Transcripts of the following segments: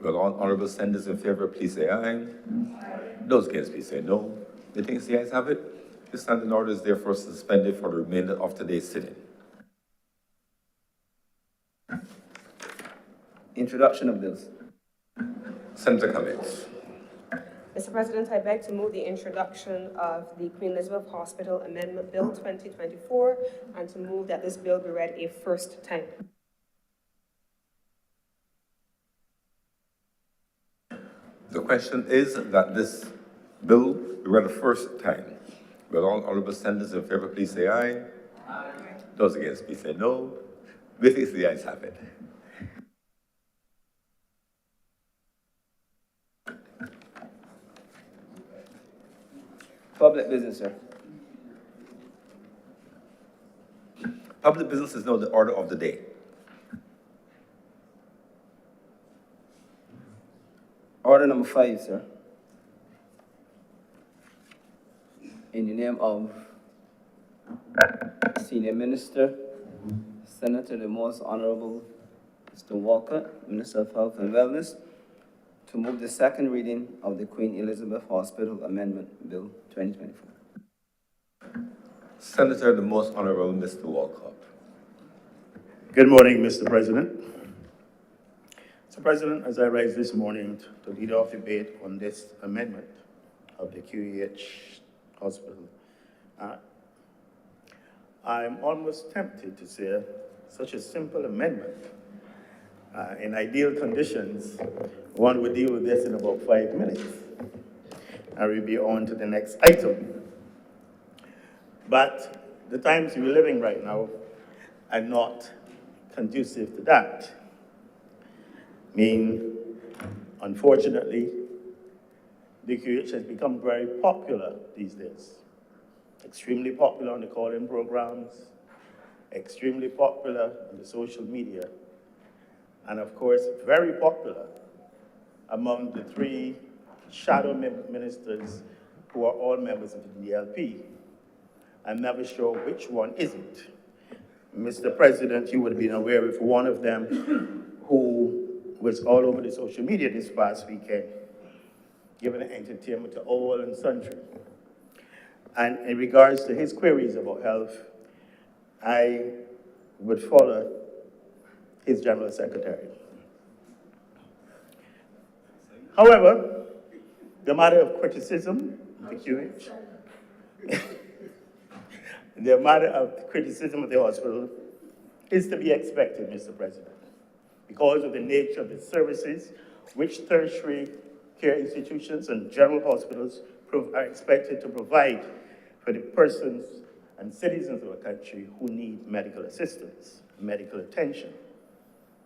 Will all honorable senators in favor, please say aye. Those against, please say no. The things the ayes have it. This standing order is therefore suspended for the remainder of today's sitting. Introduction of bills. Senator Cummings. Mr. President, I beg to move the introduction of the Queen Elizabeth Hospital Amendment Bill 2024 and to move that this bill be read a first time. The question is that this bill be read the first time. Will all honorable senators in favor, please say aye. Aye. Those against, please say no. The things the ayes have it. Public business, sir. Public business is now the order of the day. Order number 5, sir. In the name of Senior Minister, Senator the Most Honorable Mr. Walker, Minister of Health and Wellness, to move the second reading of the Queen Elizabeth Hospital Amendment Bill 2024. Senator the Most Honorable Mr. Walcott. Good morning, Mr. President. Mr. President, as I rise this morning to lead off debate on this amendment of the QEH Hospital, I'm almost tempted to say such a simple amendment. In ideal conditions, one would deal with this in about 5 minutes, and we'll be on to the next item. But the times we're living right now are not conducive to that. Unfortunately, the QH has become very popular these days. Extremely popular on the call-in programs, extremely popular on the social media, and of course, very popular among the 3 shadow ministers who are all members of the DLP. I'm never sure which one isn't. Mr. President, you would have been aware of one of them who was all over the social media this past weekend, giving entertainment to all and sundry. And in regards to his queries about health, I would follow his General Secretary. However, the matter of criticism, the QH, the matter of criticism of the hospital is to be expected, Mr. President, because of the nature of the services which tertiary care institutions and general hospitals are expected to provide for the persons and citizens of a country who need medical assistance, medical attention.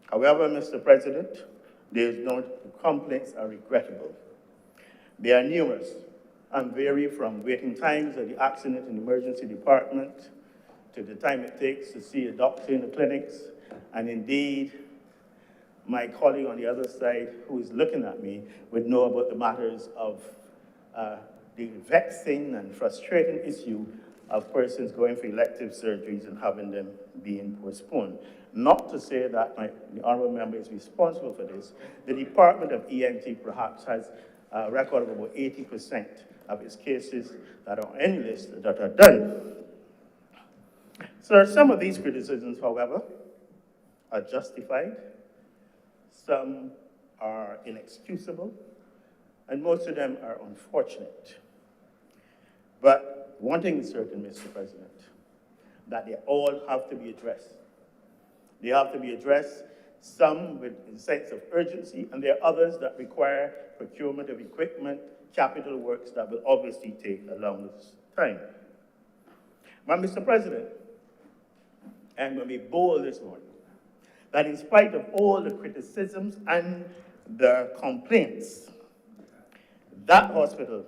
However, Mr. President, the complaints are regrettable. They are numerous and vary from waiting times at the accident and emergency department to the time it takes to see a doctor in the clinics. And indeed, my colleague on the other side who is looking at me would know about the matters of the vexing and frustrating issue of persons going for elective surgeries and having them being postponed. Not to say that the honorable member is responsible for this. The Department of ENT perhaps has a record of about 80% of its cases that are on any list that are done. So some of these criticisms, however, are justified. Some are inexcusable, and most of them are unfortunate. But one thing is certain, Mr. President, that they all have to be addressed. They have to be addressed, some with a sense of urgency, and there are others that require procurement of equipment, capital works that will obviously take a long time. But Mr. President, I'm going to be bold this morning, that in spite of all the criticisms and the complaints, that hospital,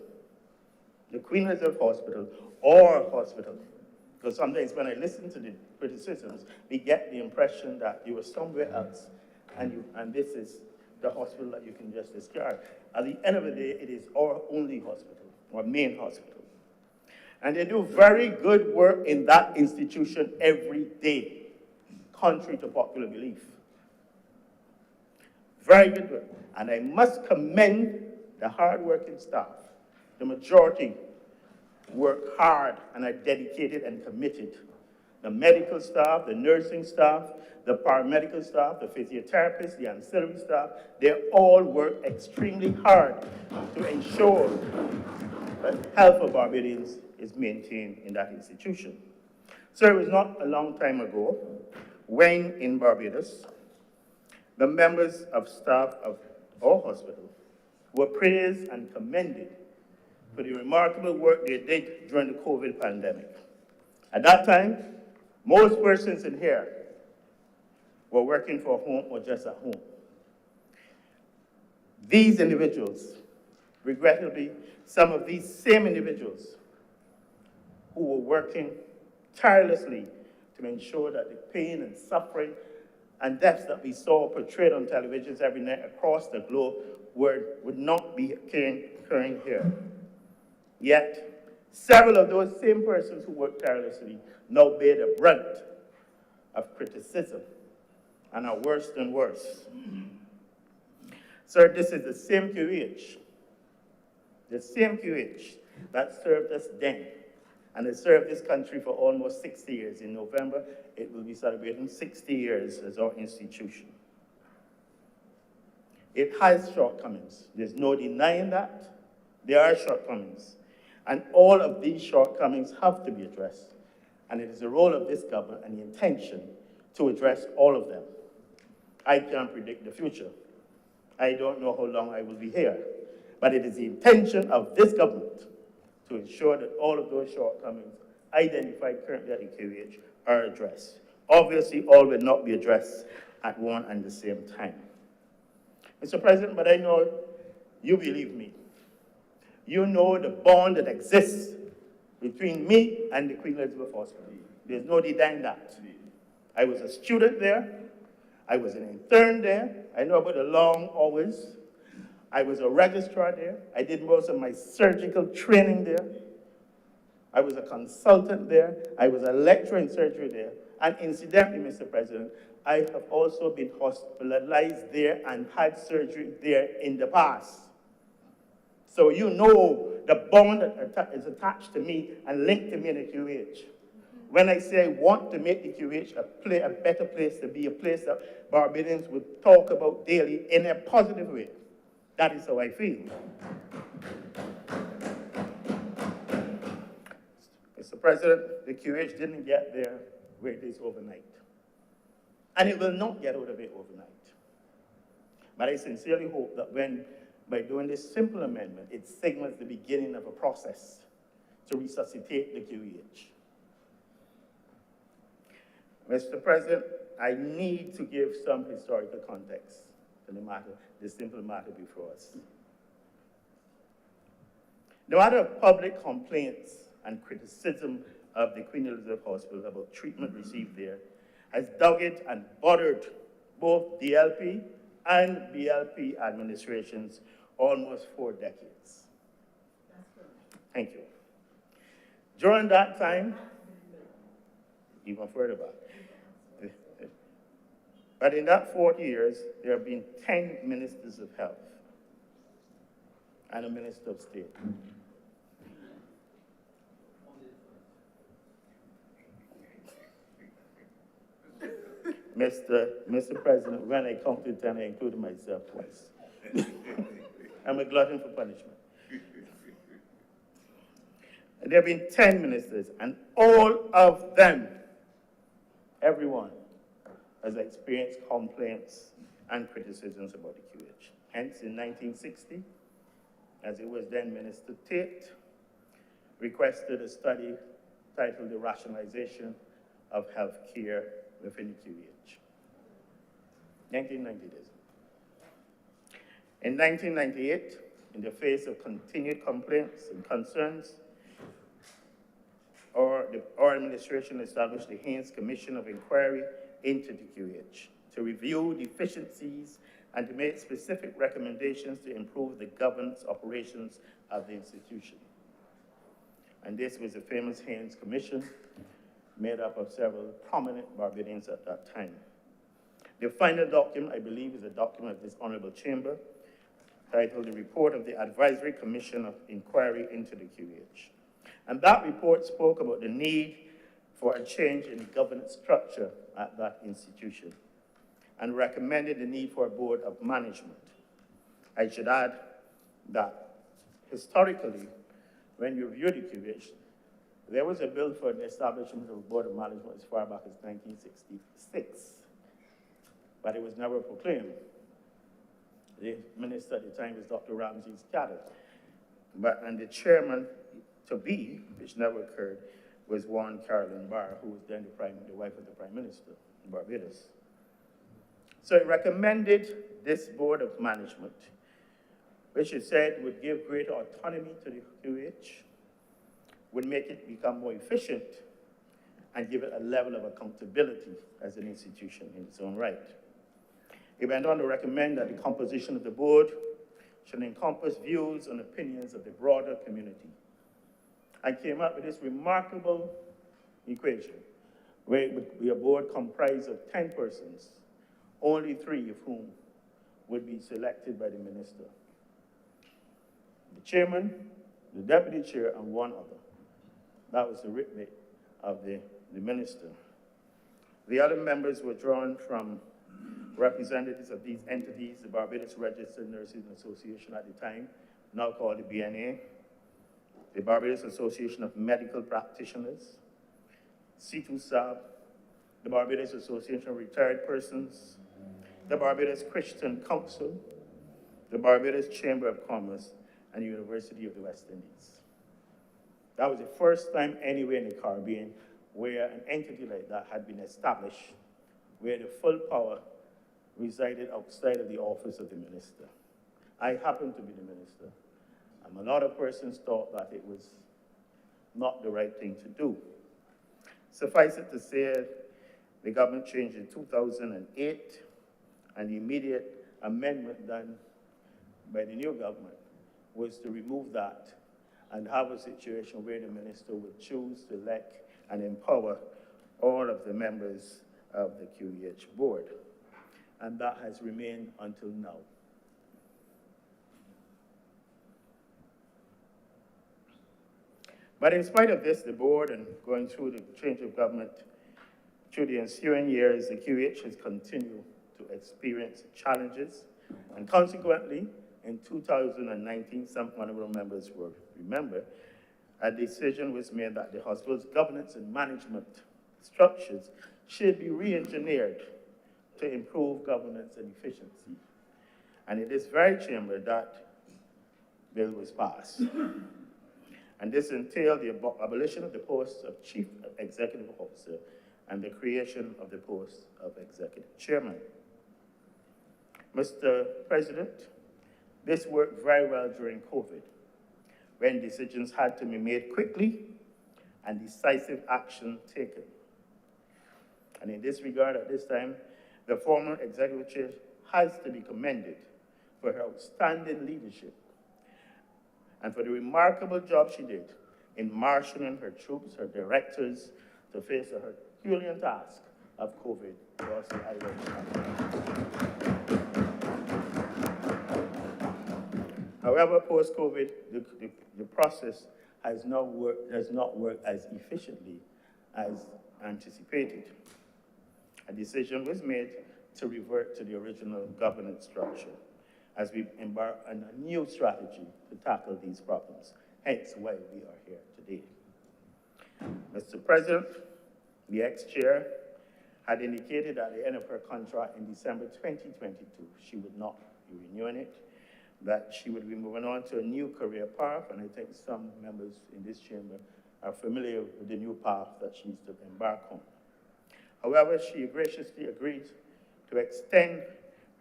the Queen Elizabeth Hospital, or hospital, because sometimes when I listen to the criticisms, we get the impression that you were somewhere else, and this is the hospital that you can just discard. At the end of the day, it is our only hospital, our main hospital. And they do very good work in that institution every day, contrary to popular belief. Very good work. And I must commend the hardworking staff. The majority work hard and are dedicated and committed. The medical staff, the nursing staff, the paramedical staff, the physiotherapists, the ancillary staff, they all work extremely hard to ensure that health of Barbadians is maintained in that institution. So it was not a long time ago when in Barbados, the members of staff of our hospital were praised and commended for the remarkable work they did during the COVID pandemic. At that time, most persons in here were working from home or just at home. These individuals, regrettably, some of these same individuals who were working tirelessly to ensure that the pain and suffering and deaths that we saw portrayed on televisions every night across the globe would not be occurring here. Yet, several of those same persons who worked tirelessly now bear the brunt of criticism and are worse than worse. Sir, this is the same QH that served us then and has served this country for almost 60 years. In November, it will be celebrating 60 years as our institution. It has shortcomings. There's no denying that. There are shortcomings. And all of these shortcomings have to be addressed. And it is the role of this government and the intention to address all of them. I can't predict the future. I don't know how long I will be here. But it is the intention of this government to ensure that all of those shortcomings identified currently at the QH are addressed. Obviously, all will not be addressed at one and the same time. Mr. President, but I know you believe me. You know the bond that exists between me and the Queen Elizabeth Hospital. There's no denying that. I was a student there. I was an intern there. I know about the long hours. I was a registrar there. I did most of my surgical training there. I was a consultant there. I was a lecturer in surgery there. And incidentally, Mr. President, I have also been hospitalized there and had surgery there in the past. So you know the bond that is attached to me and linked to me in the QH. When I say I want to make the QH a better place to be, a place that Barbadians would talk about daily in a positive way, that is how I feel. Mr. President, the QH didn't get there where it is overnight. And it will not get out of it overnight. But I sincerely hope that by doing this simple amendment, it signals the beginning of a process to resuscitate the QEH. Mr. President, I need to give some historical context to the matter, the simple matter before us. The matter of public complaints and criticism of the Queen Elizabeth Hospital about treatment received there has dogged and bothered both DLP and BLP administrations almost 4 decades. Thank you. During that time, even further back, but in that 40 years, there have been 10 ministers of health and a minister of state. Mr. President, when I counted 10, I included myself twice. I'm a glutton for punishment. And there have been 10 ministers, and all of them, everyone, has experienced complaints and criticisms about the QH. Hence, in 1960, as it was then Minister Tate, requested a study titled The Rationalization of Health Care within the QH. 1990 days. In 1998, in the face of continued complaints and concerns, our administration established the Haynes Commission of Inquiry into the QH to review deficiencies and to make specific recommendations to improve the governance operations of the institution. And this was the famous Haynes Commission, made up of several prominent Barbadians at that time. The final document, I believe, is a document of this honorable chamber, titled The Report of the Advisory Commission of Inquiry into the QH. And that report spoke about the need for a change in the governance structure at that institution and recommended the need for a board of management. I should add that historically, when you review the QH, there was a bill for the establishment of a board of management as far back as 1966, but it was never proclaimed. The minister at the time was Dr. Ramses Cadder, and the chairman to be, which never occurred, was one Carolyn Barr, who was then the wife of the Prime Minister in Barbados. So it recommended this board of management, which it said would give greater autonomy to the QH, would make it become more efficient, and give it a level of accountability as an institution in its own right. It went on to recommend that the composition of the board should encompass views and opinions of the broader community. I came up with this remarkable equation, where it would be a board comprised of 10 persons, only 3 of whom would be selected by the minister. The chairman, the deputy chair, and 1 other. That was the writ of the minister. The other members were drawn from representatives of these entities, the Barbados Registered Nurses Association at the time, now called the BNA, the Barbados Association of Medical Practitioners, CITUSAB, the Barbados Association of Retired Persons, the Barbados Christian Council, the Barbados Chamber of Commerce, and the University of the West Indies. That was the first time anywhere in the Caribbean where an entity like that had been established, where the full power resided outside of the office of the minister. I happened to be the minister, and a lot of persons thought that it was not the right thing to do. Suffice it to say, the government changed in 2008, and the immediate amendment done by the new government was to remove that and have a situation where the minister would choose to elect and empower all of the members of the QEH board. And that has remained until now. But in spite of this, the board, and going through the change of government through the ensuing years, the QH has continued to experience challenges. And consequently, in 2019, some honorable members will remember, a decision was made that the hospital's governance and management structures should be re-engineered to improve governance and efficiency. And in this very chamber, that bill was passed. And this entailed the abolition of the post of Chief Executive Officer and the creation of the post of Executive Chairman. Mr. President, this worked very well during COVID, when decisions had to be made quickly and decisive action taken. And in this regard, at this time, the former executive chair has to be commended for her outstanding leadership and for the remarkable job she did in marshalling her troops, her directors, to face the Herculean task of COVID across the island. However, post-COVID, the process has not worked as efficiently as anticipated. A decision was made to revert to the original governance structure as we embark on a new strategy to tackle these problems, hence why we are here today. Mr. President, the ex-chair had indicated at the end of her contract in December 2022, she would not be renewing it, that she would be moving on to a new career path, and I think some members in this chamber are familiar with the new path that she's to embark on. However, she graciously agreed to extend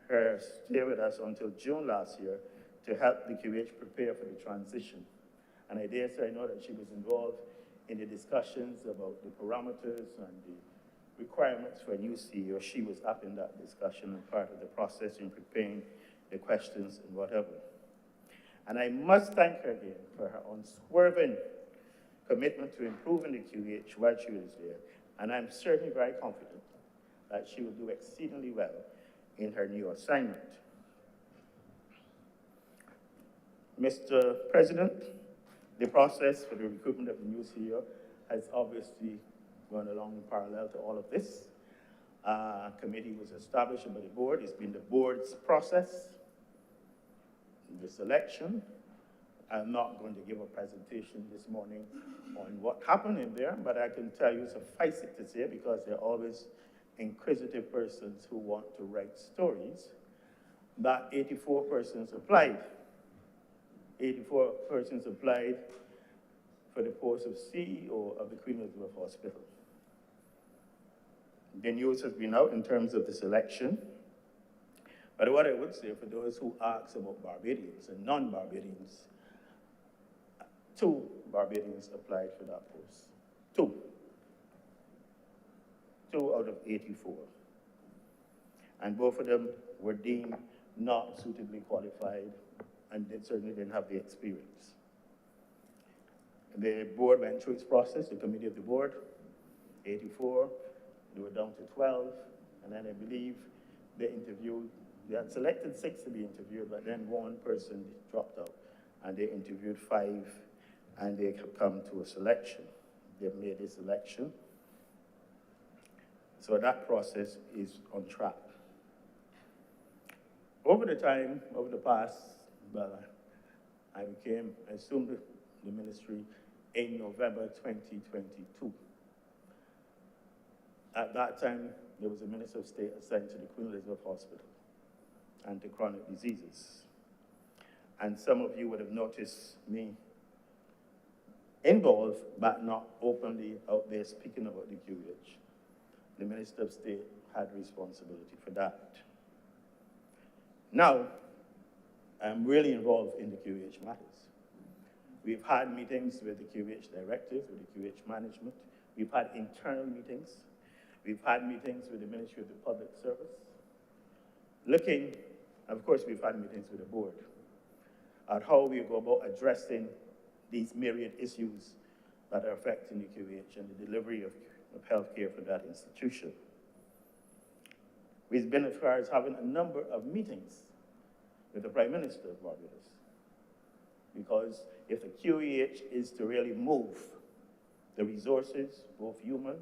her stay with us until June last year to help the QH prepare for the transition. And I dare say I know that she was involved in the discussions about the parameters and the requirements for a new CEO. She was up in that discussion and part of the process in preparing the questions and whatever. And I must thank her again for her unswerving commitment to improving the QH while she was there. And I'm certainly very confident that she will do exceedingly well in her new assignment. Mr. President, the process for the recruitment of the new CEO has obviously gone along parallel to all of this. A committee was established by the board. It's been the board's process, the selection. I'm not going to give a presentation this morning on what happened in there, but I can tell you, suffice it to say, because there are always inquisitive persons who want to write stories, that 84 persons applied. 84 persons applied for the post of CEO of the Queen Elizabeth Hospital. The news has been out in terms of the selection. But what I would say for those who ask about Barbadians and non-Barbadians, 2 Barbadians applied for that post. 2. 2 out of 84. And both of them were deemed not suitably qualified, and they certainly didn't have the experience. The board went through its process, the committee of the board, 84, they were down to 12, and then I believe they had selected 6 to be interviewed, but then 1 person dropped out, and they interviewed 5, and they have come to a selection. They've made a selection. So that process is on track. Over the past, I assumed the ministry in November 2022. At that time, there was a Minister of State assigned to the Queen Elizabeth Hospital and to chronic diseases. And some of you would have noticed me involved, but not openly out there speaking about the QH. The Minister of State had responsibility for that. Now, I'm really involved in the QH matters. We've had meetings with the QH directors, with the QH management. We've had internal meetings. We've had meetings with the Ministry of the Public Service. Of course, we've had meetings with the board on how we go about addressing these myriad issues that are affecting the QH and the delivery of health care for that institution. We've been as far as having a number of meetings with the Prime Minister of Barbados, because if the QEH is to really move the resources, both human,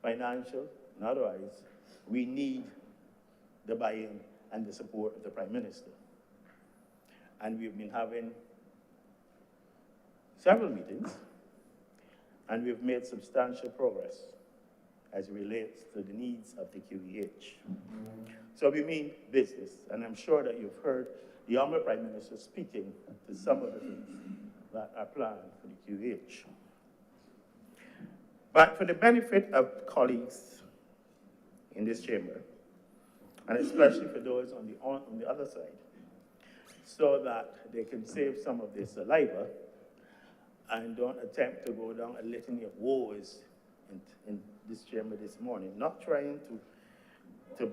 financial, and otherwise, we need the buy-in and the support of the Prime Minister. And we've been having several meetings, and we've made substantial progress as it relates to the needs of the QEH. So we mean business, and I'm sure that you've heard the Honourable Prime Minister speaking to some of the things that are planned for the QEH. But for the benefit of colleagues in this chamber, and especially for those on the other side, so that they can save some of their saliva and don't attempt to go down a litany of woes in this chamber this morning, not trying to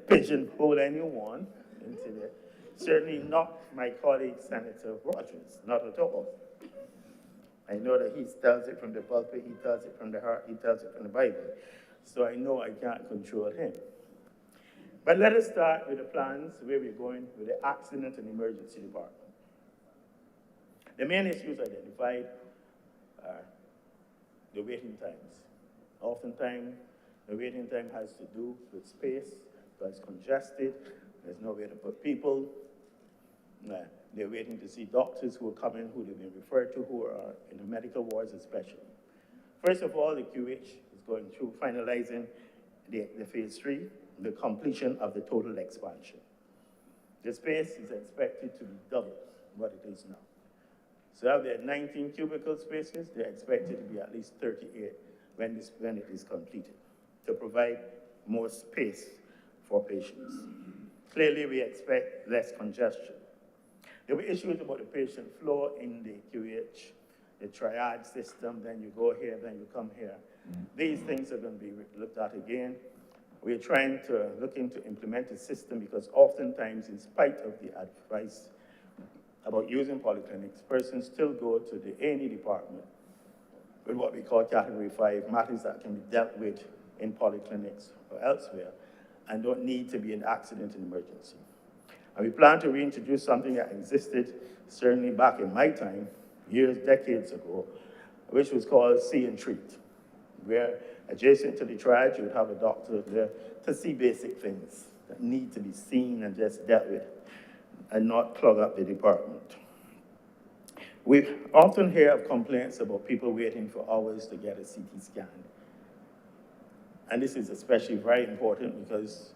pigeonhole anyone into there. Certainly not my colleague, Senator Rogers, not at all. I know that he tells it from the pulpit, he tells it from the heart, he tells it from the Bible. So I know I can't control him. But let us start with the plans where we're going with the Accident and Emergency Department. The main issues identified are the waiting times. Oftentimes, the waiting time has to do with space, because it's congested, there's nowhere to put people. They're waiting to see doctors who are coming, who they've been referred to, who are in the medical wards especially. First of all, the QH is going through finalizing the phase 3, the completion of the total expansion. The space is expected to be double what it is now. So out there 19 cubicle spaces, they're expected to be at least 38 when it is completed, to provide more space for patients. Clearly, we expect less congestion. There were issues about the patient flow in the QH, the triage system, then you go here, then you come here. These things are going to be looked at again. We're trying to look into implement a system, because oftentimes, in spite of the advice about using polyclinics, persons still go to the A&E department with what we call category 5, matters that can be dealt with in polyclinics or elsewhere, and don't need to be an accident and emergency. And we plan to reintroduce something that existed certainly back in my time, years, decades ago, which was called See and Treat, where adjacent to the triage, you would have a doctor there to see basic things that need to be seen and just dealt with and not clog up the department. We often hear of complaints about people waiting for hours to get a CT scan. And this is especially very important because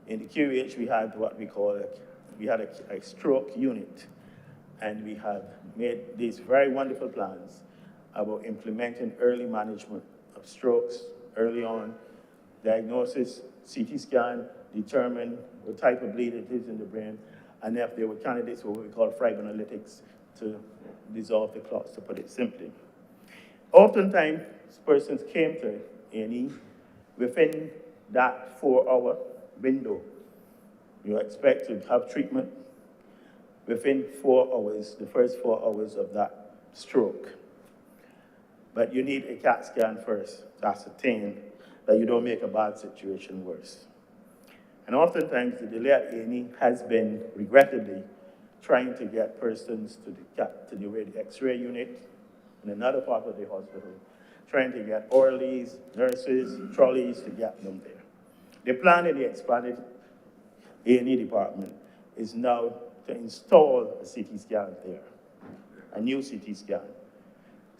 in the QEH we had what we call a stroke unit. And we have made these very wonderful plans about implementing early management of strokes early on, diagnosis, CT scan, determine what type of bleed it is in the brain, and if there were candidates for what we call fibrinolytics to dissolve the clots, to put it simply. Oftentimes, persons came to A&E within that 4-hour window. You expect to have treatment within 4 hours, the first 4 hours of that stroke. But you need a CAT scan first to ascertain that you don't make a bad situation worse. And oftentimes the delay at A&E has been, regrettably, trying to get persons to the X-ray unit in another part of the hospital, trying to get orderlies, nurses, trolleys to get them there. The plan in the expanded A&E department is now to install a CT scan there, a new CT scan,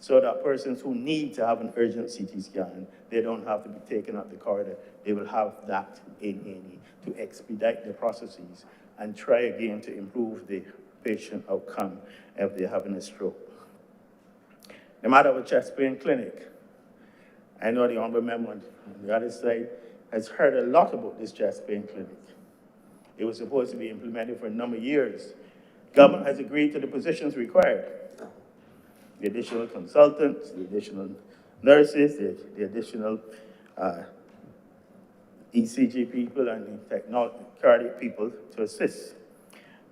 so that persons who need to have an urgent CT scan, they don't have to be taken up the corridor. They will have that in A&E to expedite the processes and try again to improve the patient outcome if they're having a stroke. The matter of a chest pain clinic, I know the honorable member on the other side has heard a lot about this chest pain clinic. It was supposed to be implemented for a number of years. Government has agreed to the positions required. The additional consultants, the additional nurses, the additional ECG people and the cardiac people to assist.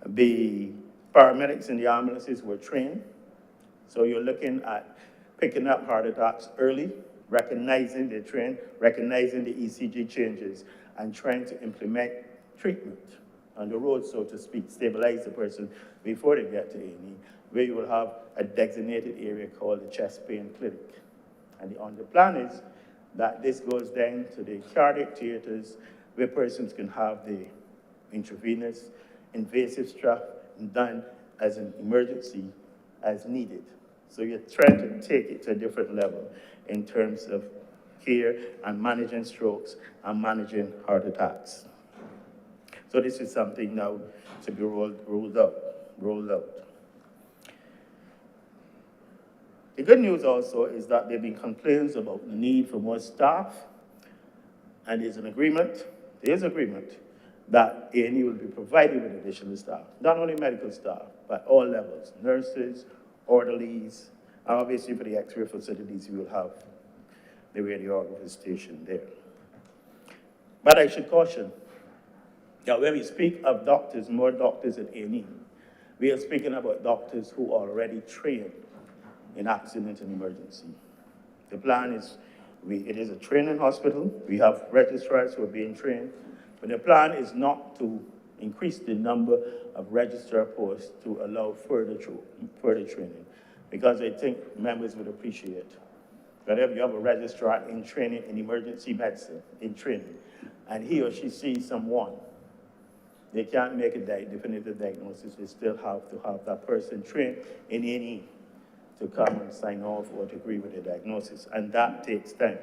The paramedics in the ambulances were trained. So you're looking at picking up heart attacks early, recognizing the trend, recognizing the ECG changes, and trying to implement treatment on the road, so to speak, stabilize the person before they get to A&E, where you will have a designated area called the chest pain clinic. And the plan is that this goes down to the cardiac theaters where persons can have the intravenous invasive strap done as an emergency as needed. So you're trying to take it to a different level in terms of care and managing strokes and managing heart attacks. So this is something now to be rolled out. The good news also is that there have been complaints about the need for more staff, and there is agreement that A&E will be provided with additional staff, not only medical staff, but all levels, nurses, orderlies, and obviously for the X-ray facilities, we will have the radiographer station there. But I should caution that when we speak of doctors, more doctors at A&E, we are speaking about doctors who are already trained in accident and emergency. The plan is, it is a training hospital. We have registrars who are being trained, but the plan is not to increase the number of registrar posts to allow further training, because I think members would appreciate that if you have a registrar in training in emergency medicine, in training, and he or she sees someone, they can't make a definitive diagnosis. They still have to have that person trained in A&E to come and sign off or to agree with the diagnosis, and that takes time.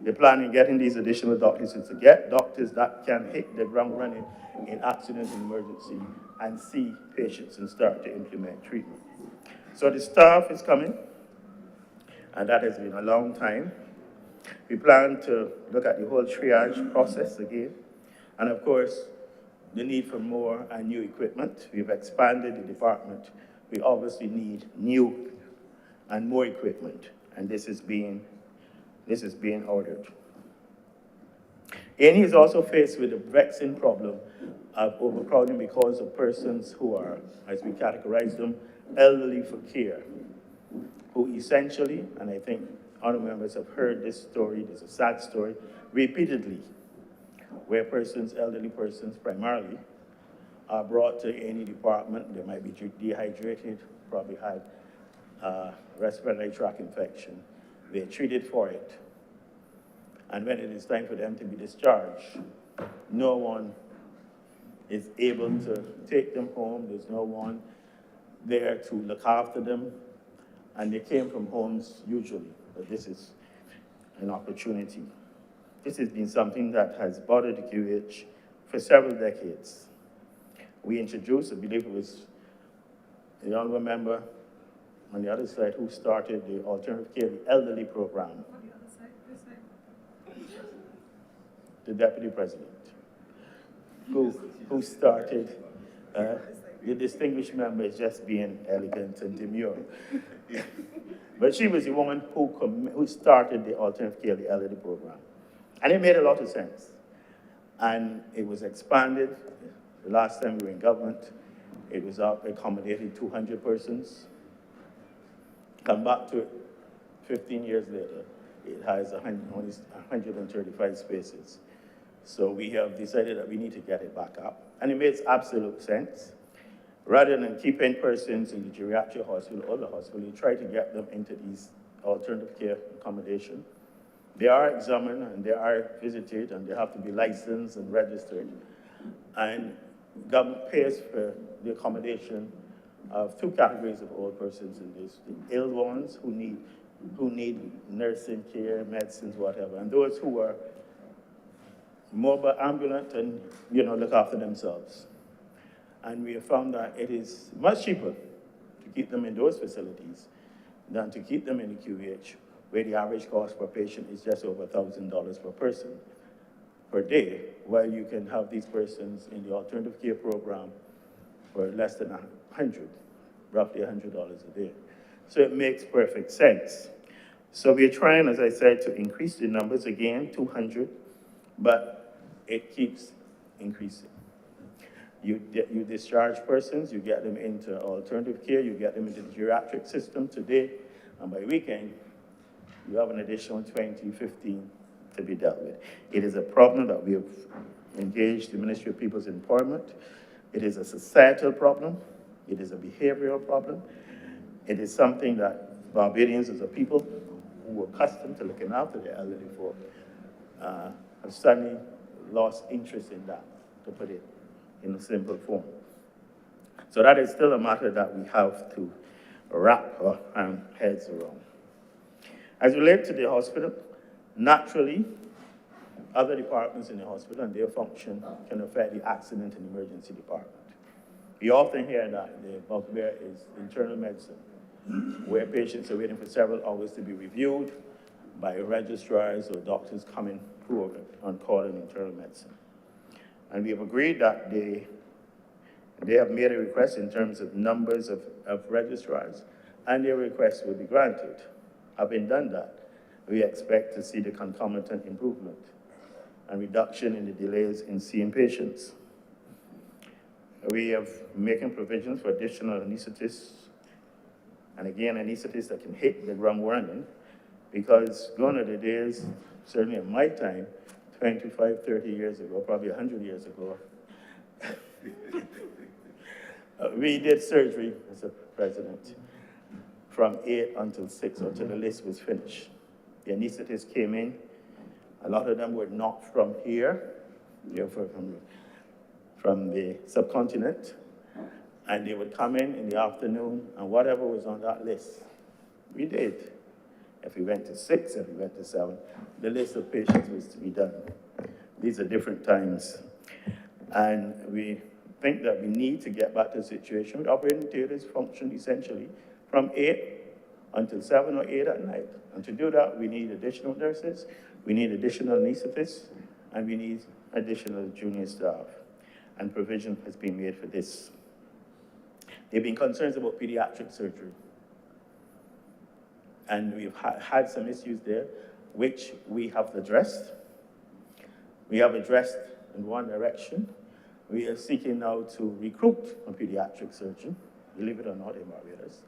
The plan in getting these additional doctors is to get doctors that can hit the ground running in accident and emergency and see patients and start to implement treatment. So the staff is coming, and that has been a long time. We plan to look at the whole triage process again, and of course, the need for more and new equipment. We've expanded the department. We obviously need new and more equipment, and this is being ordered. A&E is also faced with a vexing problem of overcrowding because of persons who are, as we categorize them, elderly for care, who essentially, and I think honorable members have heard this story, this is a sad story, repeatedly, where elderly persons primarily, are brought to any department. They might be dehydrated, probably had respiratory tract infection. They're treated for it. And when it is time for them to be discharged, no one is able to take them home. There's no one there to look after them. And they came from homes usually, but this is an opportunity. This has been something that has bothered the QH for several decades. We introduced, I believe it was the honorable member on the other side who started the alternative care, the elderly program. The deputy president, who started, the distinguished member is just being elegant and demure. But she was the woman who started the alternative care, the elderly program. And it made a lot of sense. And it was expanded. The last time we were in government, it was accommodated 200 persons. Come back to it 15 years later, it has only 135 spaces. So we have decided that we need to get it back up. And it makes absolute sense. Rather than keeping persons in the geriatric hospital or the hospital, you try to get them into these alternative care accommodation. They are examined and they are visited and they have to be licensed and registered. And government pays for the accommodation of two categories of old persons in this: the ill ones who need nursing care, medicines, whatever, and those who are mobile, ambulant, and look after themselves. And we have found that it is much cheaper to keep them in those facilities than to keep them in the QH, where the average cost per patient is just over $1,000 per person per day, while you can have these persons in the alternative care program for less than 100, roughly $100 a day. So it makes perfect sense. So we're trying, as I said, to increase the numbers again, 200, but it keeps increasing. You discharge persons, you get them into alternative care, you get them into the geriatric system today, and by weekend, you have an additional 20, 15 to be dealt with. It is a problem that we have engaged the Ministry of People's Employment. It is a societal problem. It is a behavioral problem. It is something that Barbadians as a people who were accustomed to looking after their elderly folk have suddenly lost interest in that, to put it in a simple form. So that is still a matter that we have to wrap our heads around. As related to the hospital, naturally, other departments in the hospital and their function can affect the accident and emergency department. We often hear that the bugbear is internal medicine, where patients are waiting for several hours to be reviewed by registrars or doctors coming who are on call in internal medicine. And we have agreed that they have made a request in terms of numbers of registrars, and their request will be granted. Having done that, we expect to see the concomitant improvement and reduction in the delays in seeing patients. We have making provisions for additional anesthetists, and again, anesthetists that can hit the ground running, because gone are the days, certainly in my time, 25, 30 years ago, probably 100 years ago, we did surgery, Mr. President, from 8 until 6, until the list was finished. The anesthetists came in. A lot of them were not from here, from the subcontinent, and they would come in the afternoon, and whatever was on that list, we did. If we went to 6, if we went to 7, the list of patients was to be done. These are different times. And we think that we need to get back to a situation where operating theaters function essentially from 8 until 7 or 8 at night. And to do that, we need additional nurses, we need additional anesthetists, and we need additional junior staff. And provision has been made for this. There have been concerns about pediatric surgery. And we've had some issues there, which we have addressed. We have addressed in one direction. We are seeking now to recruit a pediatric surgeon, believe it or not, in Barbados.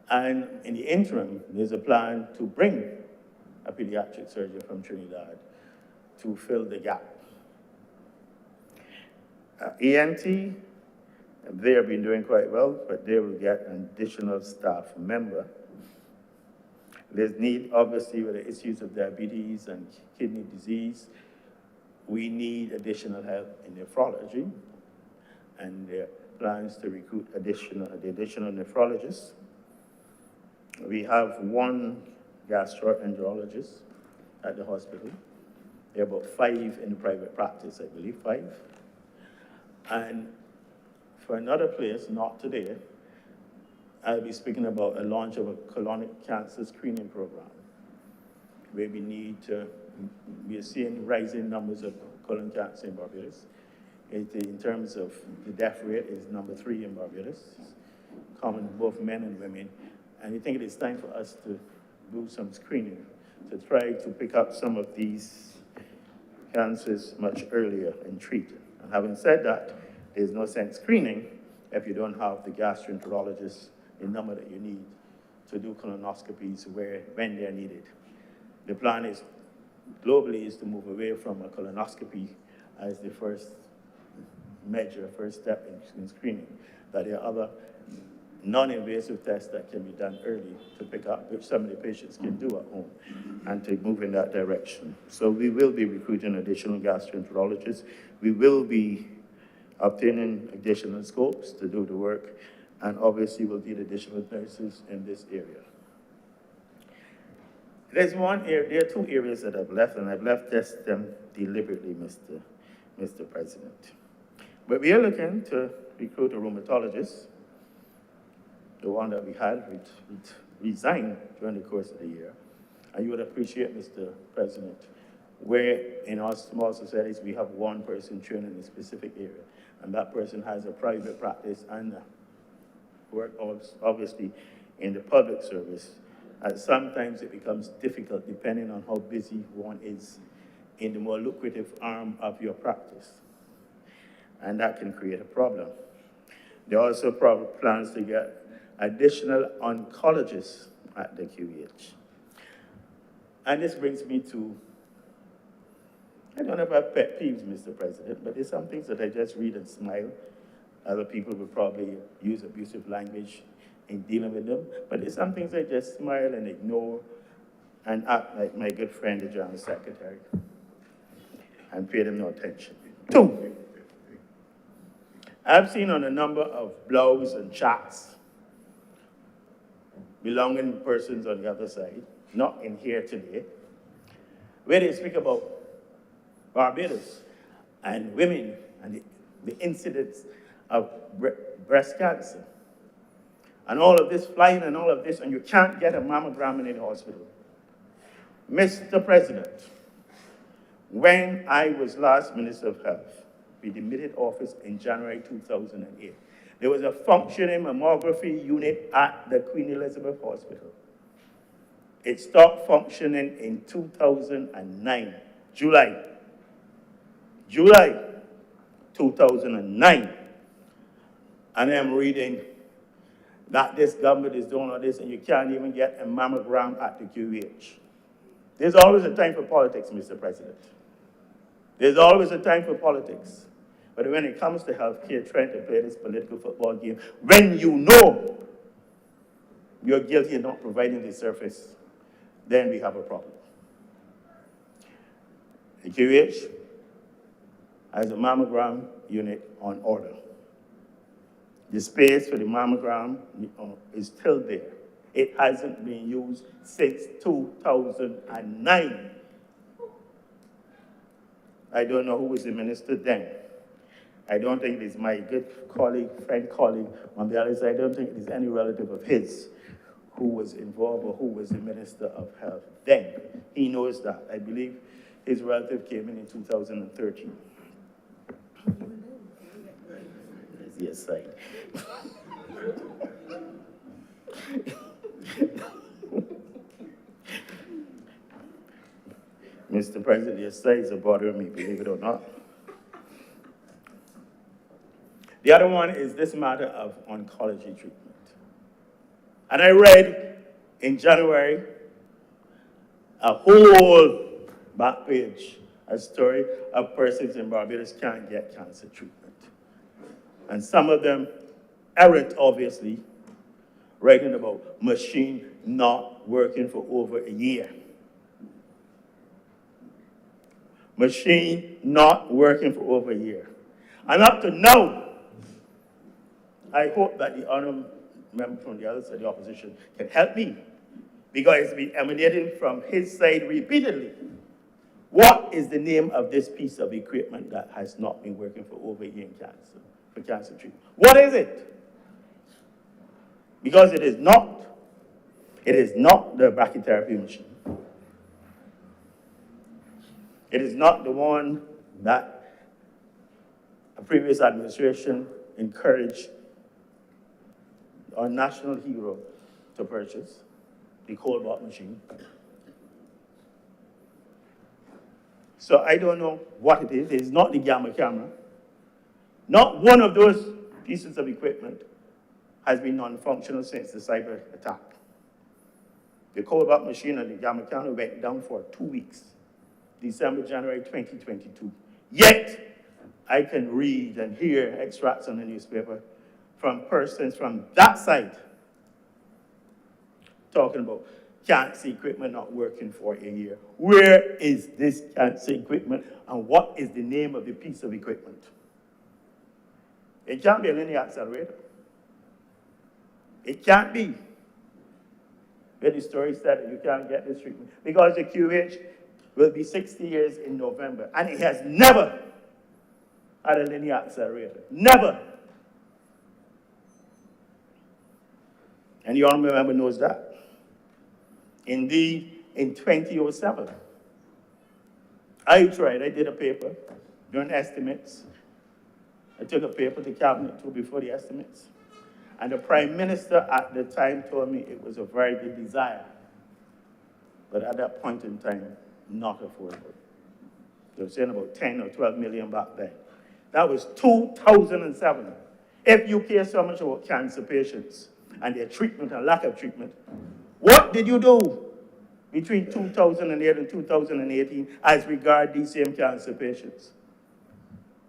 And in the interim, there's a plan to bring a pediatric surgeon from Trinidad to fill the gap. ENT, They have been doing quite well, but they will get an additional staff member. There's need, obviously, with the issues of diabetes and kidney disease. We need additional help in nephrology, and there are plans to recruit additional nephrologists. We have one gastroenterologist at the hospital. There are about 5 in the private practice, I believe, 5. And for another place, not today, I'll be speaking about a launch of a colonic cancer screening program, where we are seeing rising numbers of colon cancer in Barbados. In terms of the death rate, is number 3 in Barbados, common to both men and women. And I think it is time for us to do some screening to try to pick up some of these cancers much earlier and treat it. And having said that, there's no sense screening if you don't have the gastroenterologist, the number that you need to do colonoscopies when they're needed. The plan is, globally, is to move away from a colonoscopy as the first step in screening. That there are other non-invasive tests that can be done early to pick up, which some of the patients can do at home, and to move in that direction. So we will be recruiting additional gastroenterologists. We will be obtaining additional scopes to do the work, and obviously we'll need additional nurses in this area. There's one area, there are 2 areas that I've left, and I've left them deliberately, Mr. President. But we are looking to recruit a rheumatologist. The one that we had resigned during the course of the year. And you would appreciate, Mr. President, where in our small societies we have one person trained in a specific area, and that person has a private practice and work obviously in the public service. And sometimes it becomes difficult depending on how busy one is in the more lucrative arm of your practice. And that can create a problem. There are also plans to get additional oncologists at the QEH. And this brings me to, I don't know about pet peeves, Mr. President, but there's some things that I just read and smile. Other people will probably use abusive language in dealing with them, but there's some things I just smile and ignore and act like my good friend, the General Secretary, and pay them no attention. 2, I've seen on a number of blogs and chats belonging to persons on the other side, not in here today, where they speak about Barbados and women and the incidence of breast cancer. And all of this flying and all of this, and you can't get a mammogram in the hospital. Mr. President, when I was last Minister of Health, we demitted office in January 2008. There was a functioning mammography unit at the Queen Elizabeth Hospital. It stopped functioning in 2009, July 2009. And I'm reading that this government is doing all this and you can't even get a mammogram at the QEH. There's always a time for politics, Mr. President. There's always a time for politics. But when it comes to healthcare, trying to play this political football game, when you know you're guilty of not providing the service, then we have a problem. The QH has a mammogram unit on order. The space for the mammogram is still there. It hasn't been used since 2009. I don't know who was the minister then. I don't think it is my good colleague, on the other side. I don't think it is any relative of his who was involved or who was the Minister of Health then. He knows that. I believe his relative came in 2013. Yes, right. Mr. President, your sides are bothering me, believe it or not. The other one is this matter of oncology treatment. And I read in January a whole back page, a story of persons in Barbados can't get cancer treatment. and some of them errant, obviously, writing about machine not working for over a year. Machine not working for over a year. And up to now, I hope that the honourable member from the other side of the opposition can help me, because it's been emanating from his side repeatedly. What is the name of this piece of equipment that has not been working for over a year in cancer, for cancer treatment? What is it? Because it is not the brachytherapy machine. It is not the one that a previous administration encouraged our national hero to purchase, the Cobalt machine. So I don't know what it is. It is not the gamma camera. Not one of those pieces of equipment has been non-functional since the cyber attack. The Cobalt machine and the gamma camera went down for 2 weeks, December, January 2022. Yet, I can read and hear extracts on the newspaper from persons from that side talking about cancer equipment not working for a year. Where is this cancer equipment, and what is the name of the piece of equipment? It can't be a linear accelerator. It can't be. Where the story said that you can't get this treatment because the QH will be 60 years in November, and it has never had a linear accelerator. Never. And the honorable member knows that. Indeed, in 2007, I did a paper doing estimates. I took a paper to cabinet too before the estimates. And the Prime Minister at the time told me it was a very good desire, but at that point in time, not affordable. They were saying about 10 or 12 million back then. That was 2007. If you care so much about cancer patients and their treatment and lack of treatment, what did you do between 2008 and 2018 as regard these same cancer patients?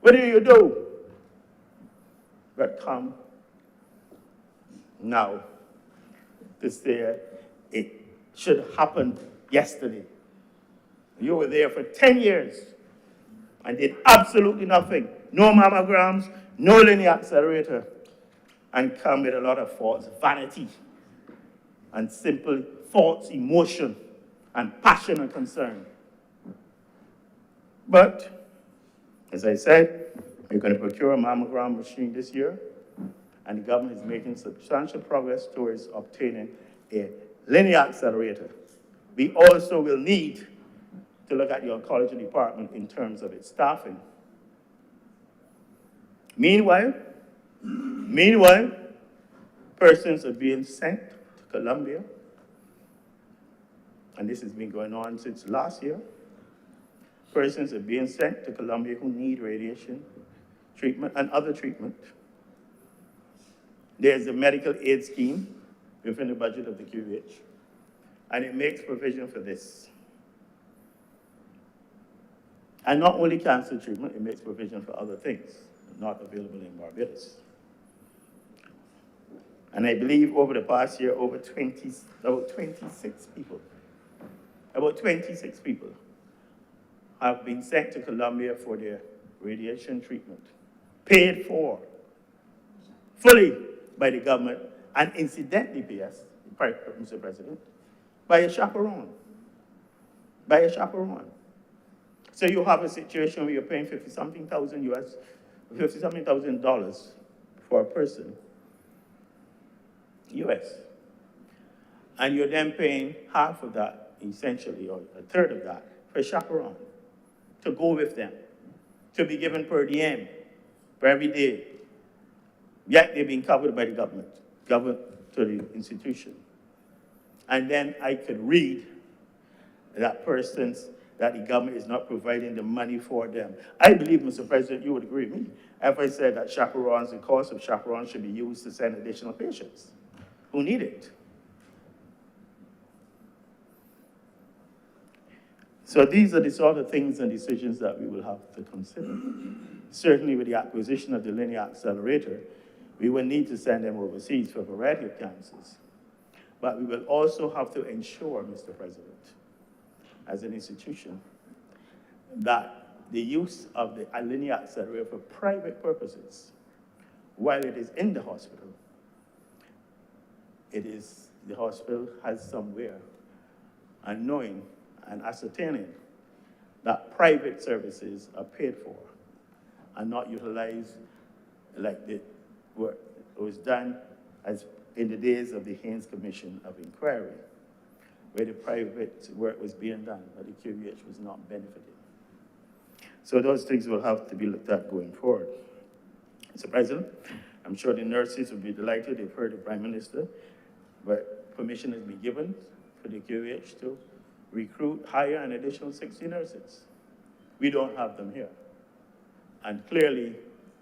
What do you do? But come now to say it should happen yesterday. You were there for 10 years and did absolutely nothing. No mammograms, no linear accelerator, and come with a lot of false vanity and simple false emotion and passion and concern. But, as I said, we're going to procure a mammogram machine this year, and the government is making substantial progress towards obtaining a linear accelerator. We also will need to look at the oncology department in terms of its staffing. Meanwhile, persons are being sent to Colombia, and this has been going on since last year. Persons are being sent to Colombia who need radiation treatment and other treatment. There's a medical aid scheme within the budget of the QH, and it makes provision for this. And not only cancer treatment, it makes provision for other things not available in Barbados. And I believe over the past year, about 26 people have been sent to Colombia for their radiation treatment, paid for fully by the government, and incidentally, PS, Mr. President, by a chaperone. By a chaperone. So you have a situation where you're paying $50-something thousand for a person, US. And you're then paying half of that, essentially, or a third of that, for a chaperone to go with them, to be given per diem for every day. Yet they're being covered by the government to the institution. And then I could read that the government is not providing the money for them. I believe, Mr. President, you would agree with me if I said that chaperones, the cost of chaperones should be used to send additional patients who need it. So these are the sort of things and decisions that we will have to consider. Certainly with the acquisition of the linear accelerator, we will need to send them overseas for a variety of cancers. But we will also have to ensure, Mr. President, as an institution, that the use of the linear accelerator for private purposes, while it is in the hospital, the hospital has somewhere, and knowing and ascertaining that private services are paid for and not utilized like it was done as in the days of the Haynes Commission of Inquiry, where the private work was being done, but the QEH was not benefiting. So those things will have to be looked at going forward. Mr. President, I'm sure the nurses will be delighted. They've heard the Prime Minister, but permission has been given for the QEH to recruit, hire an additional 60 nurses. We don't have them here. And clearly,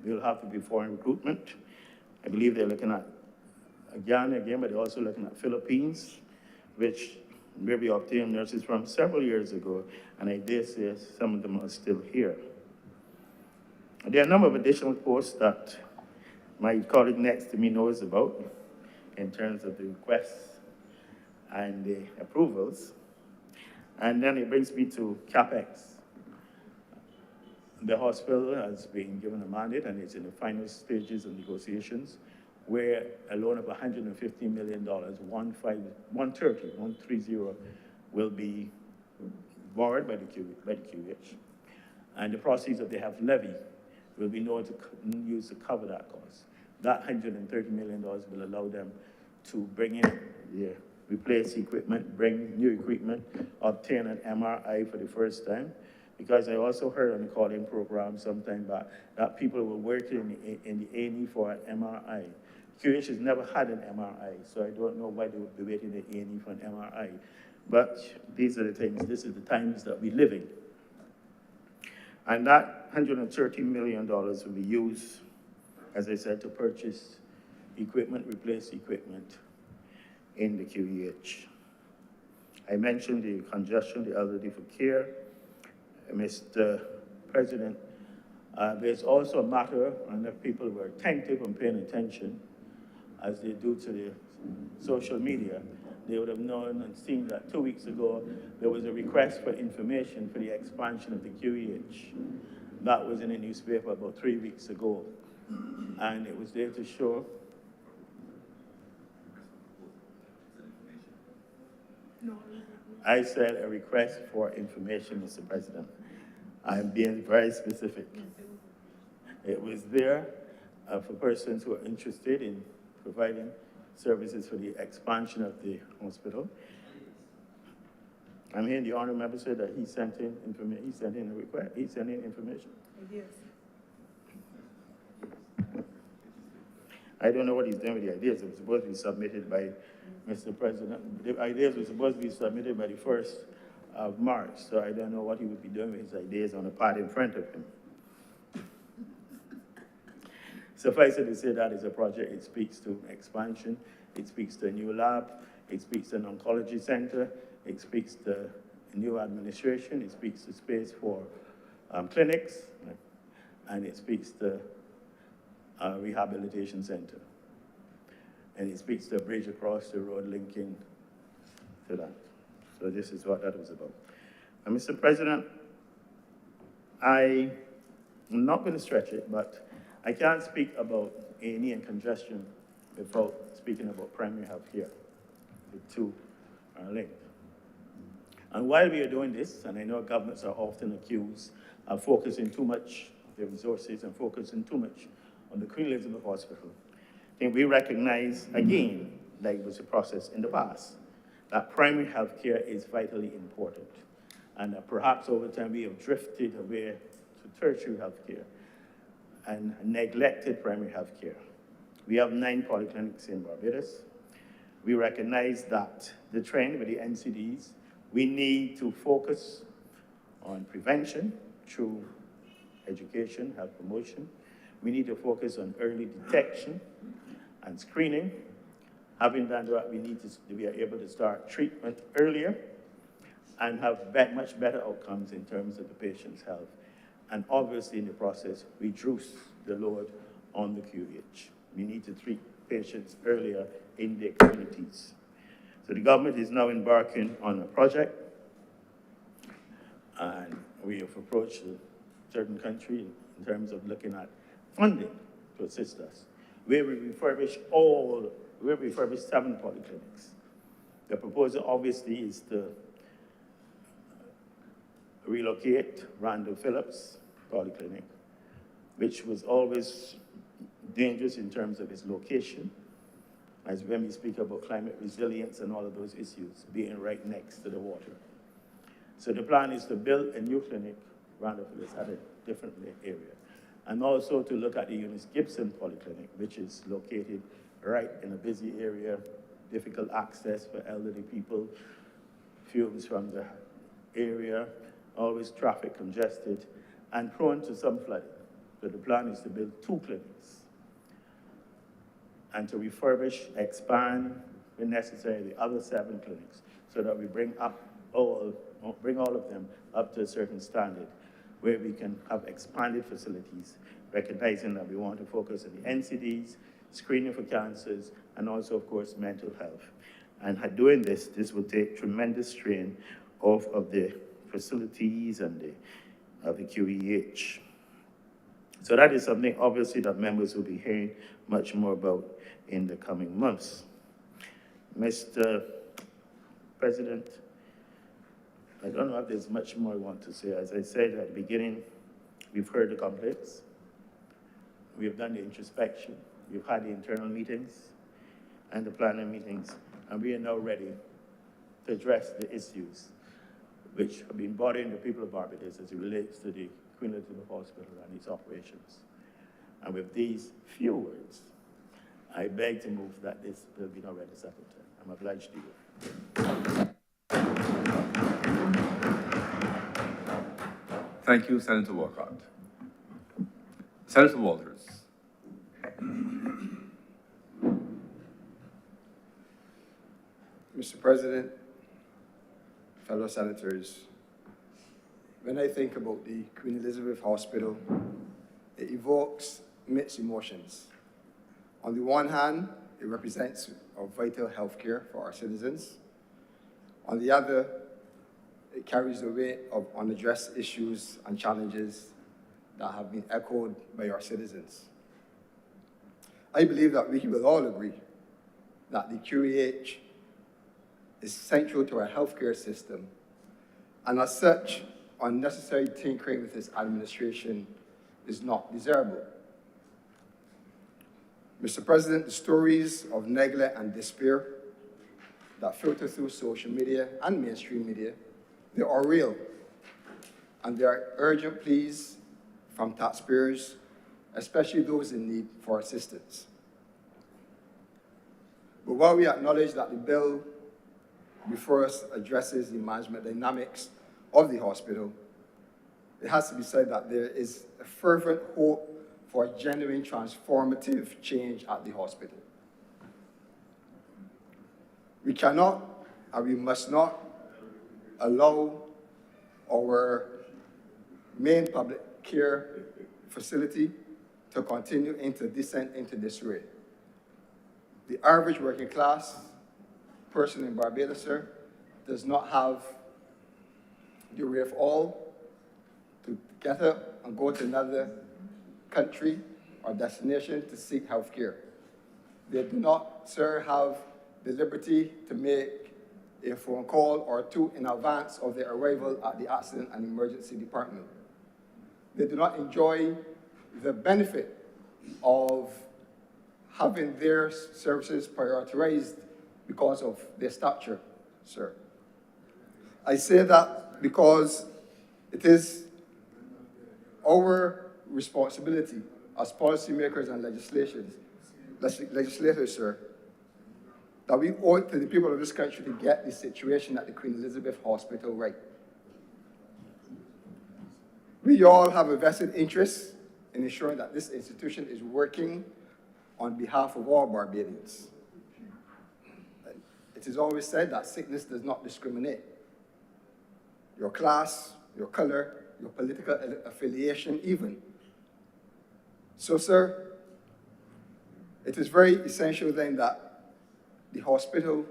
we'll have to be foreign recruitment. I believe they're looking at Ghana again, but they're also looking at Philippines, which where we obtained nurses from several years ago, and I dare say some of them are still here. There are a number of additional posts that my colleague next to me knows about in terms of the requests and the approvals. And then it brings me to CapEx. The hospital has been given a mandate, and it's in the final stages of negotiations, where a loan of $150 million, 130, will be borrowed by the QEH. And the proceeds that they have levied will be used to cover that cost. That $130 million will allow them to bring in, replace equipment, bring new equipment, obtain an MRI for the first time. Because I also heard on the call-in program sometime back that people were working in the A&E for an MRI. QH has never had an MRI, so I don't know why they would be waiting in the A&E for an MRI. But these are the things, this is the times that we live in. And that $130 million will be used, as I said, to purchase equipment, replace equipment in the QEH. I mentioned the congestion, the elderly for care. Mr. President, there's also a matter, and if people were attentive and paying attention, as they do to the social media, they would have known and seen that 2 weeks ago, there was a request for information for the expansion of the QEH. That was in a newspaper about 3 weeks ago. And it was there to show. I said a request for information, Mr. President. I'm being very specific. It was there for persons who are interested in providing services for the expansion of the hospital. I'm hearing the honorable member say that he sent in information. He sent in a request. He sent in information. Yes. I don't know what he's doing with the ideas. It was supposed to be submitted by Mr. President. The ideas were supposed to be submitted by the 1st of March, so I don't know what he would be doing with his ideas on the pad in front of him. Suffice it to say that is a project. It speaks to expansion. It speaks to a new lab. It speaks to an oncology center. It speaks to a new administration. It speaks to space for clinics. And it speaks to a rehabilitation center. And it speaks to a bridge across the road linking to that. So this is what that was about. And Mr. President, I'm not going to stretch it, but I can't speak about A&E and congestion without speaking about primary health care. The two are linked. And while we are doing this, and I know governments are often accused of focusing too much of their resources and focusing too much on the Queen Elizabeth Hospital, I think we recognize again, like was the process in the past, that primary health care is vitally important. And that perhaps over time we have drifted away to tertiary health care and neglected primary health care. We have 9 polyclinics in Barbados. We recognize that the trend with the NCDs, we need to focus on prevention through education, health promotion. We need to focus on early detection and screening. Having done that, we are able to start treatment earlier and have much better outcomes in terms of the patient's health. and obviously in the process, reduce the load on the QEH. We need to treat patients earlier in their communities. So the government is now embarking on a project, and we have approached a certain country in terms of looking at funding to assist us, where we refurbish 7 polyclinics. The proposal obviously is to relocate Randall Phillips Polyclinic, which was always dangerous in terms of its location, as when we speak about climate resilience and all of those issues, being right next to the water. So the plan is to build a new clinic, Randall Phillips, at a different area, and also to look at the Eunice Gibson Polyclinic, which is located right in a busy area, difficult access for elderly people, fumes from the area, always traffic congested, and prone to some flooding. So the plan is to build 2 clinics and to refurbish, expand, when necessary, the other 7 clinics, so that we bring all of them up to a certain standard where we can have expanded facilities, recognizing that we want to focus on the NCDs, screening for cancers, and also, of course, mental health. And doing this will take tremendous strain off of the facilities and of the QEH. So that is something, obviously, that members will be hearing much more about in the coming months. Mr. President, I don't know if there's much more I want to say. As I said at the beginning, we've heard the complaints. We have done the introspection. We've had the internal meetings and the planning meetings, and we are now ready to address the issues which have been bothering the people of Barbados as it relates to the Queen Elizabeth Hospital and its operations. And with these few words, I beg to move that this bill be now read a second time. I'm obliged to you. Thank you, Senator Walcott. Senator Walters. Mr. President, fellow senators, when I think about the Queen Elizabeth Hospital, it evokes mixed emotions. On the one hand, it represents a vital healthcare for our citizens. On the other, it carries the weight of unaddressed issues and challenges that have been echoed by our citizens. I believe that we will all agree that the QEH is central to our healthcare system, and as such, unnecessary tinkering with its administration is not desirable. Mr. President, the stories of neglect and despair that filter through social media and mainstream media, they are real, and there are urgent pleas from taxpayers, especially those in need for assistance. But while we acknowledge that the bill before us addresses the management dynamics of the hospital, it has to be said that there is a fervent hope for a genuine transformative change at the hospital. We cannot and we must not allow our main public care facility to continue into descent into disarray. The average working class person in Barbados, sir, does not have the wherewithal to get up and go to another country or destination to seek health care. They do not, sir, have the liberty to make a phone call or 2 in advance of their arrival at the accident and emergency department. They do not enjoy the benefit of having their services prioritized because of their stature, sir. I say that because it is our responsibility as policymakers and legislators, sir, that we owe it to the people of this country to get the situation at the Queen Elizabeth Hospital right. We all have a vested interest in ensuring that this institution is working on behalf of all Barbadians. It is always said that sickness does not discriminate. Your class, your color, your political affiliation even. So, sir, it is very essential then that the hospital,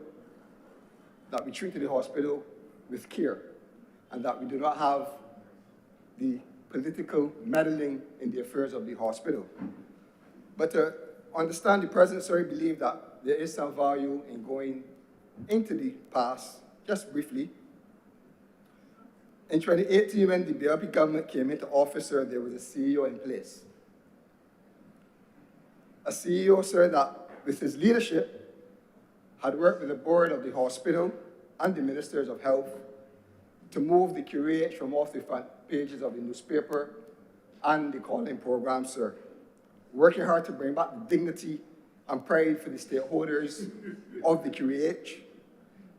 that we treat the hospital with care, and that we do not have the political meddling in the affairs of the hospital. But to understand the present, sir, I believe that there is some value in going into the past, just briefly. In 2018, when the BRP government came into office, sir, there was a CEO in place. A CEO, sir, that with his leadership had worked with the board of the hospital and the ministers of health to move the QAH from off the front pages of the newspaper and the calling program, sir. Working hard to bring back the dignity and pride for the stakeholders of the QAH,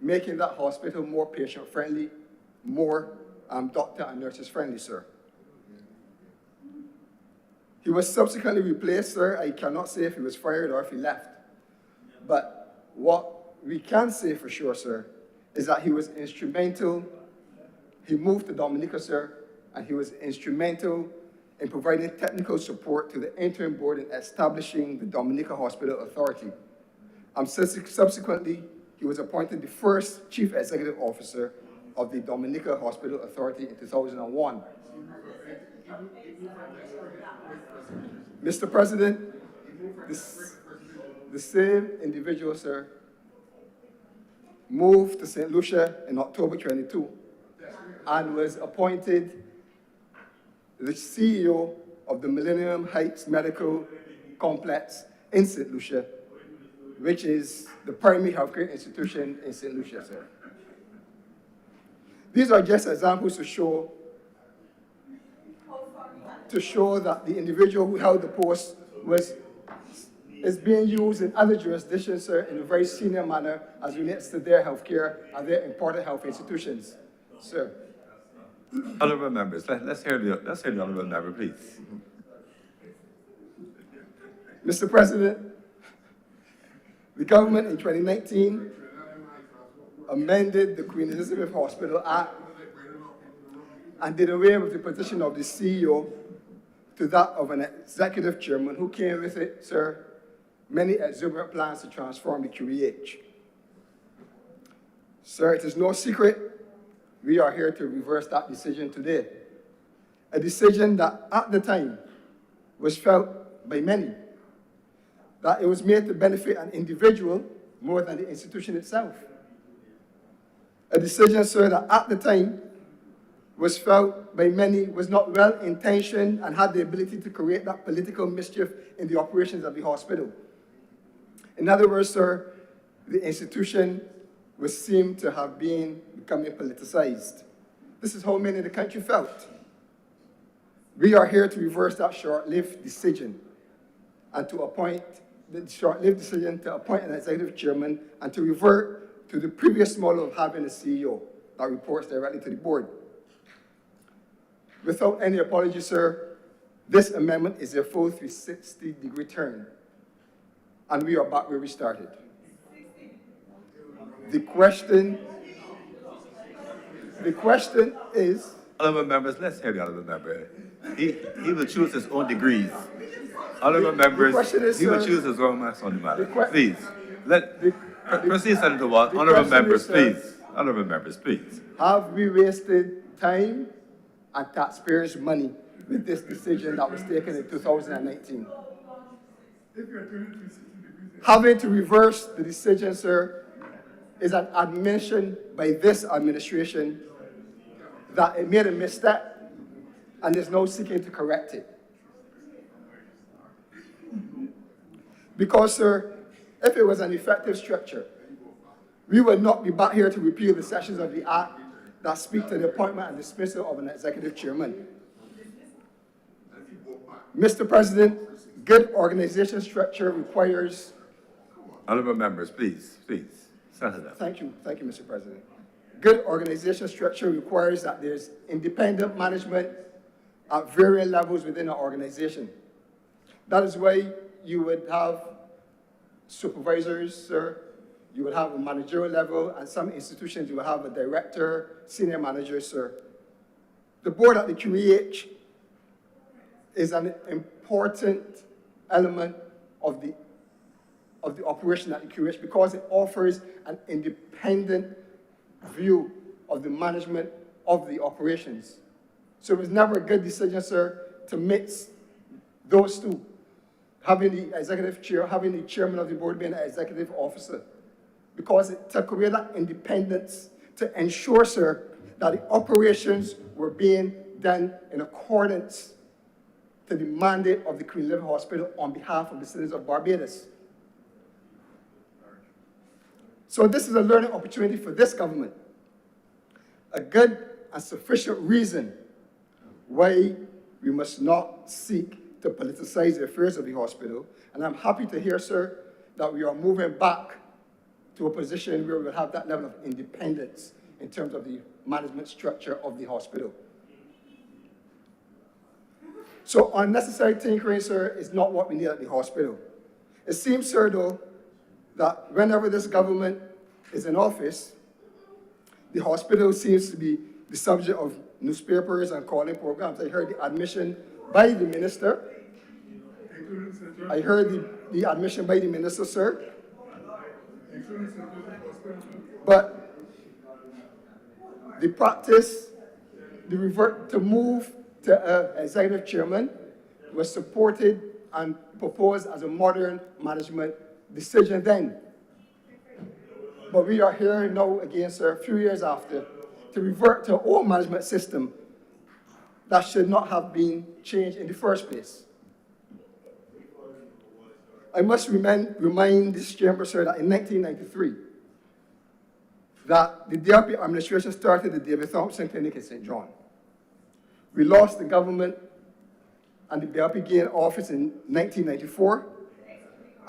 making that hospital more patient-friendly, more doctor and nurses friendly, sir. He was subsequently replaced, sir. I cannot say if he was fired or if he left. But what we can say for sure, sir, is that he was instrumental. He moved to Dominica, sir, and he was instrumental in providing technical support to the interim board in establishing the Dominica Hospital Authority. Subsequently, he was appointed the first chief executive officer of the Dominica Hospital Authority in 2001. Mr. President, the same individual, sir, moved to St. Lucia in October 22 and was appointed the CEO of the Millennium Heights Medical Complex in St. Lucia, which is the primary healthcare institution in St. Lucia, sir. These are just examples to show that the individual who held the post is being used in other jurisdictions, sir, in a very senior manner as relates to their healthcare and their important health institutions, sir. Honourable members, let's hear the honourable member, please. Mr. President, the government in 2019 amended the Queen Elizabeth Hospital Act and did away with the position of the CEO to that of an executive chairman who came with it, sir, many exuberant plans to transform the QEH. Sir, it is no secret we are here to reverse that decision today. A decision that at the time was felt by many, that it was made to benefit an individual more than the institution itself. A decision, sir, that at the time was felt by many was not well-intentioned and had the ability to create that political mischief in the operations of the hospital. In other words, sir, the institution was seen to have been becoming politicized. This is how many in the country felt. We are here to reverse that short-lived decision and to appoint the short-lived decision to appoint an executive chairman and to revert to the previous model of having a CEO that reports directly to the board. Without any apology, sir, this amendment is a full 360-degree turn, and we are back where we started. The question is... Honourable members, let's hear the honourable member. He will choose his own degrees. Honourable members, he will choose his own marks on the matter. Please, proceed, Senator Watt. Honourable members, please. Honourable members, please. Have we wasted time and taxpayers' money with this decision that was taken in 2019? Having to reverse the decision, sir, is an admission by this administration that it made a misstep and is now seeking to correct it. Because, sir, if it was an effective structure, we would not be back here to repeal the sections of the Act that speak to the appointment and dismissal of an executive chairman. Mr. President, good organization structure requires... Honourable members, please. Senator. Thank you, Mr. President. Good organization structure requires that there's independent management at varying levels within an organization. That is why you would have supervisors, sir. You would have a managerial level, and some institutions you will have a director, senior manager, sir. The board at the QEH is an important element of the operation at the QEH because it offers an independent view of the management of the operations. So it was never a good decision, sir, to mix those two, having the executive chair, having the chairman of the board being an executive officer, because it took away that independence to ensure, sir, that the operations were being done in accordance to the mandate of the Queen Elizabeth Hospital on behalf of the citizens of Barbados. So this is a learning opportunity for this government, a good and sufficient reason why we must not seek to politicize the affairs of the hospital. And I'm happy to hear, sir, that we are moving back to a position where we will have that level of independence in terms of the management structure of the hospital. So unnecessary tinkering, sir, is not what we need at the hospital. It seems, sir, though, that whenever this government is in office, the hospital seems to be the subject of newspapers and calling programs. I heard the admission by the minister. I heard the admission by the minister, sir. But the practice, the revert to move to an executive chairman was supported and proposed as a modern management decision then. But we are here now again, sir, a few years after, to revert to an old management system that should not have been changed in the first place. I must remind this chamber, sir, that in 1993, that the DRP administration started the David Thompson Clinic in St. John. We lost the government and the DRP gained office in 1994,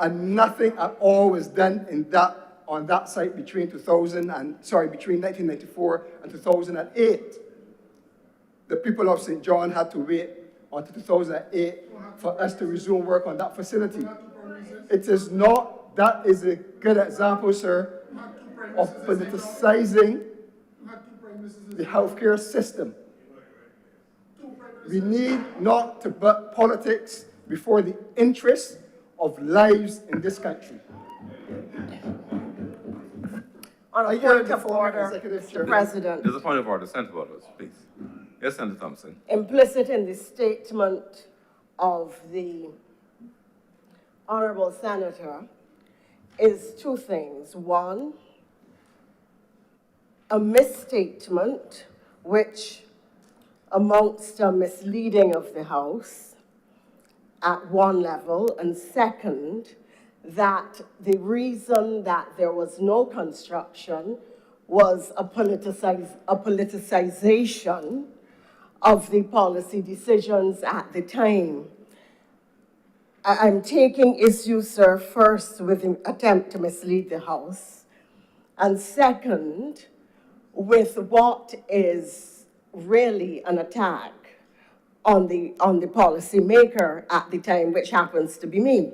and nothing at all was done on that site between 1994 and 2008. The people of St. John had to wait until 2008 for us to resume work on that facility. It is not, that is a good example, sir, of politicizing the healthcare system. We need not to put politics before the interests of lives in this country. On a point of order, Mr. President, There's a point of order. Senator Waters, please. Yes, Senator Thompson. implicit in the statement of the honorable senator is two things. One, a misstatement which amounts to misleading of the House at one level, and second, that the reason that there was no construction was a politicization of the policy decisions at the time. I'm taking issue, sir, first with the attempt to mislead the House, and second, with what is really an attack on the policymaker at the time, which happens to be me.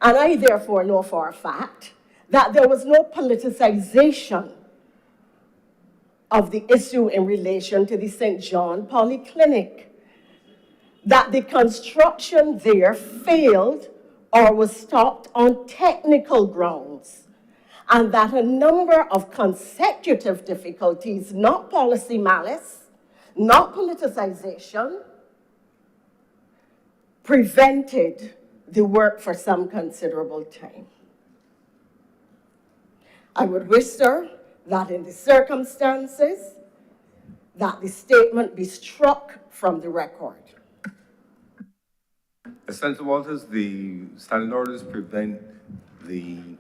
And I therefore know for a fact that there was no politicization of the issue in relation to the St. John Polyclinic, that the construction there failed or was stopped on technical grounds, and that a number of consecutive difficulties, not policy malice, not politicization, prevented the work for some considerable time. I would wish, sir, that in the circumstances, that the statement be struck from the record. Senator Walters, the standing orders prevent the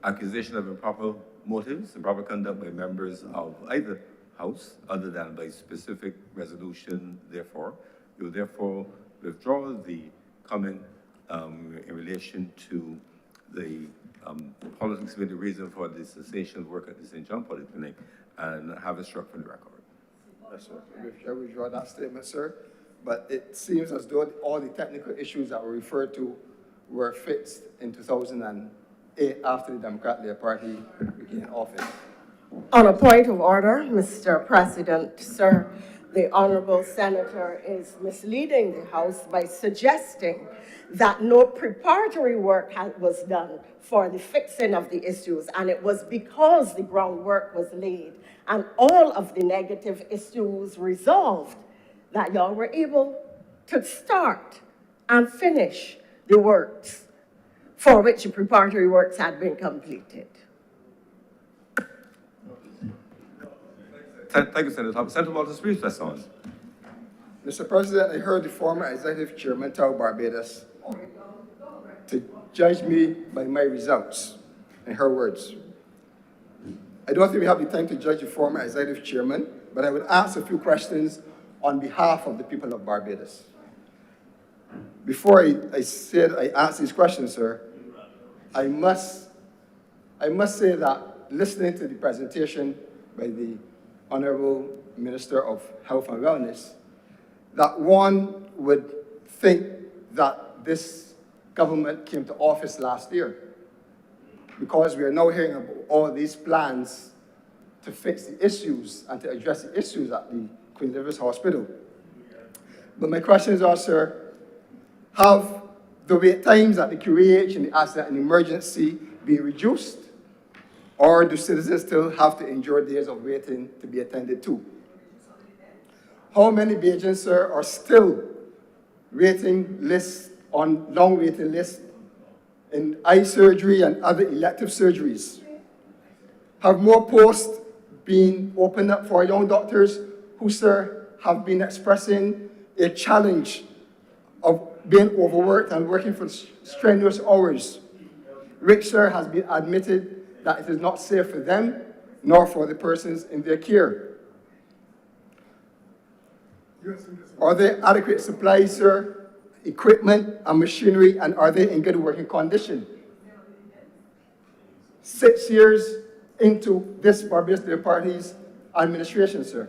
accusation of improper motives, improper conduct by members of either House, other than by specific resolution. Therefore, you therefore withdraw the comment in relation to the politics with the reason for the cessation of work at the St. John Polyclinic, and have it struck from the record. Yes, sir. I withdraw that statement, sir. But it seems as though all the technical issues that were referred to were fixed in 2008 after the Democratic Labour Party became in office. On a point of order, Mr. President, sir, the honorable senator is misleading the House by suggesting that no preparatory work was done for the fixing of the issues, and it was because the groundwork was laid and all of the negative issues resolved that y'all were able to start and finish the works for which the preparatory works had been completed. Thank you, Senator Thomas. Senator Walters, please press on. Mr. President, I heard the former executive chairman tell Barbados to judge me by my results, in her words. I don't think we have the time to judge the former executive chairman, but I would ask a few questions on behalf of the people of Barbados. Before I ask these questions, sir, I must say that listening to the presentation by the Honorable Minister of Health and Wellness, that one would think that this government came to office last year, because we are now hearing about all these plans to fix the issues and to address the issues at the Queen Elizabeth Hospital. But my questions are, sir, have the wait times at the QEH and the accident and emergency been reduced, or do citizens still have to endure days of waiting to be attended to? How many Bajans, sir, are still waiting lists on long waiting lists in eye surgery and other elective surgeries? Have more posts been opened up for young doctors who, sir, have been expressing a challenge of being overworked and working for strenuous hours, which, sir, has been admitted that it is not safe for them nor for the persons in their care? Are there adequate supplies, sir, equipment and machinery, and are they in good working condition? 6 years into this Barbados Labour Party's administration, sir,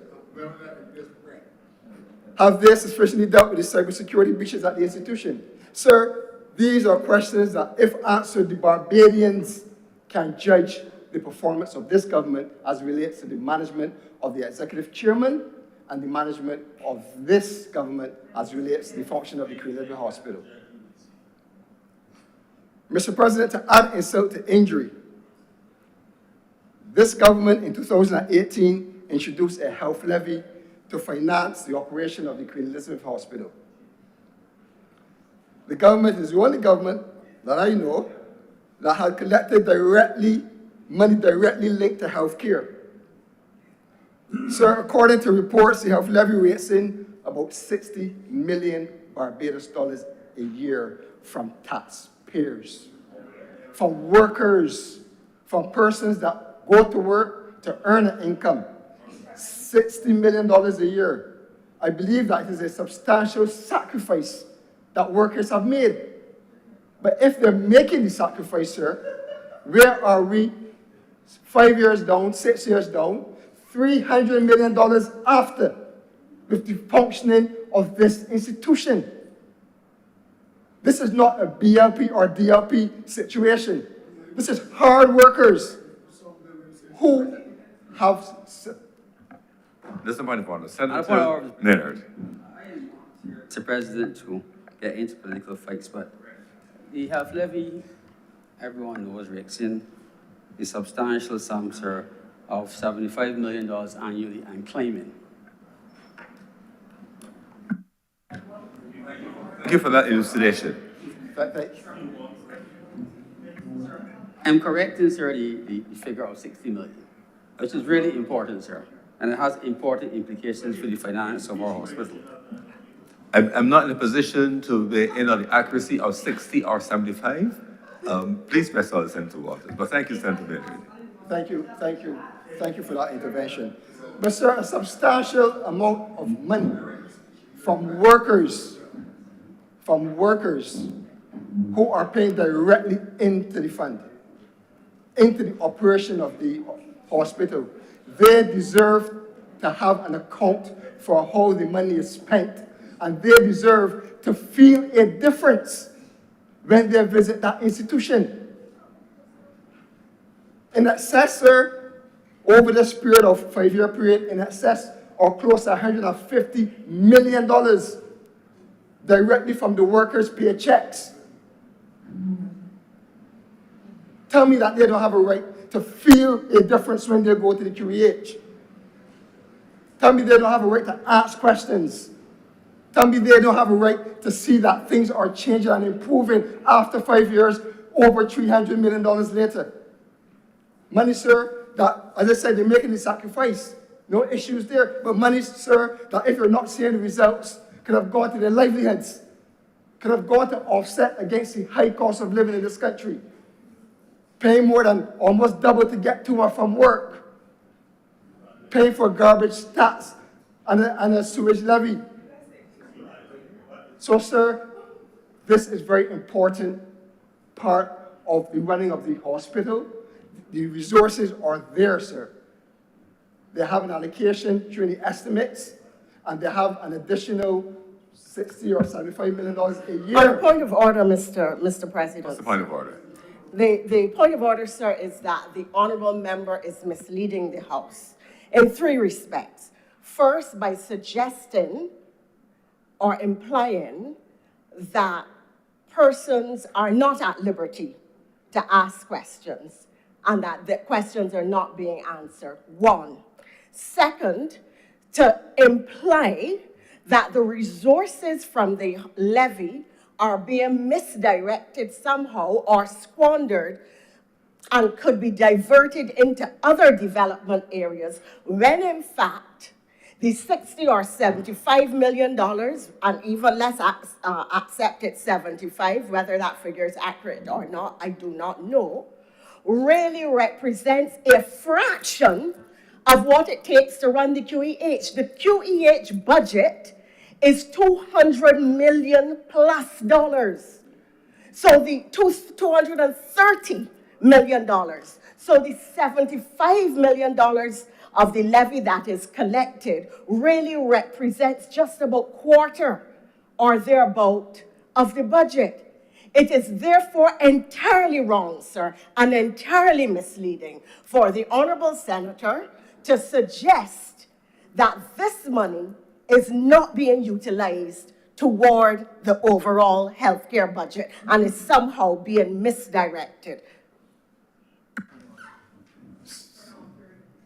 have they sufficiently dealt with the cybersecurity breaches at the institution? Sir, these are questions that, if answered, the Barbadians can judge the performance of this government as relates to the management of the executive chairman and the management of this government as relates to the function of the Queen Elizabeth Hospital. Mr. President, to add insult to injury, this government in 2018 introduced a health levy to finance the operation of the Queen Elizabeth Hospital. The government is the only government that I know that had collected money directly linked to health care. Sir, according to reports, the health levy rates in about 60 million Barbados dollars a year from taxpayers, from workers, from persons that go to work to earn an income. $60 million a year. I believe that it is a substantial sacrifice that workers have made. But if they're making the sacrifice, sir, where are we 5 years down, 6 years down, $300 million after with the functioning of this institution? This is not a BLP or DLP situation. This is hard workers who have... This is point of order. Senator Leonard. Mr. President, to get into political fights, but the health levy, everyone knows, rakes in a substantial sum, sir, of $75 million annually and claiming. Thank you for that elucidation. I'm correcting, sir, the figure of 60 million, which is really important, sir, and it has important implications for the finance of our hospital. I'm not in a position to weigh in on the accuracy of 60 or 75. Please press on, Senator Walters. But thank you, Senator Leonard. Thank you for that intervention. But sir, a substantial amount of money from workers who are paying directly into the fund, into the operation of the hospital. They deserve to have an account for how the money is spent, and they deserve to feel a difference when they visit that institution. In excess, sir, over this period of 5-year period in excess or close to $150 million directly from the workers' paychecks. Tell me that they don't have a right to feel a difference when they go to the QEH. Tell me they don't have a right to ask questions. Tell me they don't have a right to see that things are changing and improving after 5 years, over $300 million later. Money, sir, that, as I said, they're making the sacrifice. No issues there. But money, sir, that if you're not seeing the results, could have gone to their livelihoods, could have gone to offset against the high cost of living in this country, paying more than almost double to get to or from work, paying for garbage tax and a sewage levy. So, sir, this is very important part of the running of the hospital. The resources are there, sir. They have an allocation during the estimates, and they have an additional $60 or $75 million a On a year. point of order, Mr. President. What's the point of order? The point of order, sir, is that the honorable member is misleading the House in 3 respects. First, by suggesting or implying that persons are not at liberty to ask questions and that the questions are not being answered. 1. Second, to imply that the resources from the levy are being misdirected somehow or squandered and could be diverted into other development areas, when in fact, the $60 or $75 million, and even less accepted 75, whether that figure is accurate or not, I do not know, really represents a fraction of what it takes to run the QEH. The QEH budget is $200 million plus dollars. So the $230 million. So the $75 million of the levy that is collected really represents just about quarter or thereabout of the budget. It is therefore entirely wrong, sir, and entirely misleading for the honorable senator to suggest that this money is not being utilized toward the overall healthcare budget and is somehow being misdirected.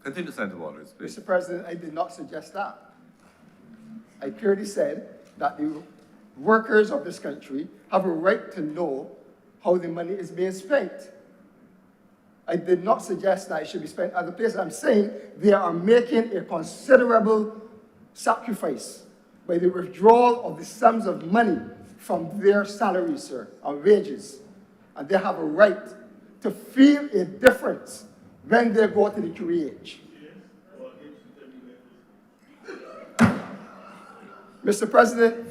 Continue, Senator Waters, please. Mr. President, I did not suggest that. I clearly said that the workers of this country have a right to know how the money is being spent. I did not suggest that it should be spent other places. I'm saying they are making a considerable sacrifice by the withdrawal of the sums of money from their salaries, sir, and wages. And they have a right to feel a difference when they go to the QEH. Mr. President,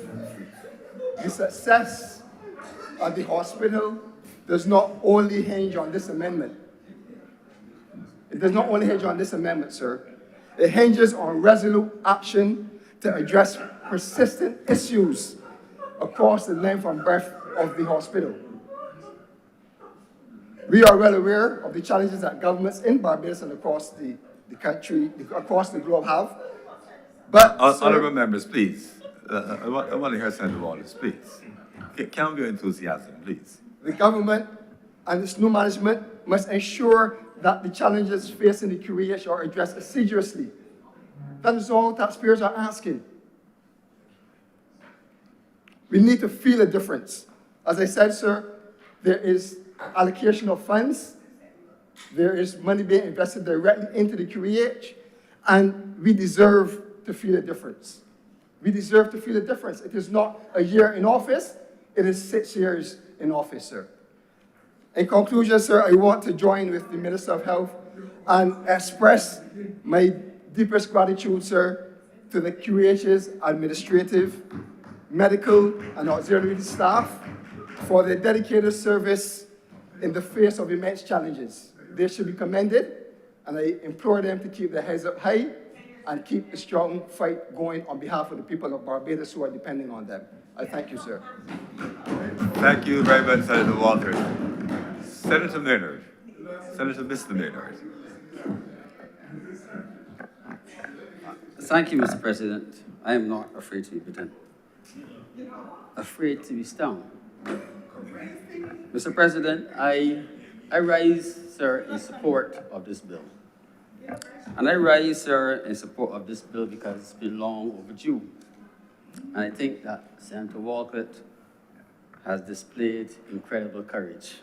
the success of the hospital does not only hinge on this amendment. It does not only hinge on this amendment, sir. It hinges on resolute action to address persistent issues across the length and breadth of the hospital. We are well aware of the challenges that governments in Barbados and across the country, across the globe have. But, sir, Honorable members, please. I want to hear Senator Waters, please. Calm your enthusiasm, please. the government and its new management must ensure that the challenges facing the QEH are addressed assiduously. That is all taxpayers are asking. We need to feel a difference. As I said, sir, there is allocation of funds, there is money being invested directly into the QEH, and we deserve to feel a difference. We deserve to feel a difference. It is not a year in office, it is 6 years in office, sir. In conclusion, sir, I want to join with the Minister of Health and express my deepest gratitude, sir, to the QEH's administrative, medical, and auxiliary staff for their dedicated service in the face of immense challenges. They should be commended, and I implore them to keep their heads up high and keep a strong fight going on behalf of the people of Barbados who are depending on them. I thank you, sir. Thank you very much, Senator Walters. Senator Maynard. Senator Mr. Maynard. Thank you, Mr. President. I am not afraid to be bitten. Afraid to be stung. Mr. President, I rise, sir, in support of this bill. And I rise, sir, in support of this bill because it's been long overdue. And I think that Senator Walcott has displayed incredible courage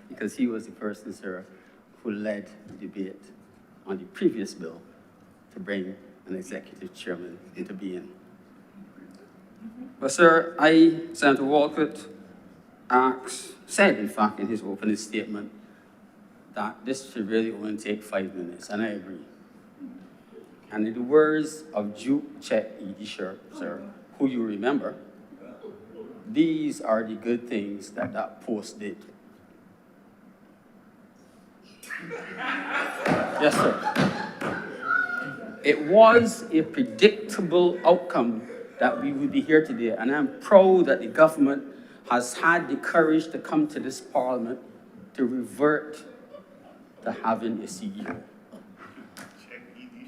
because he was the person, sir, who led the debate on the previous bill to bring an executive chairman into being. But, sir, Senator Walcott, said, in fact, in his opening statement, that this should really only take 5 minutes, and I agree. And in the words of Duke Chet E.D. Sharp, sir, who you remember, these are the good things that that post did. Yes, sir. It was a predictable outcome that we would be here today, and I'm proud that the government has had the courage to come to this parliament to revert to having a CEO.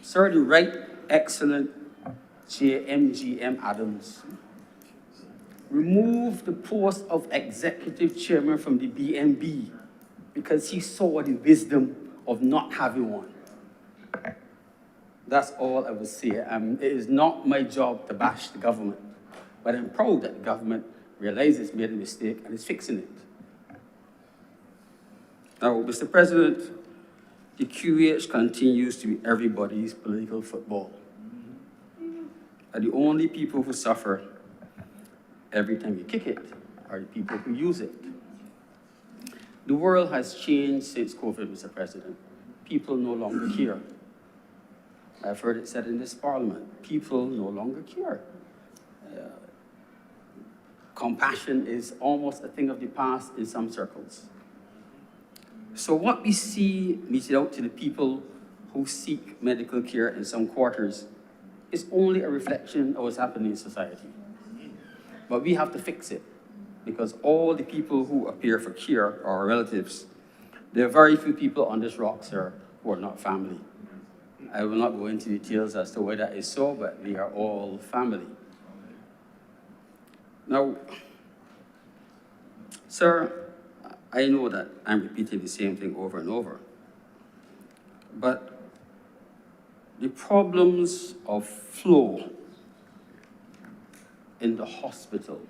Sir, the Right Excellent JMGM Adams removed the post of executive chairman from the BNB because he saw the wisdom of not having one. That's all I would say. It is not my job to bash the government, but I'm proud that the government realizes it's made a mistake and is fixing it. Now, Mr. President, the QH continues to be everybody's political football. And the only people who suffer every time you kick it are the people who use it. The world has changed since COVID, Mr. President. People no longer care. I've heard it said in this parliament, people no longer care. Compassion is almost a thing of the past in some circles. So what we see meted out to the people who seek medical care in some quarters is only a reflection of what's happening in society. But we have to fix it, because all the people who appear for care are our relatives. There are very few people on this rock, sir, who are not family. I will not go into details as to why that is so, but we are all family. Now, sir, I know that I'm repeating the same thing over and over, but the problems of flow in the hospital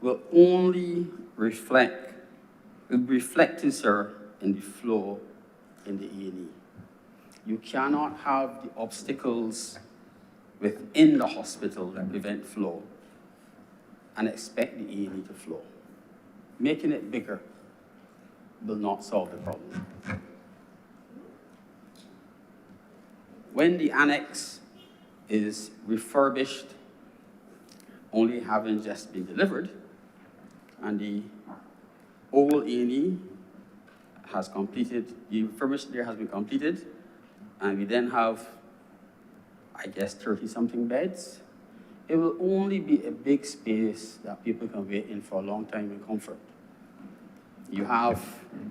will only be reflected, sir, in the flow in the A&E. You cannot have the obstacles within the hospital that prevent flow and expect the A&E to flow. Making it bigger will not solve the problem. When the annex is refurbished, only having just been delivered, and the old A&E has completed, the refurbishment there has been completed, and we then have, I guess, 30-something beds, it will only be a big space that people can wait in for a long time in comfort. You have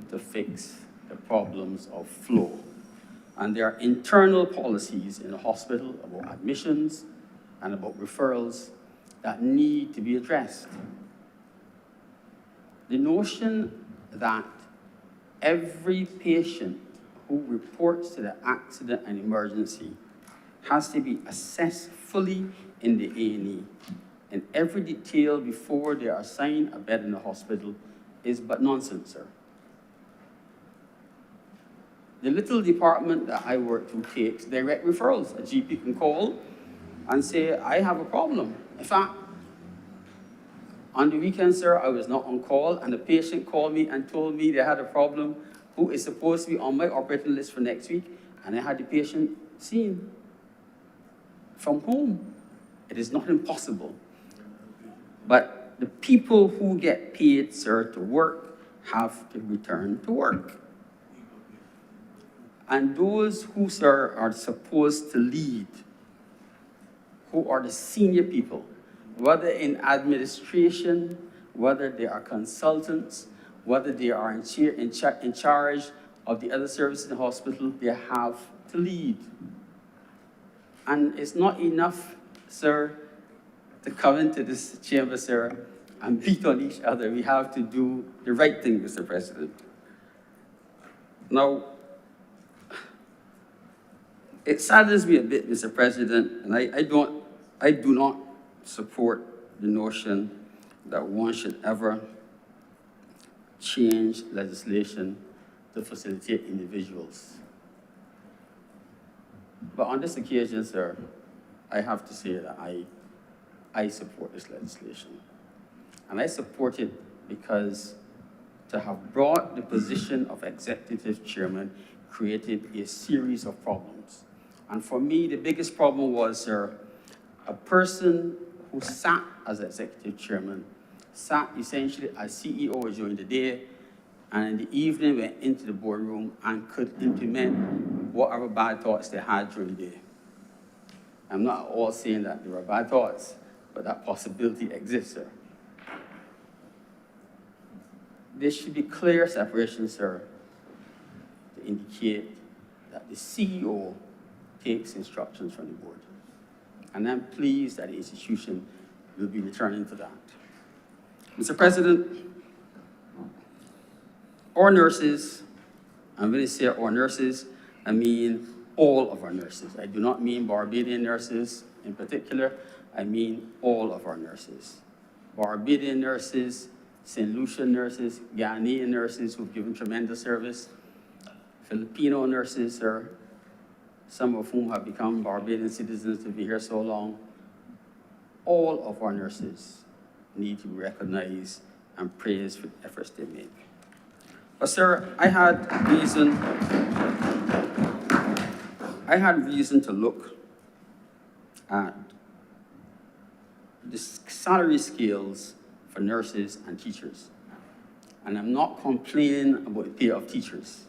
to fix the problems of flow. And there are internal policies in the hospital about admissions and about referrals that need to be addressed. The notion that every patient who reports to the accident and emergency has to be assessed fully in the A&E in every detail before they are assigned a bed in the hospital is but nonsense, sir. The little department that I work to takes direct referrals. A GP can call and say, I have a problem. In fact, on the weekend, sir, I was not on call, and the patient called me and told me they had a problem who is supposed to be on my operating list for next week, and I had the patient seen from home. It is not impossible. But the people who get paid, sir, to work have to return to work. And those who, sir, are supposed to lead, who are the senior people, whether in administration, whether they are consultants, whether they are in charge of the other services in the hospital, they have to lead. And it's not enough, sir, to come into this chamber, sir, and beat on each other. We have to do the right thing, Mr. President. Now, it saddens me a bit, Mr. President, and I do not support the notion that one should ever change legislation to facilitate individuals. But on this occasion, sir, I have to say that I support this legislation. And I support it because to have brought the position of executive chairman created a series of problems. And for me, the biggest problem was, sir, a person who sat as executive chairman sat essentially as CEO during the day, and in the evening went into the boardroom and could implement whatever bad thoughts they had during the day. I'm not at all saying that there were bad thoughts, but that possibility exists, sir. There should be clear separation, sir, to indicate that the CEO takes instructions from the board. And I'm pleased that the institution will be returning to that. Mr. President, our nurses, and when I say our nurses, I mean all of our nurses. I do not mean Barbadian nurses in particular, I mean all of our nurses. Barbadian nurses, St. Lucia nurses, Ghanaian nurses who've given tremendous service, Filipino nurses, sir, some of whom have become Barbadian citizens to be here so long. All of our nurses need to be recognized and praised for the efforts they make. But sir, I had reason to look at the salary scales for nurses and teachers. And I'm not complaining about the pay of teachers.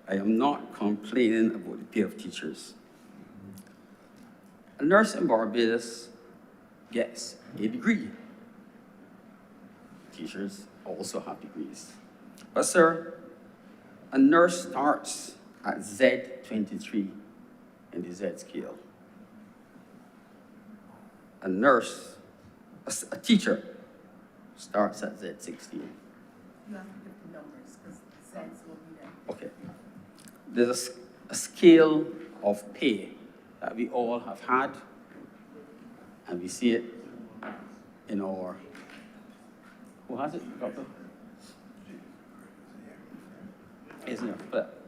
I am not complaining about the pay of teachers. A nurse in Barbados gets a degree. Teachers also have degrees. But sir, a nurse starts at Z23 in the Z scale. A teacher starts at Z16. You have to give the numbers because the cents will be there. Okay. There's a scale of pay that we all have had, and we see it in our, who has it, doctor? Isn't it? But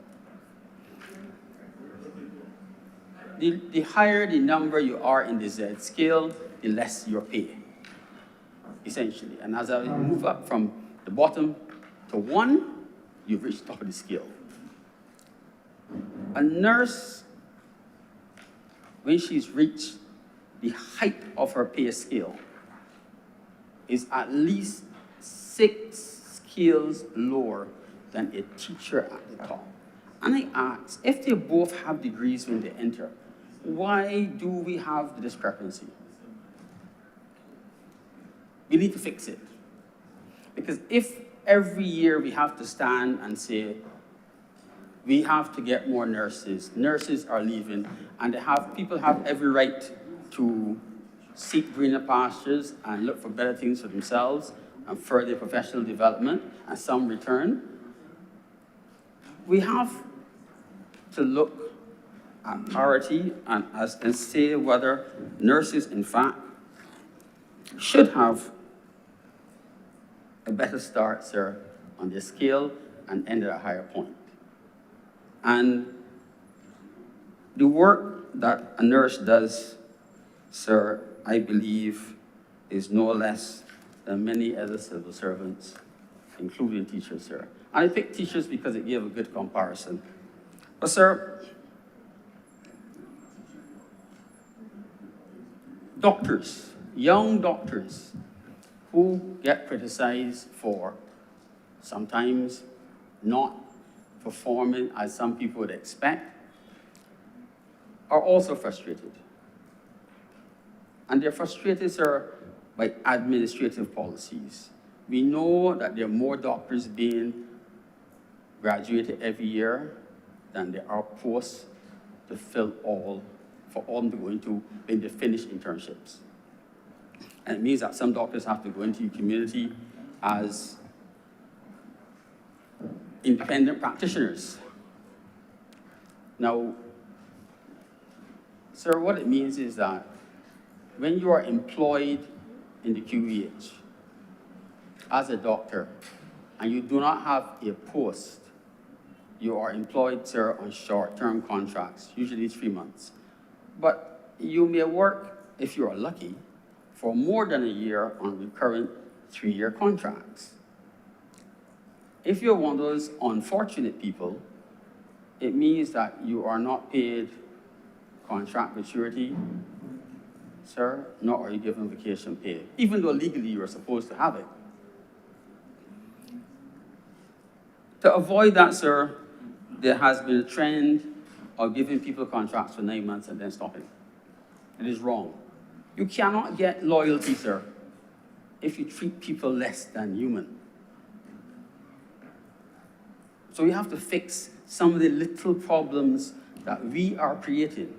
the higher the number you are in the Z scale, the less your pay, essentially. And as I move up from the bottom to 1, you've reached the top of the scale. A nurse, when she's reached the height of her pay scale, is at least 6 scales lower than a teacher at the top. And I ask, if they both have degrees when they enter, why do we have the discrepancy? We need to fix it. Because if every year we have to stand and say, we have to get more nurses, nurses are leaving, and people have every right to seek greener pastures and look for better things for themselves and further professional development and some return, we have to look at parity and say whether nurses, in fact, should have a better start, sir, on the scale and end at a higher point. And the work that a nurse does, sir, I believe is no less than many other civil servants, including teachers, sir. And I picked teachers because it gave a good comparison. But sir, doctors, young doctors who get criticized for sometimes not performing as some people would expect, are also frustrated. And they're frustrated, sir, by administrative policies. We know that there are more doctors being graduated every year than there are posts to fill for all them to go into when they finish internships. And it means that some doctors have to go into the community as independent practitioners. Now, sir, what it means is that when you are employed in the QEH as a doctor and you do not have a post, you are employed, sir, on short-term contracts, usually 3 months. But you may work, if you are lucky, for more than a year on recurrent 3-year contracts. If you're one of those unfortunate people, it means that you are not paid contract maturity, sir, nor are you given vacation pay, even though legally you are supposed to have it. To avoid that, sir, there has been a trend of giving people contracts for 9 months and then stopping. It is wrong. You cannot get loyalty, sir, if you treat people less than human. So we have to fix some of the little problems that we are creating.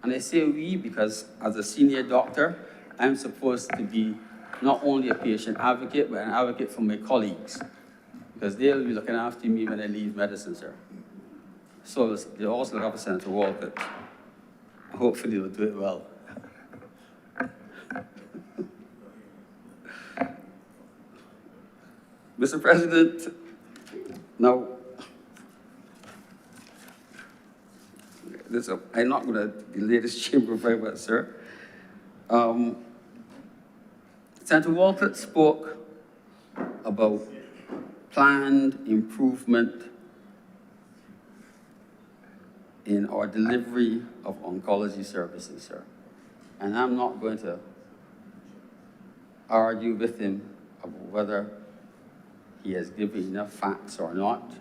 And I say we because as a senior doctor, I'm supposed to be not only a patient advocate, but an advocate for my colleagues, because they'll be looking after me when I leave medicine, sir. So they also look after Senator Walcott. Hopefully they'll do it well. Mr. President, now, I'm not going to delay this chamber very much, sir. Senator Walcott spoke about planned improvement in our delivery of oncology services, sir. And I'm not going to argue with him about whether he has given enough facts or not.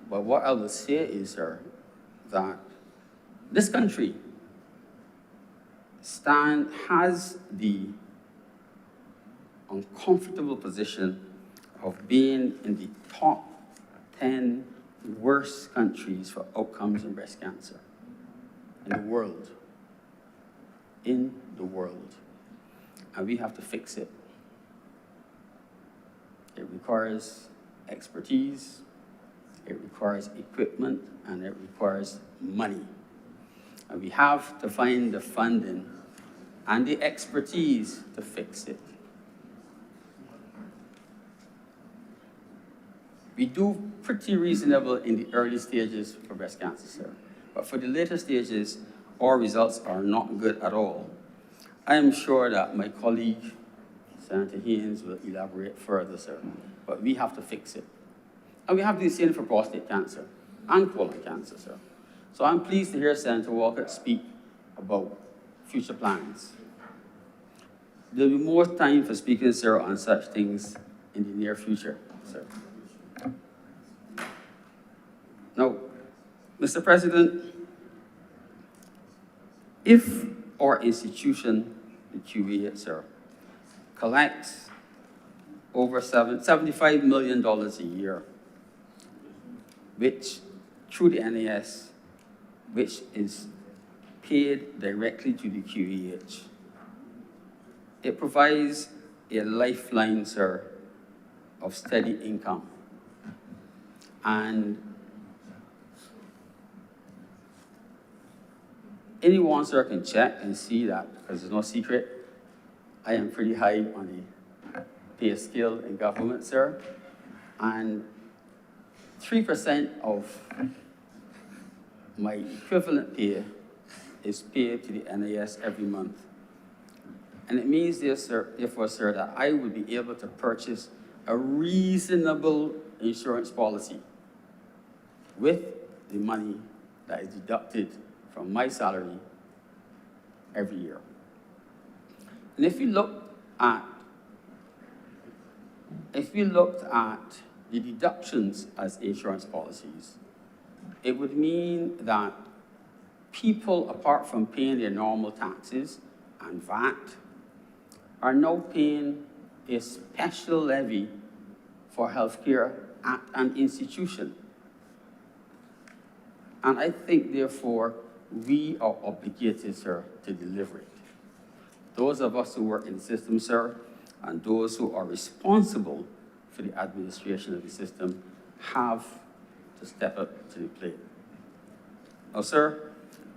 But what I will say is, sir, that this country has the uncomfortable position of being in the top 10 worst countries for outcomes in breast cancer in the world. In the world. And we have to fix it. It requires expertise, it requires equipment, and it requires money. And we have to find the funding and the expertise to fix it. We do pretty reasonable in the early stages for breast cancer, sir. But for the later stages, our results are not good at all. I am sure that my colleague, Senator Haynes, will elaborate further, sir. But we have to fix it. And we have to do the same for prostate cancer and colon cancer, sir. So I'm pleased to hear Senator Walcott speak about future plans. There'll be more time for speaking, sir, on such things in the near future, sir. Now, Mr. President, if our institution, the QEH, sir, collects over $75 million a year, which, through the NAS, which is paid directly to the QEH, it provides a lifeline, sir, of steady income. And anyone, sir, can check and see that, because there's no secret, I am pretty high on the pay scale in government, sir. And 3% of my equivalent pay is paid to the NAS every month. And it means, therefore, sir, that I would be able to purchase a reasonable insurance policy with the money that is deducted from my salary every year. And if we looked at the deductions as insurance policies, it would mean that people, apart from paying their normal taxes and VAT, are now paying a special levy for healthcare at an institution. And I think, therefore, we are obligated, sir, to deliver it. Those of us who work in the system, sir, and those who are responsible for the administration of the system have to step up to the plate. Now, sir,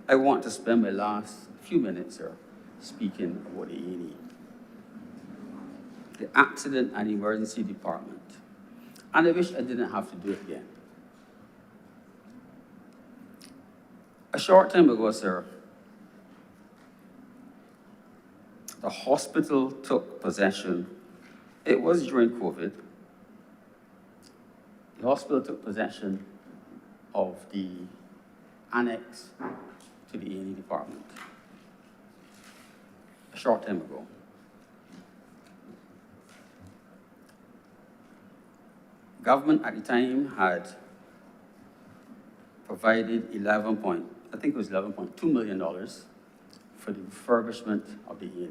I want to spend my last few minutes, sir, speaking about the A&E. The Accident and Emergency Department. And I wish I didn't have to do it again. A short time ago, sir, the hospital took possession. It was during COVID. The hospital took possession of the annex to the A&E department. A short time ago. Government at the time had provided $11.2 million for the refurbishment of the A&E.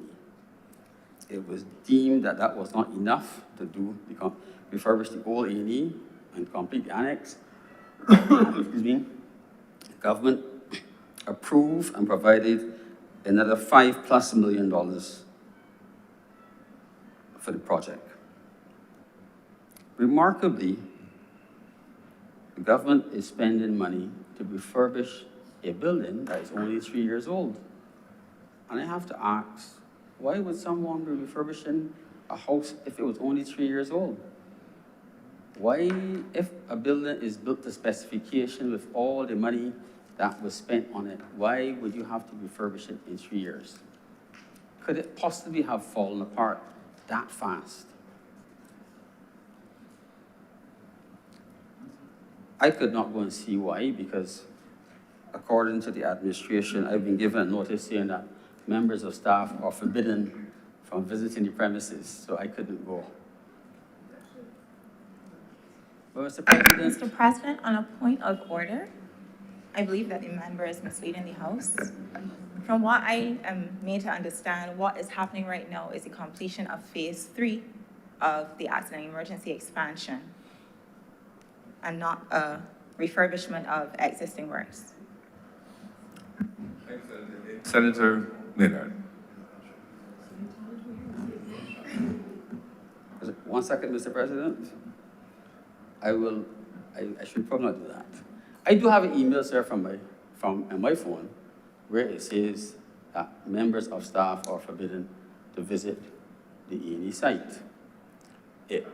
It was deemed that that was not enough to refurbish the old A&E and complete the annex. Excuse me. The government approved and provided another $5+ million for the project. Remarkably, the government is spending money to refurbish a building that is only 3 years old. And I have to ask, why would someone be refurbishing a house if it was only 3 years old? Why, if a building is built to specification with all the money that was spent on it, why would you have to refurbish it in 3 years? Could it possibly have fallen apart that fast? I could not go and see why, because according to the administration, I've been given a notice saying that members of staff are forbidden from visiting the premises, so I couldn't go. But Mr. President, Mr. President, on a point of order, I believe that the member is misleading the House. From what I am made to understand, what is happening right now is the completion of Phase 3 of the accident and emergency expansion, and not a refurbishment of existing works. Senator Maynard. 1 second, Mr. President. I should probably not do that. I do have an email, sir, from my phone, where it says that members of staff are forbidden to visit the A&E site. It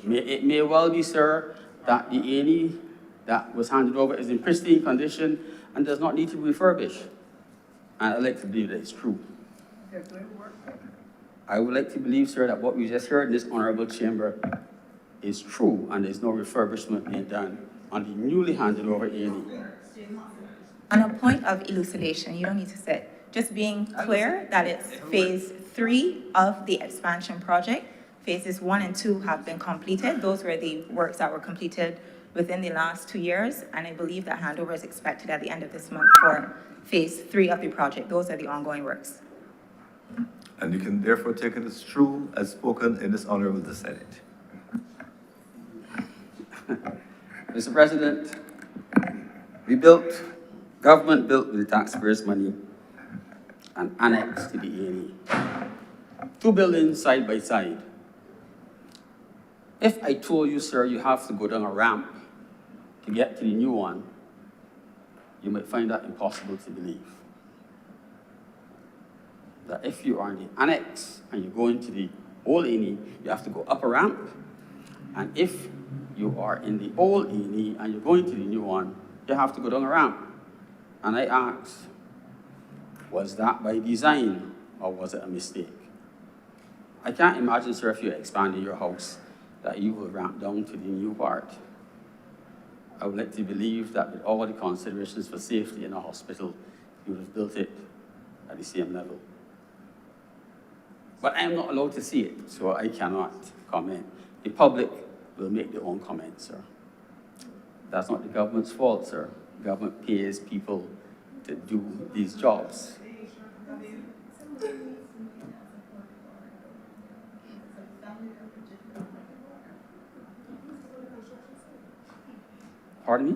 may well be, sir, that the A&E that was handed over is in pristine condition and does not need to be refurbished. And I'd like to believe that it's true. I would like to believe, sir, that what we just heard in this honorable chamber is true, and there's no refurbishment being done on the newly handed over A&E. On a point of elucidation, you don't need to sit. Just being clear that it's Phase 3 of the expansion project. Phases 1 and 2 have been completed. Those were the works that were completed within the last 2 years, and I believe that handover is expected at the end of this month for Phase 3 of the project. Those are the ongoing works. And you can therefore take it as true as spoken in this honorable the Senate. Mr. President, government built with the taxpayers' money an annex to the A&E. 2 buildings side by side. If I told you, sir, you have to go down a ramp to get to the new one, you might find that impossible to believe. That if you are in the annex and you go into the old A&E, you have to go up a ramp. And if you are in the old A&E and you're going to the new one, you have to go down a ramp. And I asked, was that by design or was it a mistake? I can't imagine, sir, if you're expanding your house, that you will ramp down to the new part. I would like to believe that with all the considerations for safety in a hospital, you would have built it at the same level. But I am not allowed to see it, so I cannot comment. The public will make their own comments, sir. That's not the government's fault, sir. The government pays people to do these jobs. Pardon me?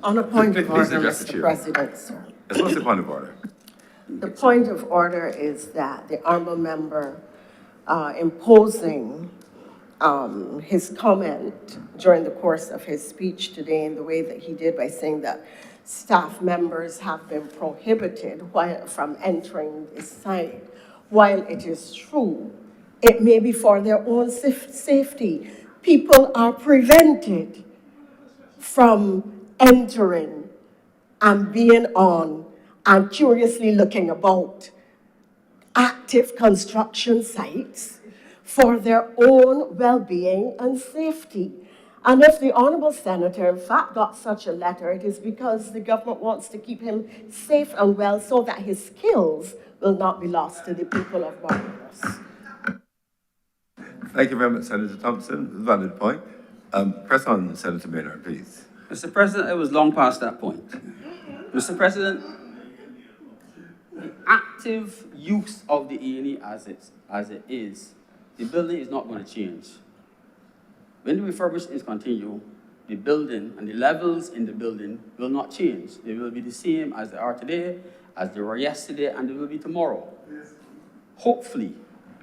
On a point of Please order, address the Mr. chair. President, sir. Yes, what's the point of order? The point of order is that the honourable member imposing his comment during the course of his speech today in the way that he did by saying that staff members have been prohibited from entering this site. While it is true, it may be for their own safety. People are prevented from entering and being on and curiously looking about active construction sites for their own well-being and safety. And if the honourable senator in fact got such a letter, it is because the government wants to keep him safe and well so that his skills will not be lost to the people of Barbados. Thank you very much, Senator Thompson. Valid point. Press on, Senator Maynard, please. Mr. President, it was long past that point. Mr. President, the active use of the A&E as it is, the building is not going to change. When the refurbishment is continue, the building and the levels in the building will not change. They will be the same as they are today, as they were yesterday, and they will be tomorrow. Hopefully,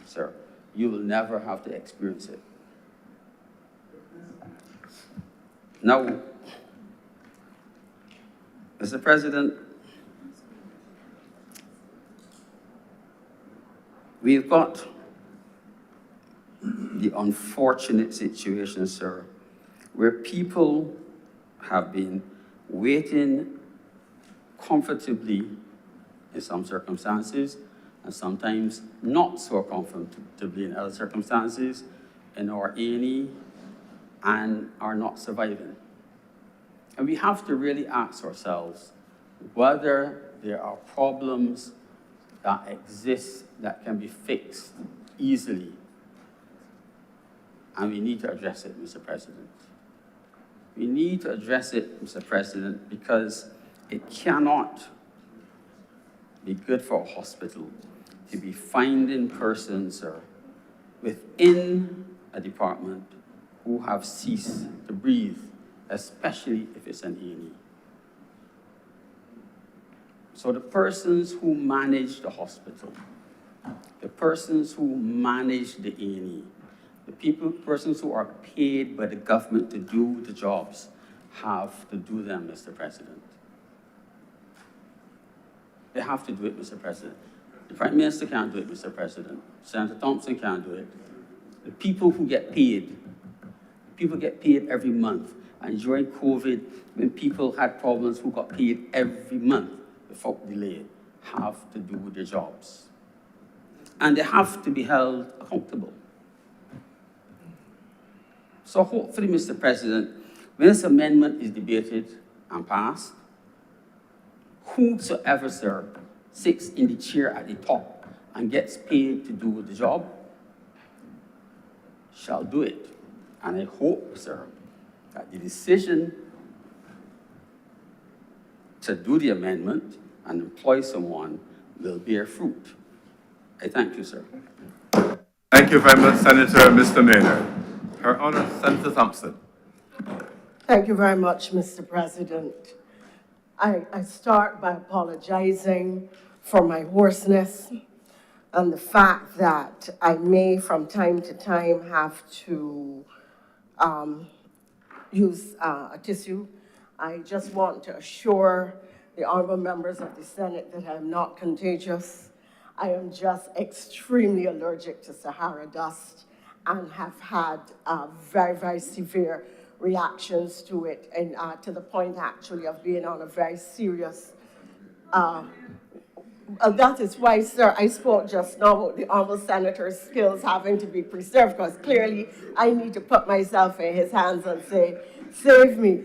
sir, you will never have to experience it. Now, Mr. President, we've got the unfortunate situation, sir, where people have been waiting comfortably in some circumstances, and sometimes not so comfortably in other circumstances, in our A&E, and are not surviving. And we have to really ask ourselves whether there are problems that exist that can be fixed easily. And we need to address it, Mr. President. We need to address it, Mr. President, because it cannot be good for a hospital to be finding persons within a department who have ceased to breathe, especially if it's an A&E. So the persons who manage the hospital, the persons who manage the A&E, the persons who are paid by the government to do the jobs have to do them, Mr. President. They have to do it, Mr. President. The Prime Minister can't do it, Mr. President. Senator Thompson can't do it. The people who get paid, people get paid every month. And during COVID, when people had problems who got paid every month without delay, have to do their jobs. And they have to be held accountable. So hopefully, Mr. President, when this amendment is debated and passed, whosoever, sir, sits in the chair at the top and gets paid to do the job shall do it. And I hope, sir, that the decision to do the amendment and employ someone will bear fruit. I thank you, sir. Thank you very much, Senator. Mr. Maynard. Her Honor, Senator Thompson. Thank you very much, Mr. President. I start by apologizing for my hoarseness and the fact that I may, from time to time, have to use a tissue. I just want to assure the honorable members of the Senate that I am not contagious. I am just extremely allergic to Sahara dust and have had very, very severe reactions to it, and to the point actually of being on a very serious, that is why, sir, I spoke just now about the honorable senator's skills having to be preserved, because clearly I need to put myself in his hands and say, save me,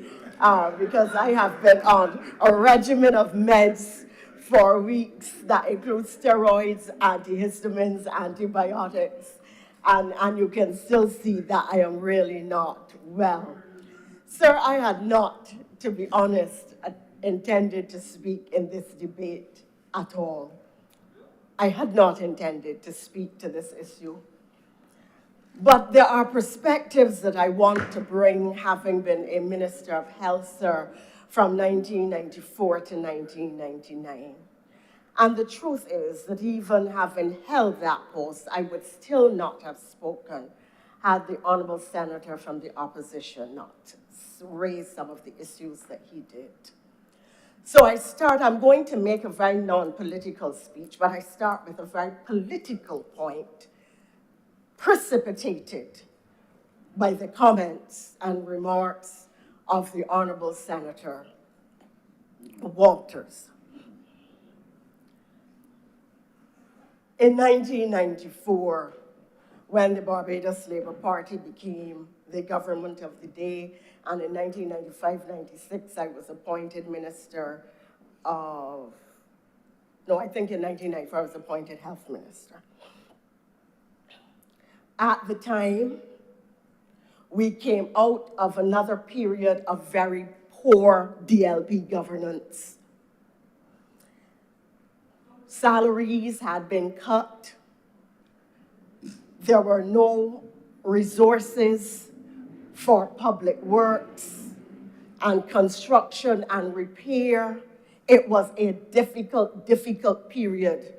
because I have been on a regimen of meds for weeks that includes steroids, antihistamines, antibiotics, and you can still see that I am really not well. Sir, I had not, to be honest, intended to speak in this debate at all. I had not intended to speak to this issue. But there are perspectives that I want to bring, having been a Minister of Health, sir, from 1994 to 1999. And the truth is that even having held that post, I would still not have spoken had the honorable senator from the opposition not raised some of the issues that he did. So I'm going to make a very non-political speech, but I start with a very political point precipitated by the comments and remarks of the Honorable Senator Walters. In 1994, when the Barbados Labour Party became the government of the day, and in 1995-96, I was appointed Minister of, no, I think in 1994 I was appointed Health Minister. At the time, we came out of another period of very poor DLP governance. Salaries had been cut. There were no resources for public works and construction and repair. It was a difficult period.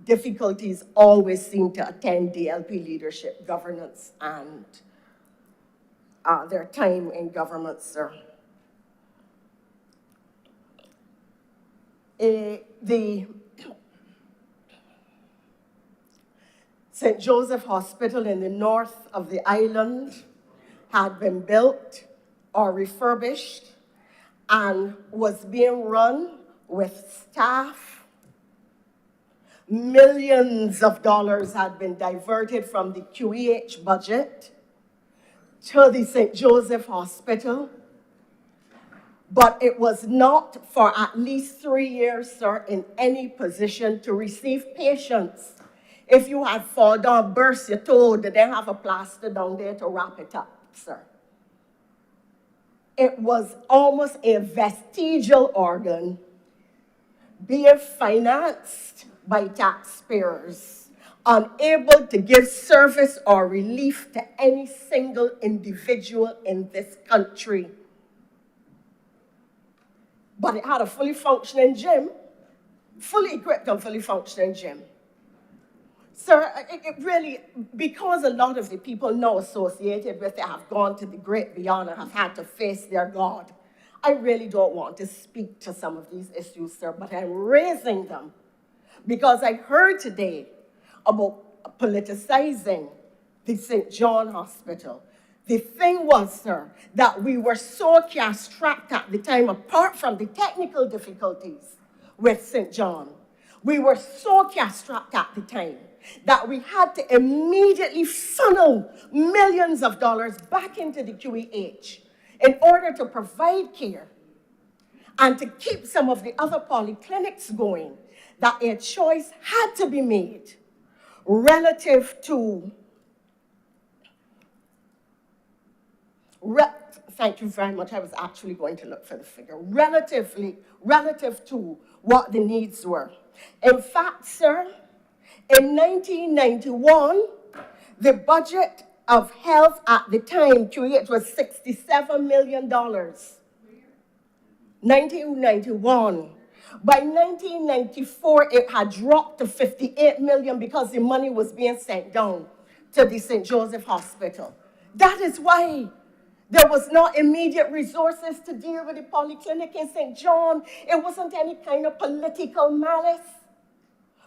Difficulties always seem to attend DLP leadership, governance, and their time in government, sir. The St. Joseph Hospital in the north of the island had been built or refurbished and was being run with staff. Millions of dollars had been diverted from the QEH budget to the St. Joseph Hospital, but it was not for at least 3 years, sir, in any position to receive patients. If you had fall down, burst your toe, they didn't have a plaster down there to wrap it up, sir. It was almost a vestigial organ being financed by taxpayers, unable to give service or relief to any single individual in this country. But it had a fully functioning gym, fully equipped and fully functioning gym. Sir, it really, because a lot of the people now associated with it have gone to the great beyond and have had to face their God, I really don't want to speak to some of these issues, sir, but I'm raising them because I heard today about politicizing the St. John Hospital. The thing was, sir, that we were so cash-strapped at the time, apart from the technical difficulties with St. John, we were so cash-strapped at the time that we had to immediately funnel millions of dollars back into the QEH in order to provide care and to keep some of the other polyclinics going, that a choice had to be made relative to, thank you very much, I was actually going to look for the figure, relative to what the needs were. In fact, sir, in 1991, the budget of health at the time, QEH, was $67 million. 1991. By 1994, it had dropped to 58 million because the money was being sent down to the St. Joseph Hospital. That is why there was no immediate resources to deal with the polyclinic in St. John. It wasn't any kind of political malice.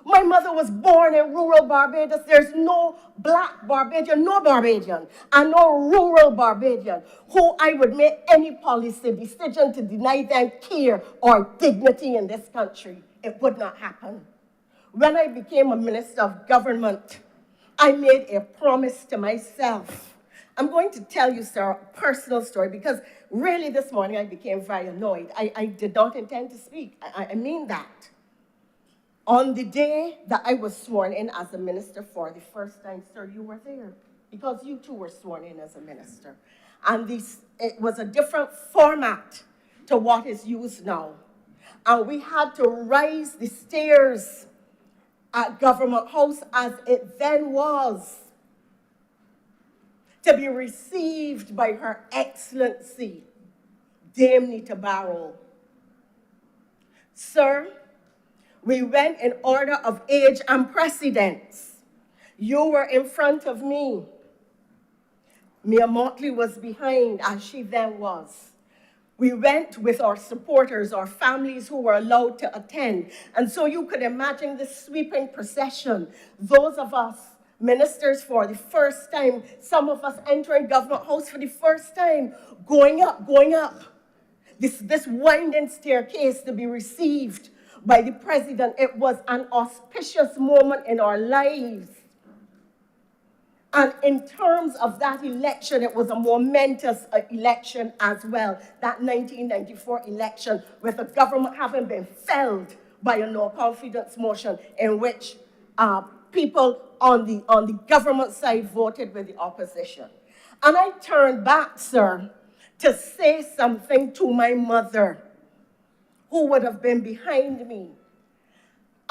My mother was born in rural Barbados. There's no black Barbadian, no Barbadian, and no rural Barbadian who I would make any policy decision to deny them care or dignity in this country. It would not happen. When I became a minister of government, I made a promise to myself. I'm going to tell you, sir, a personal story, because really this morning I became very annoyed. I did not intend to speak. I mean that. On the day that I was sworn in as a minister for the first time, sir, you were there, because you too were sworn in as a minister. And it was a different format to what is used now. And we had to rise the stairs at Government House, as it then was, to be received by Her Excellency, Dame Nita Barrow. Sir, we went in order of age and precedence. You were in front of me. Mia Motley was behind, as she then was. We went with our supporters, our families who were allowed to attend. And so you could imagine this sweeping procession. Those of us ministers for the first time, some of us entering Government House for the first time, going up. This winding staircase to be received by the president. It was an auspicious moment in our lives. And in terms of that election, it was a momentous election as well, that 1994 election, with the government having been felled by a no confidence motion in which people on the government side voted with the opposition. And I turned back, sir, to say something to my mother, who would have been behind me.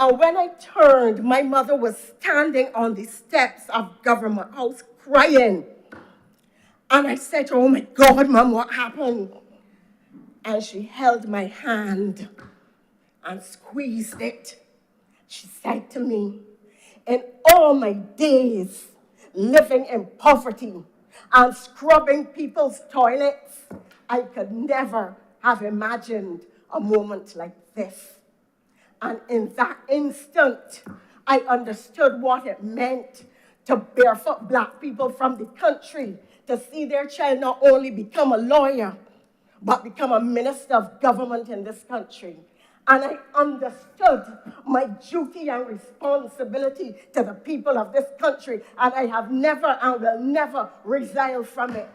And when I turned, my mother was standing on the steps of Government House crying. And I said, oh my God, Mom, what happened? And she held my hand and squeezed it. She said to me, in all my days living in poverty and scrubbing people's toilets, I could never have imagined a moment like this. And in that instant, I understood what it meant to barefoot black people from the country, to see their child not only become a lawyer, but become a minister of government in this country. And I understood my duty and responsibility to the people of this country, and I have never and will never resile from it.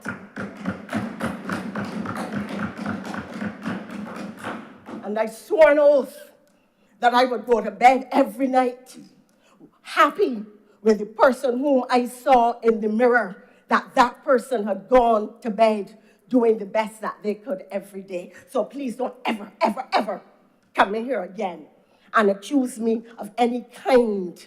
And I swore an oath that I would go to bed every night happy with the person whom I saw in the mirror, that person had gone to bed doing the best that they could every day. So please don't ever, ever, ever come in here again and accuse me of any kind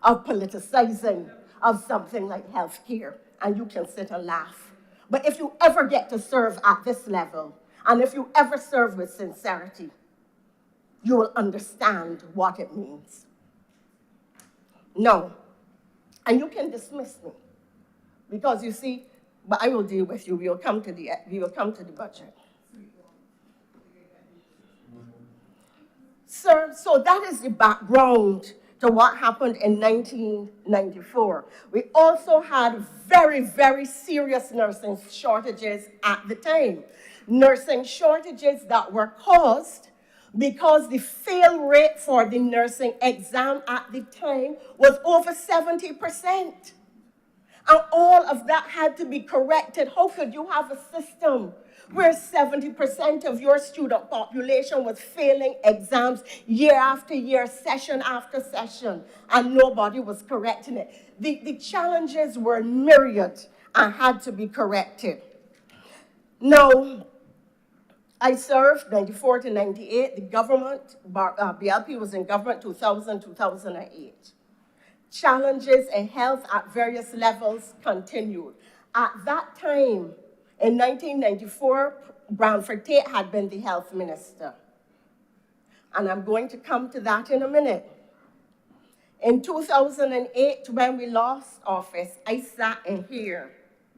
of politicizing of something like health care. And you can sit and laugh. But if you ever get to serve at this level, and if you ever serve with sincerity, you will understand what it means. No. And you can dismiss me. Because you see, but I will deal with you. We will come to the budget. Sir, so that is the background to what happened in 1994. We also had very, very serious nursing shortages at the time. Nursing shortages that were caused because the fail rate for the nursing exam at the time was over 70%. And all of that had to be corrected. How could you have a system where 70% of your student population was failing exams year after year, session after session, and nobody was correcting it? The challenges were myriad and had to be corrected. Now, I served 94 to 98. The government, BLP was in government 2000, 2008. Challenges in health at various levels continued. At that time, in 1994, Branford Tate had been the health minister. And I'm going to come to that in a minute. In 2008, when we lost office, I sat in here,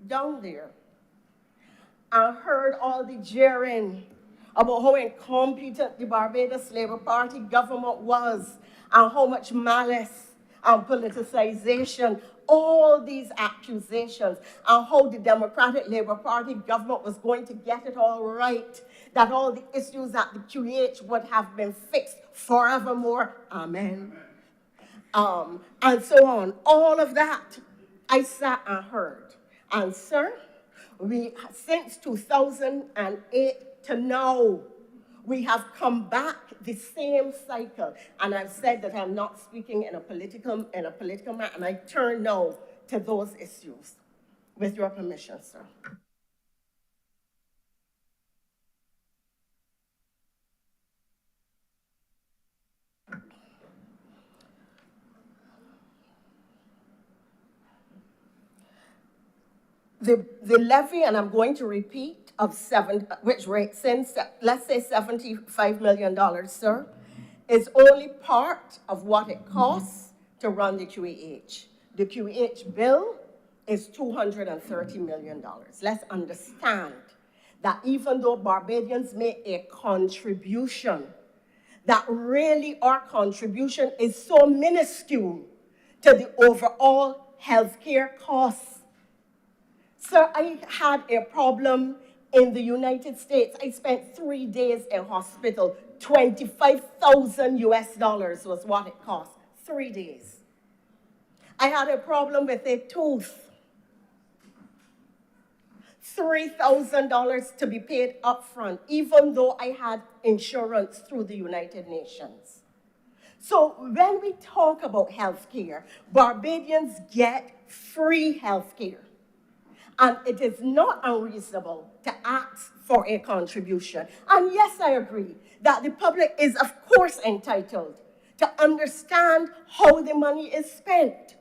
down there, and heard all the jeering about how incompetent the Barbados Labour Party government was, and how much malice and politicization, all these accusations, and how the Democratic Labour Party government was going to get it all right, that all the issues at the QH would have been fixed forevermore. Amen. And so on. All of that, I sat and heard. And sir, since 2008 to now, we have come back the same cycle. And I've said that I'm not speaking in a political manner, and I turn now to those issues. With your permission, sir. the levy, and I'm going to repeat, of which rates in, let's say $75 million, sir, is only part of what it costs to run the QEH. The QEH bill is $230 million. Let's understand that even though Barbadians make a contribution, that really our contribution is so minuscule to the overall healthcare costs. Sir, I had a problem in the United States. I spent 3 days in hospital. $25,000 US was what it cost. 3 days. I had a problem with a tooth. $3,000 to be paid upfront, even though I had insurance through the United Nations. So when we talk about health care, Barbadians get free health care. And it is not unreasonable to ask for a contribution. And yes, I agree that the public is, of course, entitled to understand how the money is spent.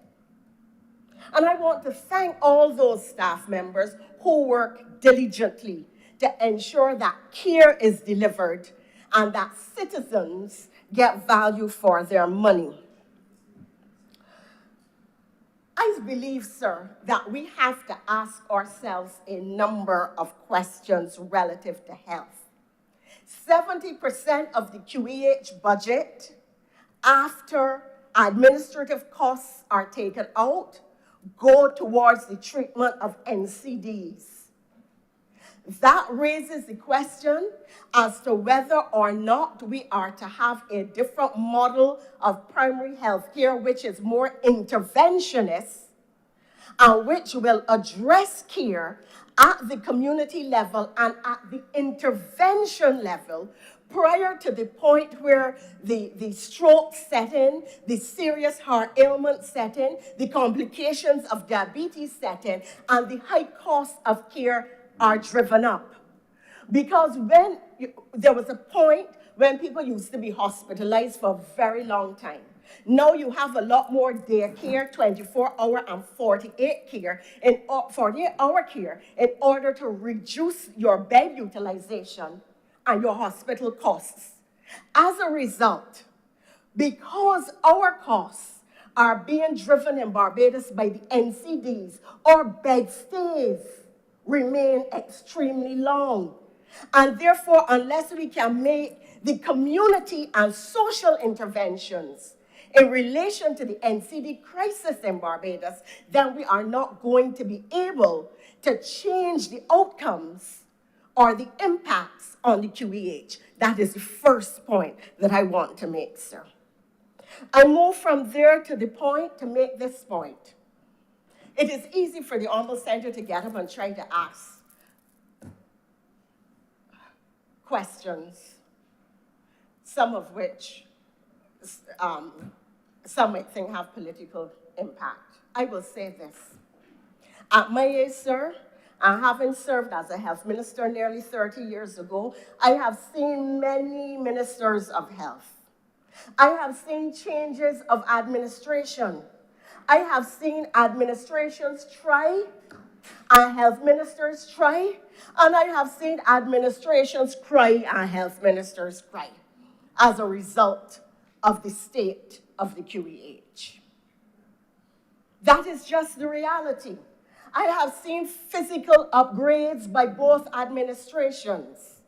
And I want to thank all those staff members who work diligently to ensure that care is delivered and that citizens get value for their money. I believe, sir, that we have to ask ourselves a number of questions relative to health. 70% of the QEH budget, after administrative costs are taken out, go towards the treatment of NCDs. That raises the question as to whether or not we are to have a different model of primary health care, which is more interventionist, and which will address care at the community level and at the intervention level prior to the point where the stroke set in, the serious heart ailment set in, the complications of diabetes set in, and the high costs of care are driven up. Because there was a point when people used to be hospitalized for a very long time. Now you have a lot more day care, 24-hour and 48-hour care, in order to reduce your bed utilization and your hospital costs. As a result, because our costs are being driven in Barbados by the NCDs, our bed stays remain extremely long. And therefore, unless we can make the community and social interventions in relation to the NCD crisis in Barbados, then we are not going to be able to change the outcomes or the impacts on the QEH. That is the first point that I want to make, sir. I move from there to the point to make this point. It is easy for the Honorable Senator to get up and try to ask questions, some of which some might think have political impact. I will say this. At my age, sir, and having served as a health minister nearly 30 years ago, I have seen many ministers of health. I have seen changes of administration. I have seen administrations try, and health ministers try, and I have seen administrations cry and health ministers cry as a result of the state of the QEH. That is just the reality. I have seen physical upgrades by both administrations.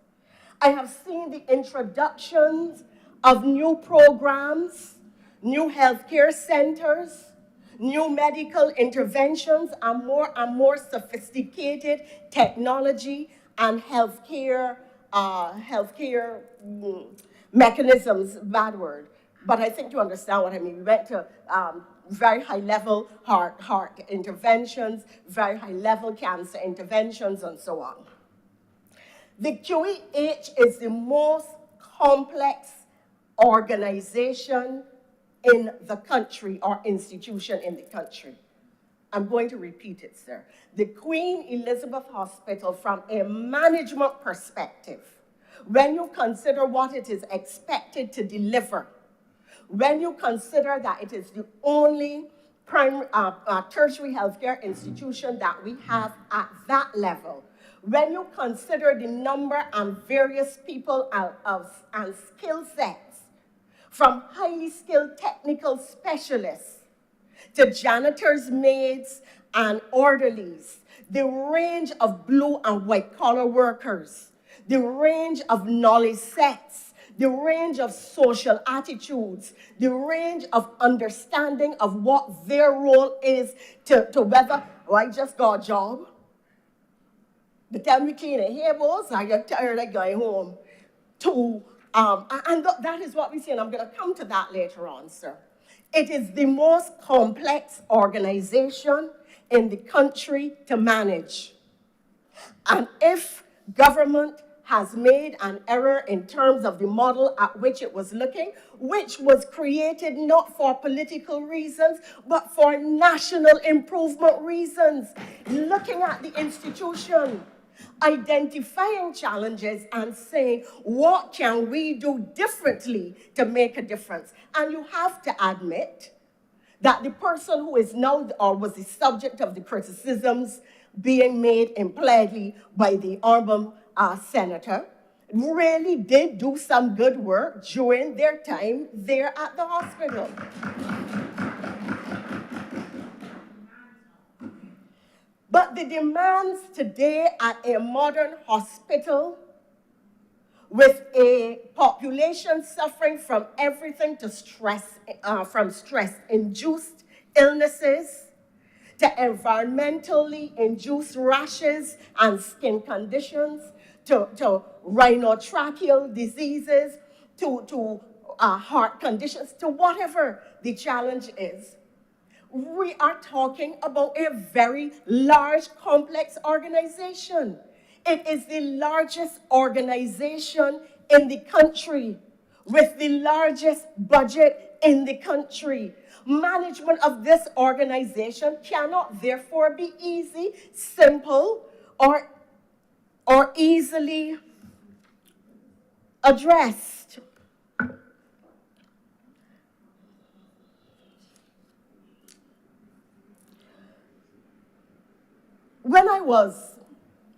I have seen the introductions of new programs, new healthcare centers, new medical interventions, and more sophisticated technology and healthcare mechanisms, bad word. But I think you understand what I mean. We went to very high-level heart interventions, very high-level cancer interventions, and so on. The QEH is the most complex organization in the country or institution in the country. I'm going to repeat it, sir. The Queen Elizabeth Hospital, from a management perspective, when you consider what it is expected to deliver, when you consider that it is the only tertiary healthcare institution that we have at that level, when you consider the number and various people and skill sets, from highly skilled technical specialists to janitors, maids, and orderlies, the range of blue and white collar workers, the range of knowledge sets, the range of social attitudes, the range of understanding of what their role is to whether, oh, I just got a job. The time we clean the hair balls, I get tired of going home. That is what we see, and I'm going to come to that later on, sir. It is the most complex organization in the country to manage. And if government has made an error in terms of the model at which it was looking, which was created not for political reasons, but for national improvement reasons, looking at the institution, identifying challenges and saying, what can we do differently to make a difference? And you have to admit that the person who is now or was the subject of the criticisms being made impliedly by the honorable senator really did do some good work during their time there at the hospital. But the demands today at a modern hospital with a population suffering from everything to stress, from stress-induced illnesses to environmentally induced rashes and skin conditions, to rhinotracheal diseases, to heart conditions, to whatever the challenge is. We are talking about a very large, complex organization. It is the largest organization in the country, with the largest budget in the country. Management of this organization cannot therefore be easy, simple, or easily addressed. When I was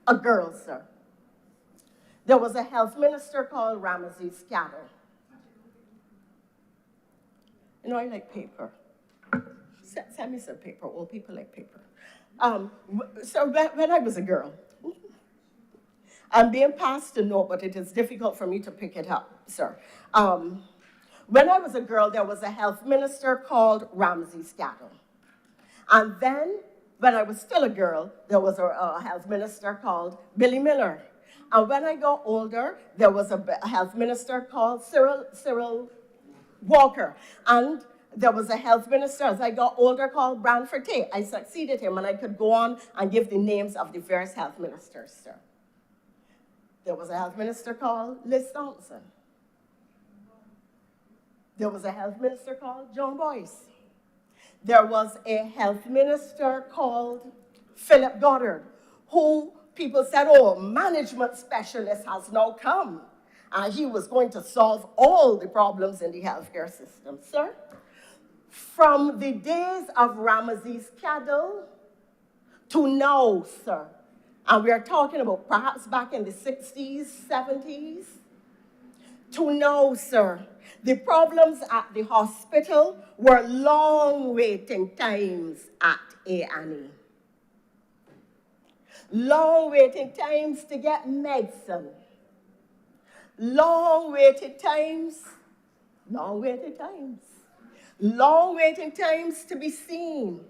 a girl, sir, there was a health minister called Ramesses Scattle. You know, I like paper. Send me some paper. Old people like paper. So when I was a girl, I'm being passed a note, but it is difficult for me to pick it up, sir. When I was a girl, there was a health minister called Ramesses Scattle. And then, when I was still a girl, there was a health minister called Billy Miller. And when I got older, there was a health minister called Cyril Walker. And there was a health minister, as I got older, called Branford Tate. I succeeded him, and I could go on and give the names of the various health ministers, sir. There was a health minister called Liz Thompson. There was a health minister called John Boyce. There was a health minister called Philip Goddard, who people said, oh, management specialist has now come, and he was going to solve all the problems in the healthcare system. Sir, from the days of Ramesses Scattle to now, sir, and we are talking about perhaps back in the 60s, 70s, to now, sir, the problems at the hospital were long waiting times at A&E. Long waiting times to get medicine. Long waiting times. Long waiting times. Long waiting times to be seen.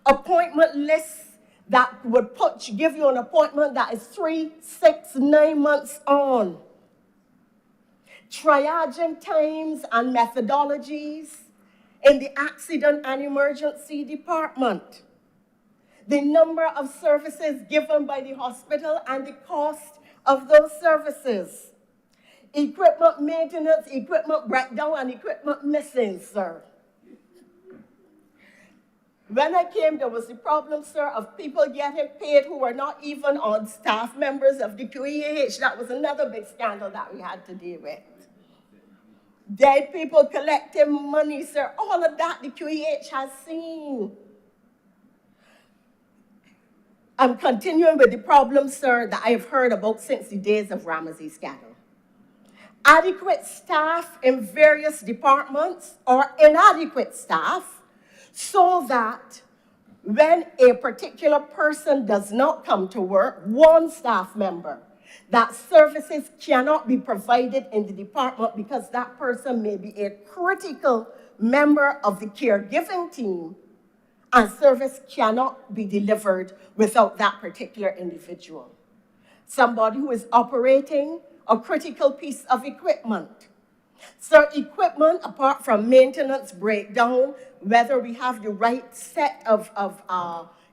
Appointment lists that would give you an appointment that is 3, 6, 9 months on. Triaging times and methodologies in the accident and emergency department. The number of services given by the hospital and the cost of those services. Equipment maintenance, equipment breakdown, and equipment missing, sir. When I came, there was the problem, sir, of people getting paid who were not even on staff members of the QEH. That was another big scandal that we had to deal with. dead people collecting money, sir. All of that the QEH has seen. I'm continuing with the problem, sir, that I have heard about since the days of Ramesses scandal. Adequate staff in various departments or inadequate staff so that when a particular person does not come to work, one staff member, that services cannot be provided in the department because that person may be a critical member of the caregiving team, and service cannot be delivered without that particular individual. Somebody who is operating a critical piece of equipment. So equipment, apart from maintenance breakdown, whether we have the right set of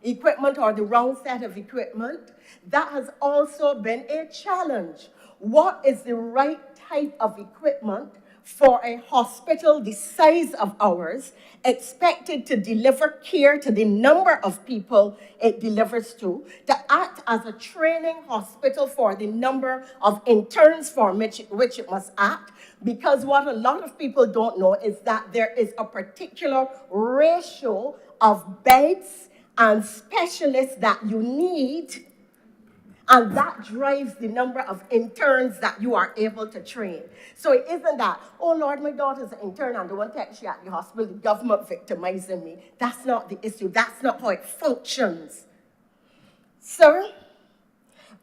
equipment or the wrong set of equipment, that has also been a challenge. What is the right type of equipment for a hospital the size of ours, expected to deliver care to the number of people it delivers to act as a training hospital for the number of interns for which it must act? Because what a lot of people don't know is that there is a particular ratio of beds and specialists that you need, and that drives the number of interns that you are able to train. So it isn't that, oh Lord, my daughter's an intern and the one takes she at the hospital, the government victimizing me. That's not the issue. That's not how it functions. Sir,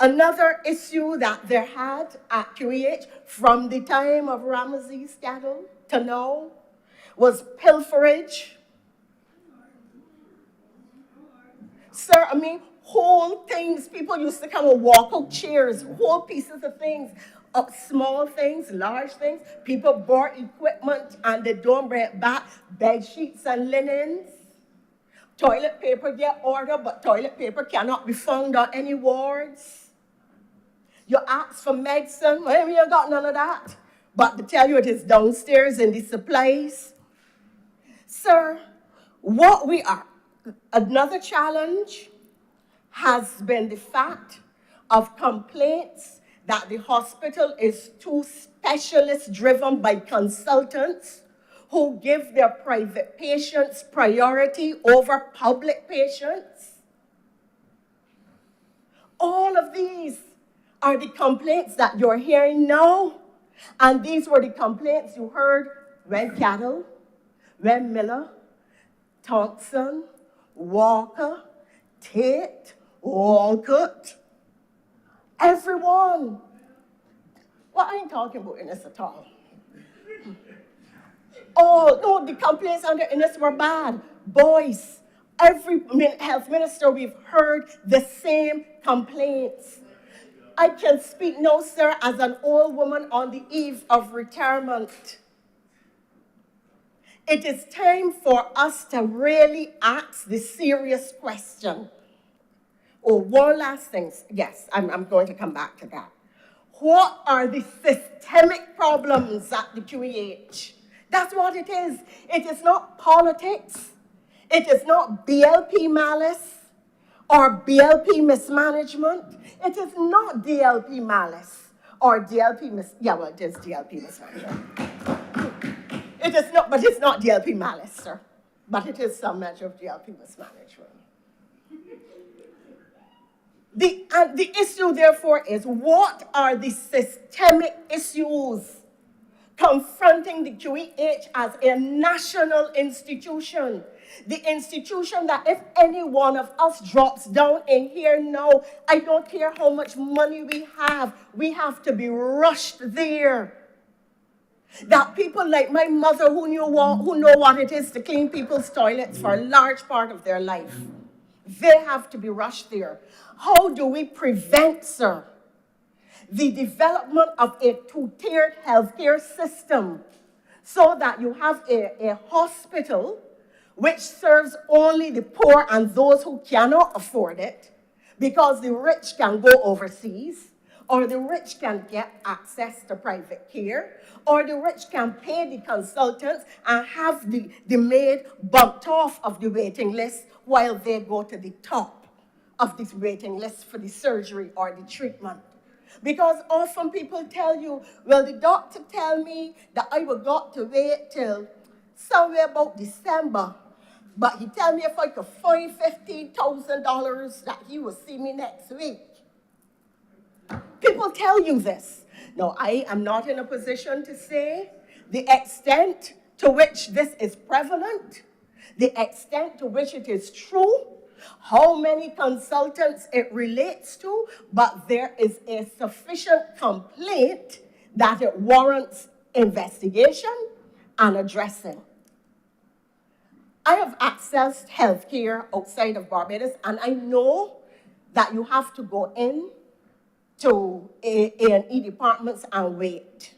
another issue that there had at QEH from the time of Ramesses scandal to now was pilferage. Sir, I mean, whole things, people used to come and walk out chairs, whole pieces of things, small things, large things. People bought equipment and they don't bring it back. Bed sheets and linens. Toilet paper get ordered, but toilet paper cannot be found on any wards. You ask for medicine, well, you got none of that. But to tell you it is downstairs in the supplies. Sir, another challenge has been the fact of complaints that the hospital is too specialist-driven by consultants who give their private patients priority over public patients. All of these are the complaints that you're hearing now, and these were the complaints you heard when Cattle, when Miller, Thompson, Walker, Tate, Walcott, everyone. Well, I ain't talking about Innes at all. Oh, no, the complaints under Innes were bad. Boys, every health minister, we've heard the same complaints. I can speak now, sir, as an old woman on the eve of retirement. It is time for us to really ask the serious question. Oh, one last thing. Yes, I'm going to come back to that. What are the systemic problems at the QEH? That's what it is. It is not politics. It is not BLP malice or BLP mismanagement. It is not DLP malice or DLP it is DLP mismanagement. It is not, but it's not DLP malice, sir. But it is some measure of DLP mismanagement. The issue, therefore, is what are the systemic issues confronting the QEH as a national institution? The institution that if any one of us drops down in here now, I don't care how much money we have to be rushed there. That people like my mother who know what it is to clean people's toilets for a large part of their life, they have to be rushed there. How do we prevent, sir, the development of a two-tiered healthcare system so that you have a hospital which serves only the poor and those who cannot afford it, because the rich can go overseas, or the rich can get access to private care, or the rich can pay the consultants and have the maid bumped off of the waiting list while they go to the top of this waiting list for the surgery or the treatment. Because often people tell you, well, the doctor tell me that I will got to wait till somewhere about December. But he tell me if I could find $15,000 that he will see me next week. People tell you this. Now, I am not in a position to say the extent to which this is prevalent, the extent to which it is true, how many consultants it relates to, but there is a sufficient complaint that it warrants investigation and addressing. I have accessed healthcare outside of Barbados, and I know that you have to go in to A&E departments and wait.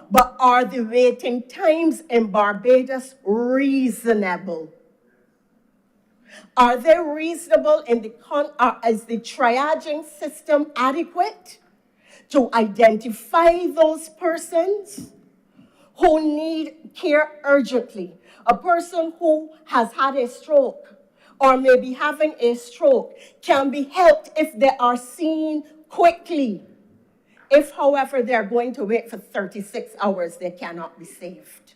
But are the waiting times in Barbados reasonable? Are they reasonable in is the triaging system adequate to identify those persons who need care urgently? A person who has had a stroke or may be having a stroke can be helped if they are seen quickly. If, however, they're going to wait for 36 hours, they cannot be saved.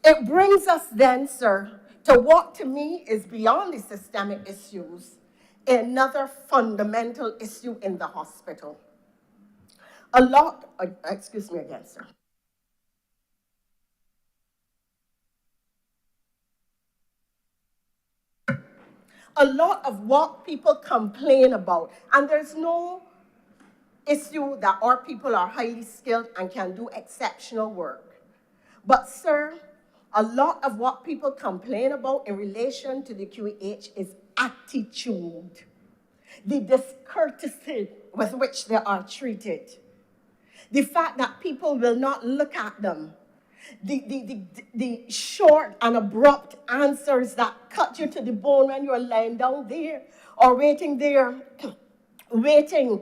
It brings us then, sir, to what to me is beyond the systemic issues, another fundamental issue in the hospital. Excuse me again, sir. A lot of what people complain about, and there's no issue that our people are highly skilled and can do exceptional work. But, sir, a lot of what people complain about in relation to the QEH is attitude, the discourtesy with which they are treated, the fact that people will not look at them, the short and abrupt answers that cut you to the bone when you're lying down there or waiting there, waiting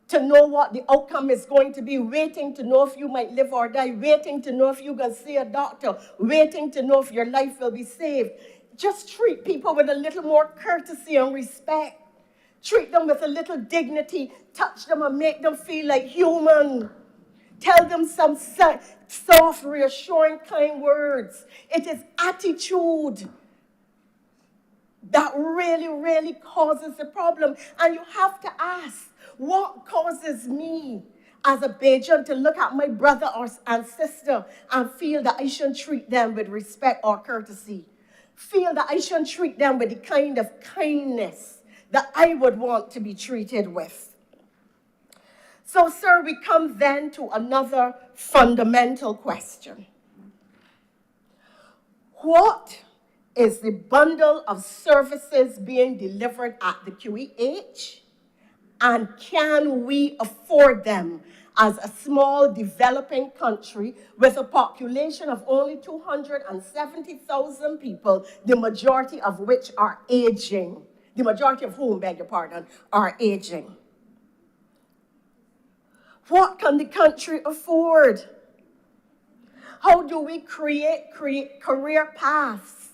to know what the outcome is going to be, waiting to know if you might live or die, waiting to know if you can see a doctor, waiting to know if your life will be saved. Just treat people with a little more courtesy and respect. Treat them with a little dignity. Touch them and make them feel like human. Tell them some soft, reassuring, kind words. It is attitude that really, really causes the problem. And you have to ask, what causes me as a Bajan to look at my brother and sister and feel that I shouldn't treat them with respect or courtesy? Feel that I shouldn't treat them with the kind of kindness that I would want to be treated with. So, sir, we come then to another fundamental question. What is the bundle of services being delivered at the QEH? And can we afford them as a small developing country with a population of only 270,000 people, the majority of which are aging, the majority of whom, beg your pardon, are aging? What can the country afford? How do we create career paths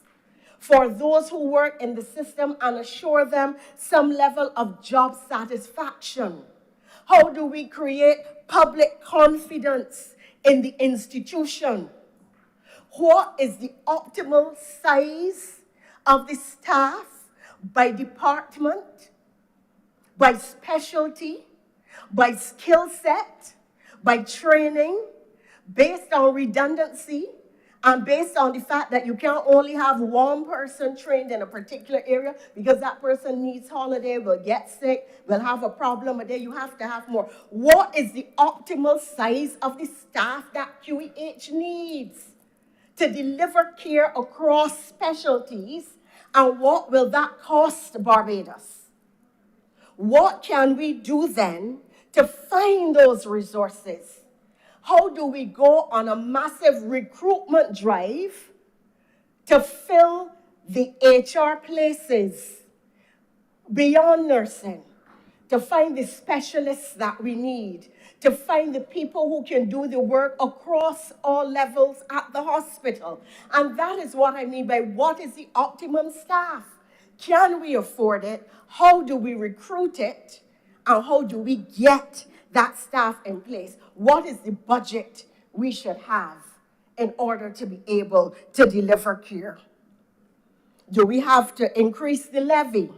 for those who work in the system and assure them some level of job satisfaction? How do we create public confidence in the institution? What is the optimal size of the staff by department, by specialty, by skill set, by training, based on redundancy, and based on the fact that you can't only have one person trained in a particular area because that person needs holiday, will get sick, will have a problem a day, you have to have more. What is the optimal size of the staff that QEH needs to deliver care across specialties, and what will that cost Barbados? What can we do then to find those resources? How do we go on a massive recruitment drive to fill the HR places beyond nursing, to find the specialists that we need, to find the people who can do the work across all levels at the hospital? And that is what I mean by what is the optimum staff? Can we afford it? How do we recruit it? And how do we get that staff in place? What is the budget we should have in order to be able to deliver care? Do we have to increase the levy?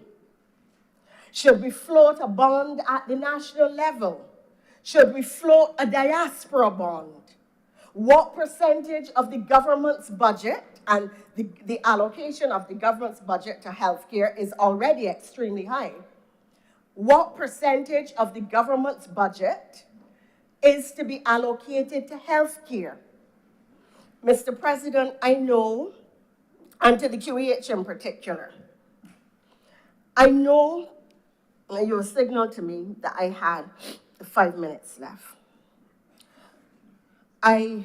Should we float a bond at the national level? Should we float a diaspora bond? What percentage of the government's budget and the allocation of the government's budget to healthcare is already extremely high? What percentage of the government's budget is to be allocated to healthcare? Mr. President, I know, and to the QEH in particular, I know you signaled to me that I had 5 minutes left. I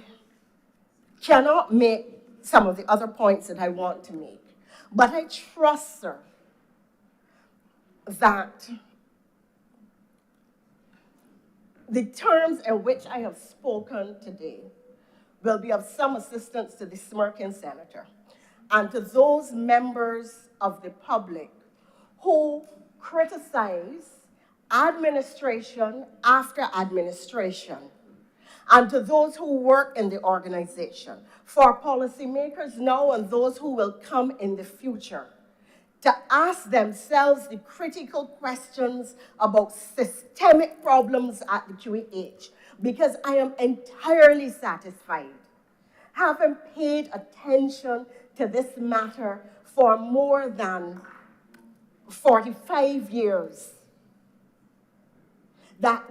cannot make some of the other points that I want to make, but I trust, sir, that the terms in which I have spoken today will be of some assistance to the smirking senator and to those members of the public who criticize administration after administration, and to those who work in the organization, for policymakers now and those who will come in the future, to ask themselves the critical questions about systemic problems at the QEH, because I am entirely satisfied, having paid attention to this matter for more than 45 years, that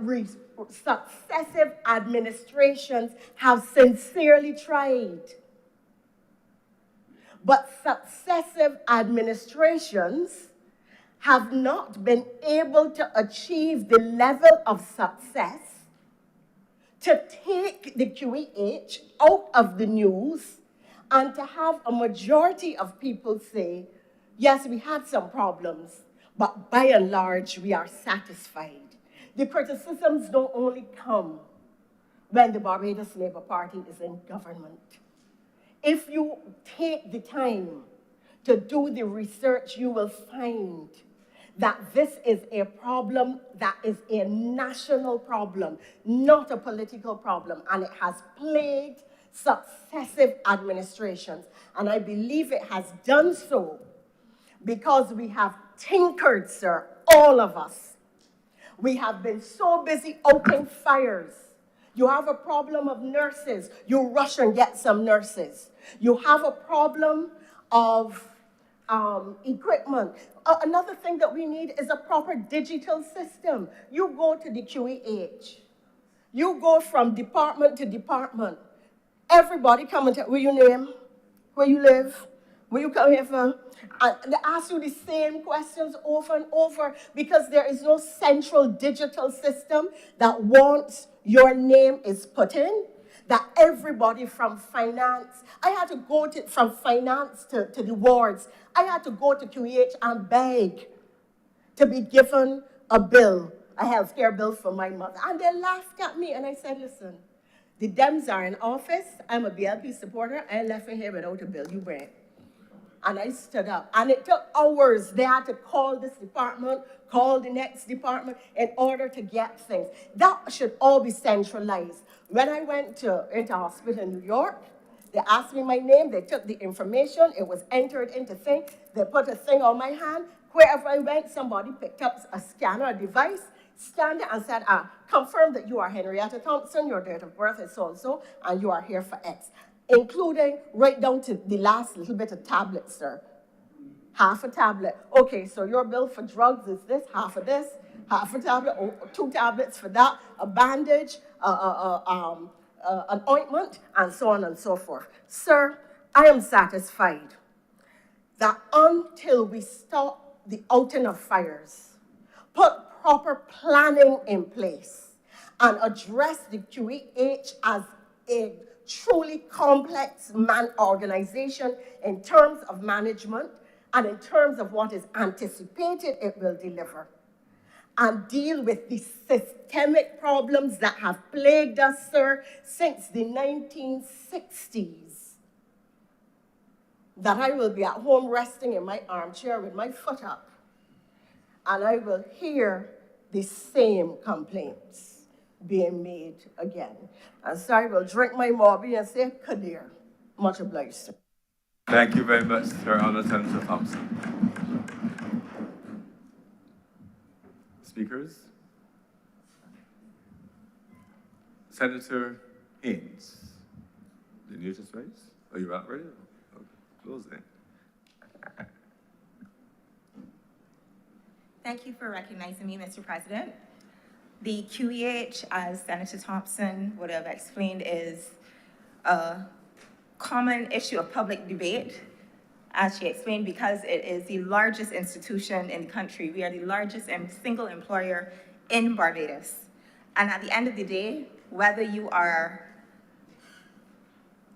successive administrations have sincerely tried. But successive administrations have not been able to achieve the level of success to take the QEH out of the news and to have a majority of people say, yes, we had some problems, but by and large, we are satisfied. The criticisms don't only come when the Barbados Labour Party is in government. If you take the time to do the research, you will find that this is a problem that is a national problem, not a political problem, and it has plagued successive administrations. And I believe it has done so because we have tinkered, sir, all of us. We have been so busy opening fires. You have a problem of nurses, you rush and get some nurses. You have a problem of equipment. Another thing that we need is a proper digital system. You go to the QEH. You go from department to department. Everybody come and tell, where you name, where you live, where you come here from. And they ask you the same questions over and over because there is no central digital system that once your name is put in, that everybody from finance, I had to go from finance to the wards. I had to go to QEH and beg to be given a bill, a healthcare bill for my mother. And they laughed at me and I said, listen, the Dems are in office. I'm a BLP supporter. I left in here without a bill. You bring it. And I stood up. And it took hours. They had to call this department, call the next department in order to get things. That should all be centralized. When I went into hospital in New York, they asked me my name. They took the information. It was entered into thing. They put a thing on my hand. Wherever I went, somebody picked up a scanner, a device, scanned it and said, confirm that you are Henrietta Thompson, your date of birth is so-and-so, and you are here for X. Including right down to the last little bit of tablet, sir. Half a tablet. Okay, so your bill for drugs is this, half a tablet, or 2 tablets for that, a bandage, an ointment, and so on and so forth. Sir, I am satisfied that until we stop the outing of fires, put proper planning in place, and address the QEH as a truly complex organization in terms of management and in terms of what is anticipated it will deliver, and deal with the systemic problems that have plagued us, sir, since the 1960s, that I will be at home resting in my armchair with my foot up, and I will hear the same complaints being made again. And so I will drink my Morby and say, Kadir. Much obliged, sir. Thank you very much, Sir Honor Senator Thompson. Speakers? Senator Haynes. Did you just raise? Are you out ready? Okay, close then. Thank you for recognizing me, Mr. President. The QEH, as Senator Thompson would have explained, is a common issue of public debate, as she explained, because it is the largest institution in the country. We are the largest and single employer in Barbados. And at the end of the day, whether you are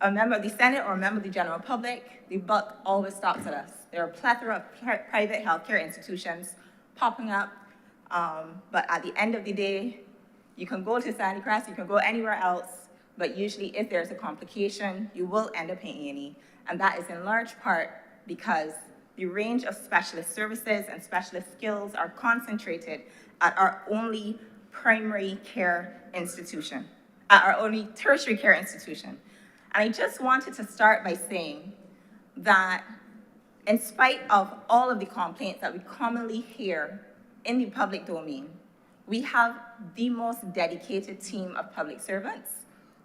a member of the Senate or a member of the general public, the buck always stops at us. There are a plethora of private healthcare institutions popping up, but at the end of the day, you can go to Sandy Crest, you can go anywhere else, but usually if there's a complication, you will end up in A&E. And that is in large part because the range of specialist services and specialist skills are concentrated at our only primary care institution, at our only tertiary care institution. And I just wanted to start by saying that in spite of all of the complaints that we commonly hear in the public domain, we have the most dedicated team of public servants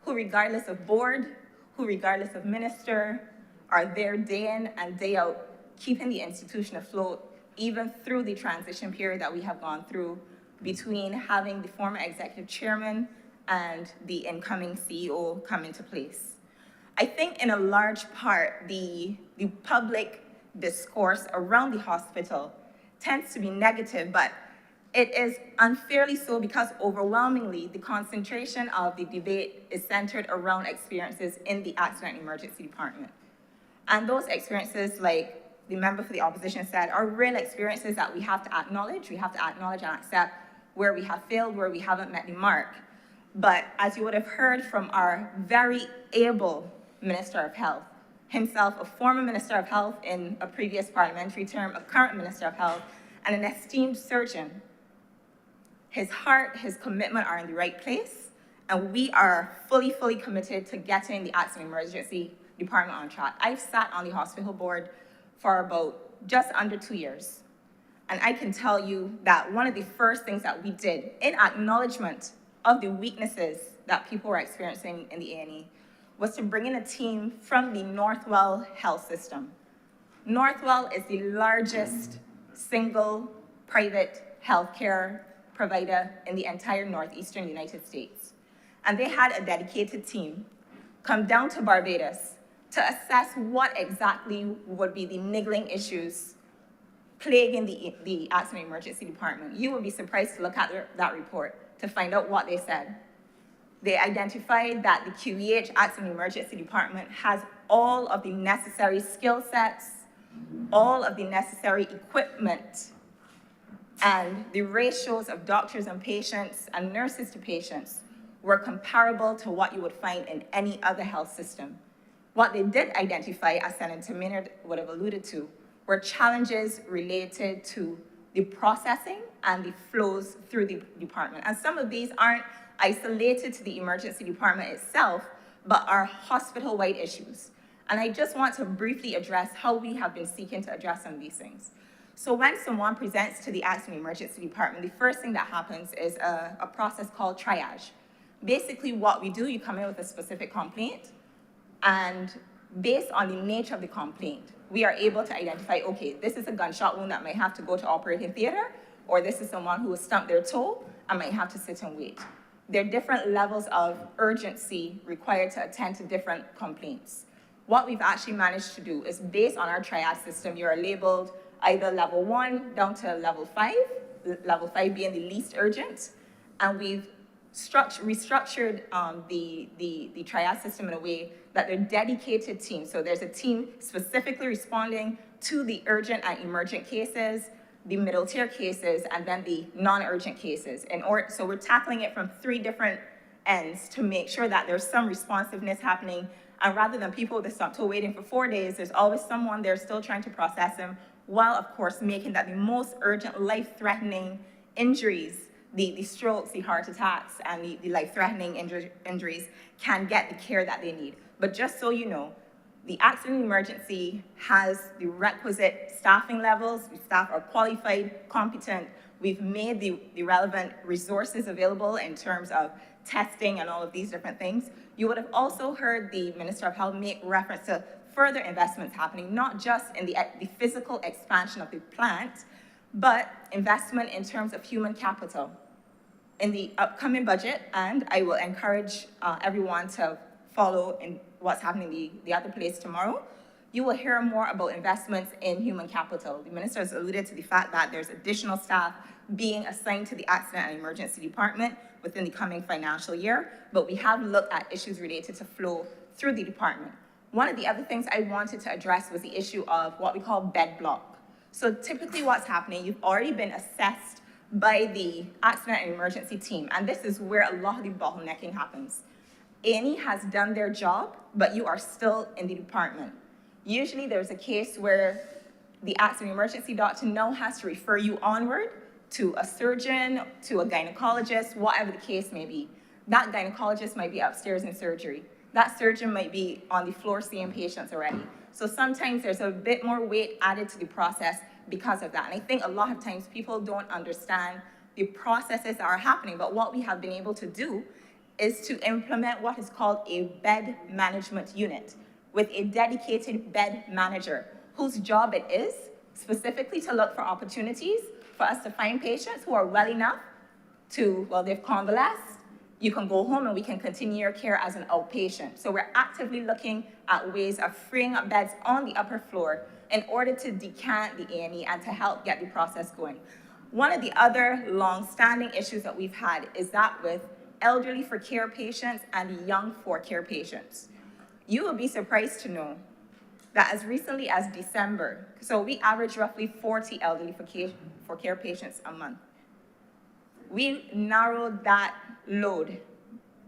who, regardless of board, who, regardless of minister, are there day in and day out, keeping the institution afloat, even through the transition period that we have gone through between having the former executive chairman and the incoming CEO come into place. I think in a large part, the public discourse around the hospital tends to be negative, but it is unfairly so because overwhelmingly the concentration of the debate is centered around experiences in the accident and emergency department. And those experiences, like the member for the opposition said, are real experiences that we have to acknowledge. We have to acknowledge and accept where we have failed, where we haven't met the mark. But as you would have heard from our very able Minister of Health, himself a former Minister of Health in a previous parliamentary term, a current Minister of Health, and an esteemed surgeon, his heart, his commitment are in the right place, and we are fully committed to getting the accident emergency department on track. I've sat on the hospital board for about just under 2 years, and I can tell you that one of the first things that we did in acknowledgement of the weaknesses that people were experiencing in the A&E was to bring in a team from the Northwell Health System. Northwell is the largest single private healthcare provider in the entire northeastern United States. And they had a dedicated team come down to Barbados to assess what exactly would be the niggling issues plaguing the accident emergency department. You would be surprised to look at that report to find out what they said. They identified that the QEH Accident Emergency Department has all of the necessary skill sets, all of the necessary equipment, and the ratios of doctors and patients and nurses to patients were comparable to what you would find in any other health system. What they did identify, as Senator Maynard would have alluded to, were challenges related to the processing and the flows through the department. And some of these aren't isolated to the emergency department itself, but are hospital-wide issues. And I just want to briefly address how we have been seeking to address some of these things. So when someone presents to the accident emergency department, the first thing that happens is a process called triage. Basically what we do, you come in with a specific complaint, and based on the nature of the complaint, we are able to identify, okay, this is a gunshot wound that might have to go to operating theater, or this is someone who has stumped their toe and might have to sit and wait. There are different levels of urgency required to attend to different complaints. What we've actually managed to do is, based on our triage system, you're labeled either level 1 down to level 5 being the least urgent, and we've restructured the triage system in a way that they're dedicated teams. So there's a team specifically responding to the urgent and emergent cases, the middle tier cases, and then the non-urgent cases. So we're tackling it from 3 different ends to make sure that there's some responsiveness happening. And rather than people that stop till waiting for 4 days, there's always someone there still trying to process them, while of course making that the most urgent, life-threatening injuries the strokes, the heart attacks, and the life-threatening injuries can get the care that they need. But just so you know, the accident emergency has the requisite staffing levels. The staff are qualified, competent. We've made the relevant resources available in terms of testing and all of these different things. You would have also heard the Minister of Health make reference to further investments happening, not just in the physical expansion of the plant, but investment in terms of human capital. In the upcoming budget, and I will encourage everyone to follow in what's happening the other place tomorrow, you will hear more about investments in human capital. The minister has alluded to the fact that there's additional staff being assigned to the Accident and Emergency Department within the coming financial year, but we have looked at issues related to flow through the department. One of the other things I wanted to address was the issue of what we call bed block. So typically what's happening, you've already been assessed by the Accident and Emergency team, and this is where a lot of the bottlenecking happens. A&E has done their job, but you are still in the department. Usually there's a case where the Accident and Emergency doctor now has to refer you onward to a surgeon, to a gynecologist, whatever the case may be. That gynecologist might be upstairs in surgery. That surgeon might be on the floor seeing patients already. So sometimes there's a bit more weight added to the process because of that. And I think a lot of times people don't understand the processes that are happening, but what we have been able to do is to implement what is called a bed management unit with a dedicated bed manager whose job it is specifically to look for opportunities for us to find patients who are well enough to, well, they've convalesced, you can go home and we can continue your care as an outpatient. So we're actively looking at ways of freeing up beds on the upper floor in order to decant the A&E and to help get the process going. One of the other long-standing issues that we've had is that with elderly for care patients and young for care patients. You will be surprised to know that as recently as December, so we average roughly 40 elderly for care patients a month. We narrowed that load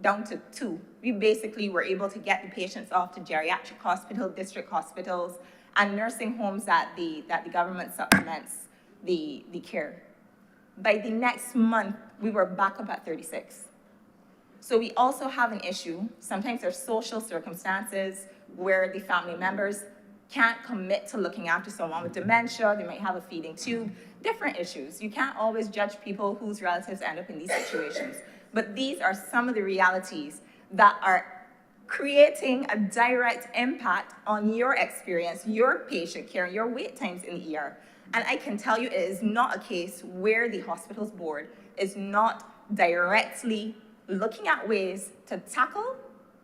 down to 2. We basically were able to get the patients off to geriatric hospital, district hospitals, and nursing homes that the government supplements the care. By the next month, we were back up at 36. So we also have an issue. Sometimes there's social circumstances where the family members can't commit to looking after someone with dementia. They might have a feeding tube, different issues. You can't always judge people whose relatives end up in these situations. But these are some of the realities that are creating a direct impact on your experience, your patient care, your wait times in the ER. And I can tell you it is not a case where the hospital's board is not directly looking at ways to tackle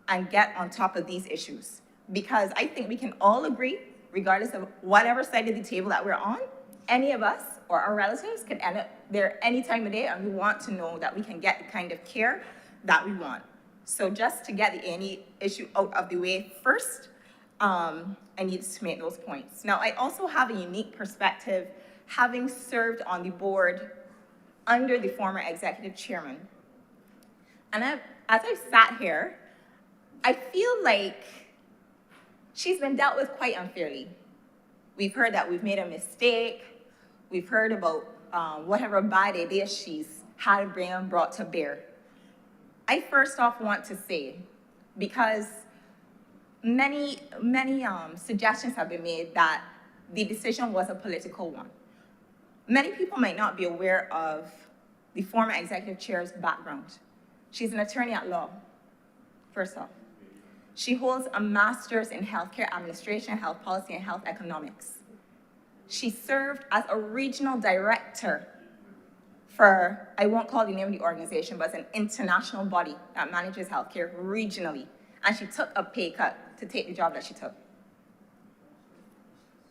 and get on top of these issues. Because I think we can all agree, regardless of whatever side of the table that we're on, any of us or our relatives could end up there any time of day, and we want to know that we can get the kind of care that we want. So just to get the A&E issue out of the way first, I need to make those points. Now, I also have a unique perspective, having served on the board under the former executive chairman. And as I've sat here, I feel like she's been dealt with quite unfairly. We've heard that we've made a mistake. We've heard about whatever bad ideas she's had brought to bear. I first off want to say, because many suggestions have been made that the decision was a political one. Many people might not be aware of the former executive chair's background. She's an attorney at law, first off. She holds a master's in healthcare administration, health policy, and health economics. She served as a regional director for, I won't call the name of the organization, but it's an international body that manages healthcare regionally. And she took a pay cut to take the job that she took.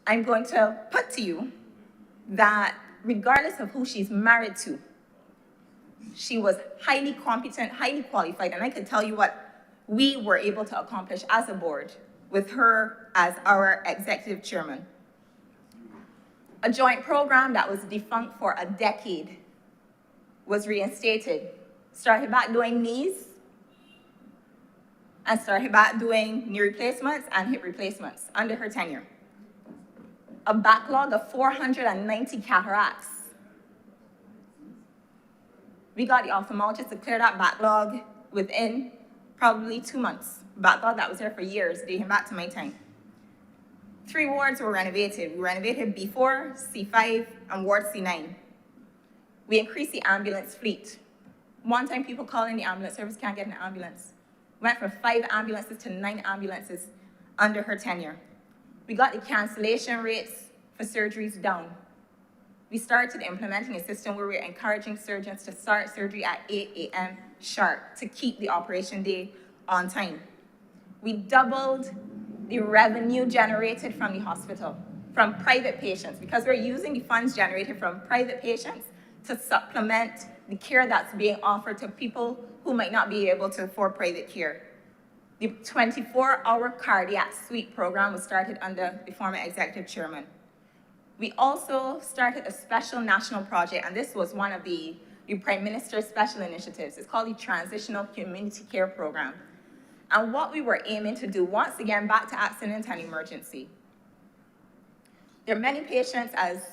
I'm going to put to you that regardless of who she's married to, she was highly competent, highly qualified, and I can tell you what we were able to accomplish as a board with her as our executive chairman. A joint program that was defunct for a decade was reinstated. Started back doing knees, and started back doing knee replacements and hip replacements under her tenure. A backlog of 490 cataracts We got the ophthalmologist to clear that backlog within probably 2 months. Backlog that was there for years, dating back to my time. 3 wards were renovated. We renovated B4, C5, and Ward C9. We increased the ambulance fleet. One time people calling the ambulance service can't get an ambulance. Went from 5 ambulances to 9 ambulances under her tenure. We got the cancellation rates for surgeries down. We started implementing a system where we're encouraging surgeons to start surgery at 8 a.m. sharp to keep the operation day on time. We doubled the revenue generated from the hospital, from private patients, because we're using the funds generated from private patients to supplement the care that's being offered to people who might not be able to afford private care. The 24-hour cardiac suite program was started under the former executive chairman. We also started a special national project, and this was one of the Prime Minister's special initiatives. It's called the Transitional Community Care Program. And what we were aiming to do, once again, back to accident and emergency. There are many patients, as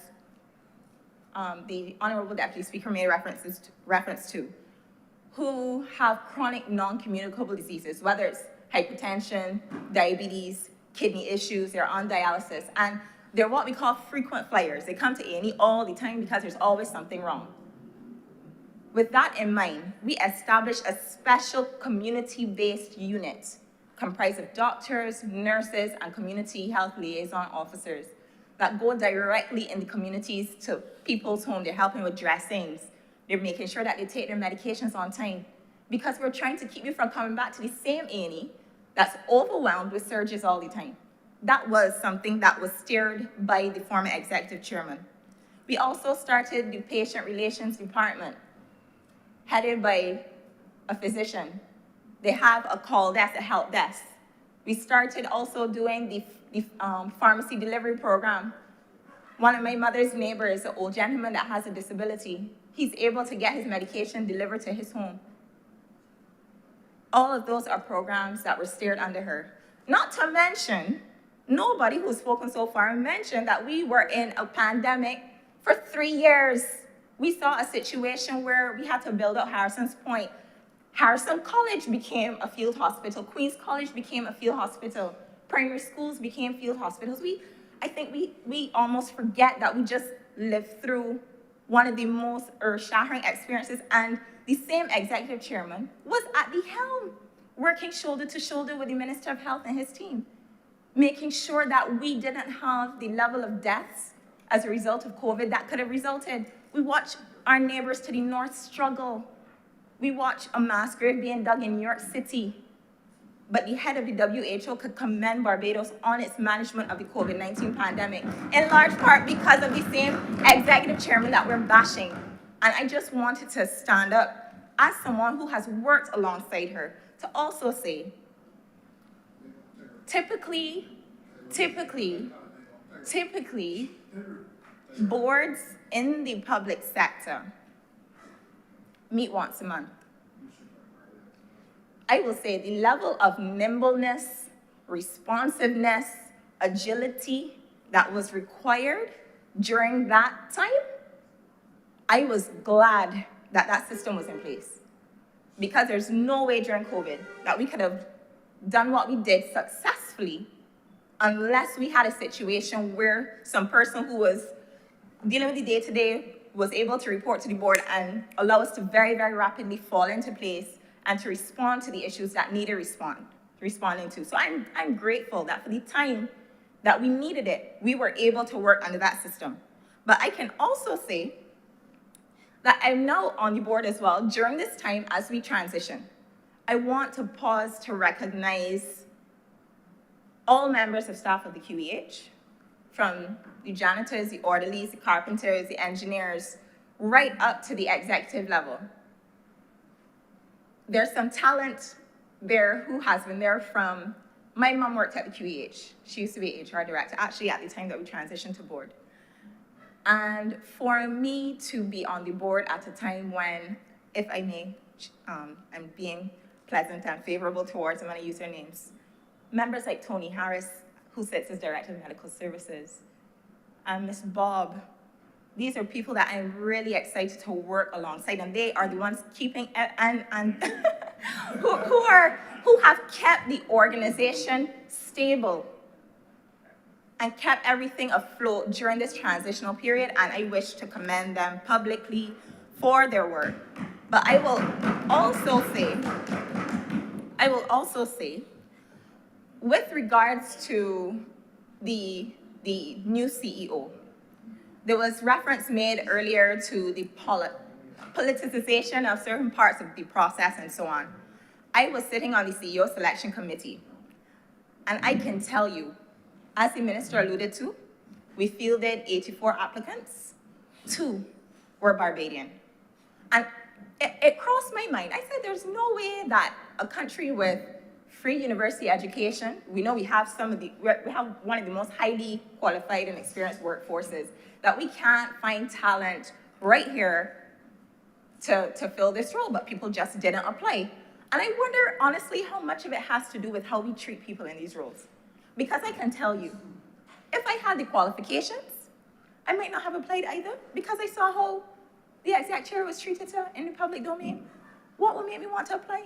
the Honorable Deputy Speaker made reference to, who have chronic non-communicable diseases, whether it's hypertension, diabetes, kidney issues, they're on dialysis, and they're what we call frequent flyers. They come to A&E all the time because there's always something wrong. With that in mind, we established a special community-based unit comprised of doctors, nurses, and community health liaison officers that go directly in the communities to people's homes. They're helping with dressings. They're making sure that they take their medications on time, because we're trying to keep you from coming back to the same A&E that's overwhelmed with surgeries all the time. That was something that was steered by the former executive chairman. We also started the patient relations department, headed by a physician. They have a call desk, a help desk. We started also doing the pharmacy delivery program. One of my mother's neighbors, an old gentleman that has a disability, he's able to get his medication delivered to his home. All of those are programs that were steered under her. Not to mention, nobody who's spoken so far mentioned that we were in a pandemic for 3 years. We saw a situation where we had to build up Harrison's Point. Harrison College became a field hospital. Queens College became a field hospital. Primary schools became field hospitals. I think we almost forget that we just lived through one of the most earth-shattering experiences, and the same executive chairman was at the helm, working shoulder to shoulder with the Minister of Health and his team, making sure that we didn't have the level of deaths as a result of COVID that could have resulted. We watched our neighbors to the north struggle. We watched a mass grave being dug in New York City. But the head of the WHO could commend Barbados on its management of the COVID-19 pandemic, in large part because of the same executive chairman that we're bashing. And I just wanted to stand up as someone who has worked alongside her to also say, typically, boards in the public sector meet once a month. I will say the level of nimbleness, responsiveness, agility that was required during that time, I was glad that that system was in place, because there's no way during COVID that we could have done what we did successfully unless we had a situation where some person who was dealing with the day-to-day was able to report to the board and allow us to very, very rapidly fall into place and to respond to the issues that needed responding to. So I'm grateful that for the time that we needed it, we were able to work under that system. But I can also say that I'm now on the board as well during this time as we transition. I want to pause to recognize all members of staff of the QEH, from the janitors, the orderlies, the carpenters, the engineers, right up to the executive level. There's some talent there who has been there from, my mom worked at the QEH. She used to be HR director, actually at the time that we transitioned to board. And for me to be on the board at a time when, if I may, I'm being pleasant and favorable towards them, and I use their names, members like Tony Harris, who sits as Director of Medical Services, and Ms. Bob, These are people that I'm really excited to work alongside, and they are the ones keeping and who have kept the organization stable and kept everything afloat during this transitional period, and I wish to commend them publicly for their work. But I will also say, with regards to the new CEO, there was reference made earlier to the politicization of certain parts of the process and so on. I was sitting on the CEO selection committee, and I can tell you, as the minister alluded to, we fielded 84 applicants, 2 were Barbadian. And it crossed my mind. I said, there's no way that a country with free university education, we know we have we have one of the most highly qualified and experienced workforces, that we can't find talent right here to fill this role, but people just didn't apply. And I wonder, honestly, how much of it has to do with how we treat people in these roles. Because I can tell you, if I had the qualifications, I might not have applied either, because I saw how the exec chair was treated in the public domain. What would make me want to apply?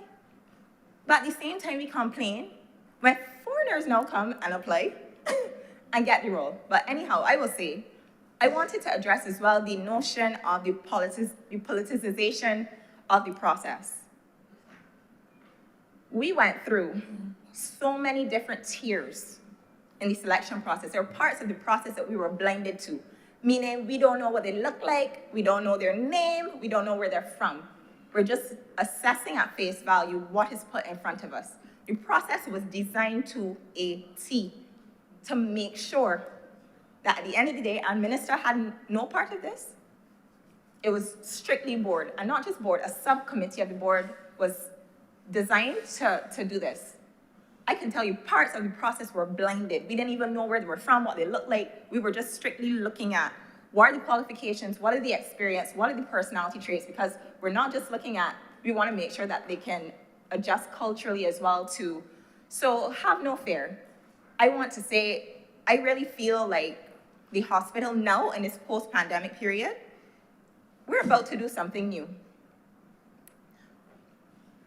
But at the same time, we complain when foreigners now come and apply and get the role. But anyhow, I will say, I wanted to address as well the notion of the politicization of the process. We went through so many different tiers in the selection process. There are parts of the process that we were blinded to, meaning we don't know what they look like, we don't know their name, we don't know where they're from. We're just assessing at face value what is put in front of us. The process was designed to a T to make sure that at the end of the day, our minister had no part of this. It was strictly board, and not just board, a subcommittee of the board was designed to do this. I can tell you parts of the process were blinded. We didn't even know where they were from, what they looked like. We were just strictly looking at what are the qualifications, what are the experience, what are the personality traits, because we're not just looking at, we want to make sure that they can adjust culturally as well too. So have no fear. I want to say, I really feel like the hospital now in this post-pandemic period, we're about to do something new.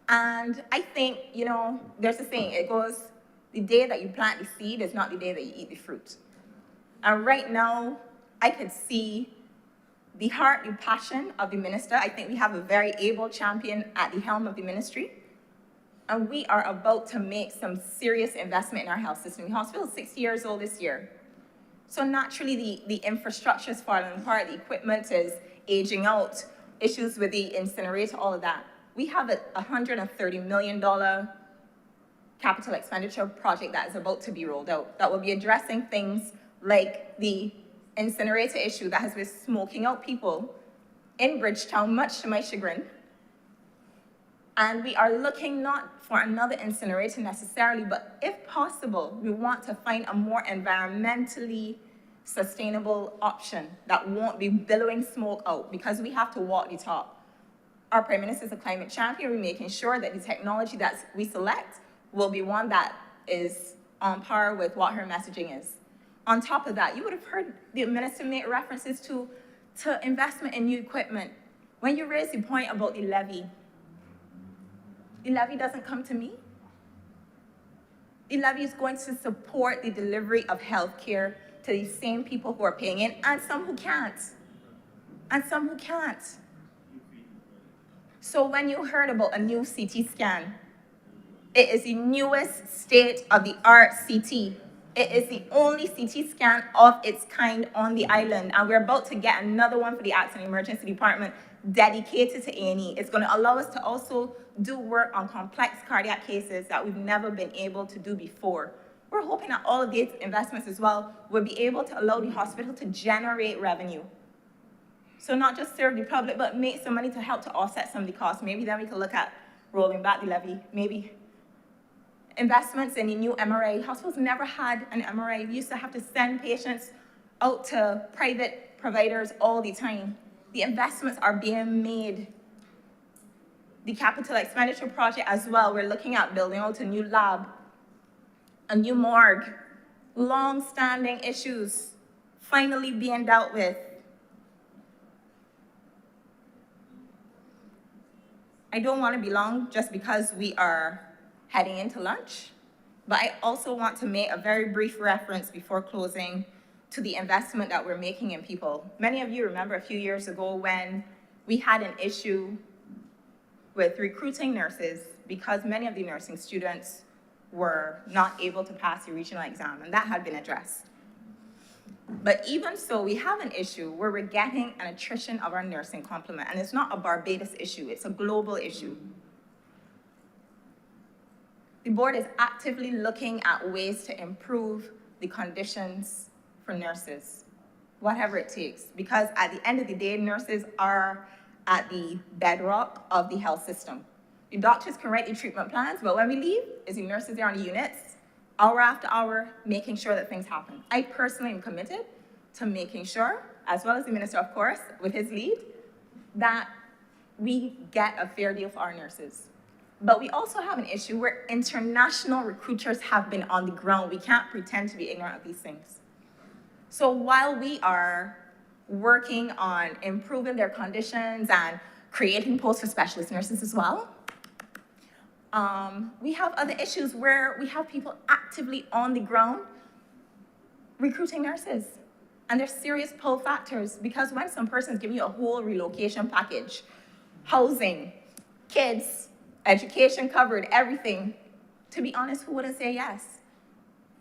And I think, there's a saying, it goes, the day that you plant the seed is not the day that you eat the fruit. And right now, I could see the heart and passion of the minister. I think we have a very able champion at the helm of the ministry. And we are about to make some serious investment in our health system. The hospital is 60 years old this year. So naturally, the infrastructure is falling apart, the equipment is aging out, issues with the incinerator, all of that. We have a $130 million capital expenditure project that is about to be rolled out that will be addressing things like the incinerator issue that has been smoking out people in Bridgetown, much to my chagrin. And we are looking not for another incinerator necessarily, but if possible, we want to find a more environmentally sustainable option that won't be billowing smoke out, because we have to walk the talk. Our Prime Minister is a climate champion. We're making sure that the technology that we select will be one that is on par with what her messaging is. On top of that, you would have heard the minister make references to investment in new equipment. When you raise the point about the levy doesn't come to me. The levy is going to support the delivery of health care to the same people who are paying in, and some who can't. So when you heard about a new CT scan, it is the newest state-of-the-art CT. It is the only CT scan of its kind on the island, and we're about to get another one for the Accident and Emergency Department dedicated to A&E. It's going to allow us to also do work on complex cardiac cases that we've never been able to do before. We're hoping that all of these investments as well will be able to allow the hospital to generate revenue. So not just serve the public, but make some money to help to offset some of the costs. Maybe then we can look at rolling back the levy, maybe. Investments in the new MRI. Hospitals never had an MRI. We used to have to send patients out to private providers all the time. The investments are being made. The capital expenditure project as well, we're looking at building out a new lab, a new morgue, long-standing issues finally being dealt with. I don't want to be long just because we are heading into lunch, but I also want to make a very brief reference before closing to the investment that we're making in people. Many of you remember a few years ago when we had an issue with recruiting nurses because many of the nursing students were not able to pass the regional exam, and that had been addressed. But even so, we have an issue where we're getting an attrition of our nursing complement, and it's not a Barbados issue, it's a global issue. The board is actively looking at ways to improve the conditions for nurses, whatever it takes, because at the end of the day, nurses are at the bedrock of the health system. The doctors can write the treatment plans, but when we leave, it's the nurses there on the units, hour after hour, making sure that things happen. I personally am committed to making sure, as well as the minister, of course, with his lead, that we get a fair deal for our nurses. But we also have an issue where international recruiters have been on the ground. We can't pretend to be ignorant of these things. So while we are working on improving their conditions and creating posts for specialist nurses as well, we have other issues where we have people actively on the ground recruiting nurses. And there's serious pull factors because when some person is giving you a whole relocation package, housing, kids, education covered, everything, to be honest, who wouldn't say yes?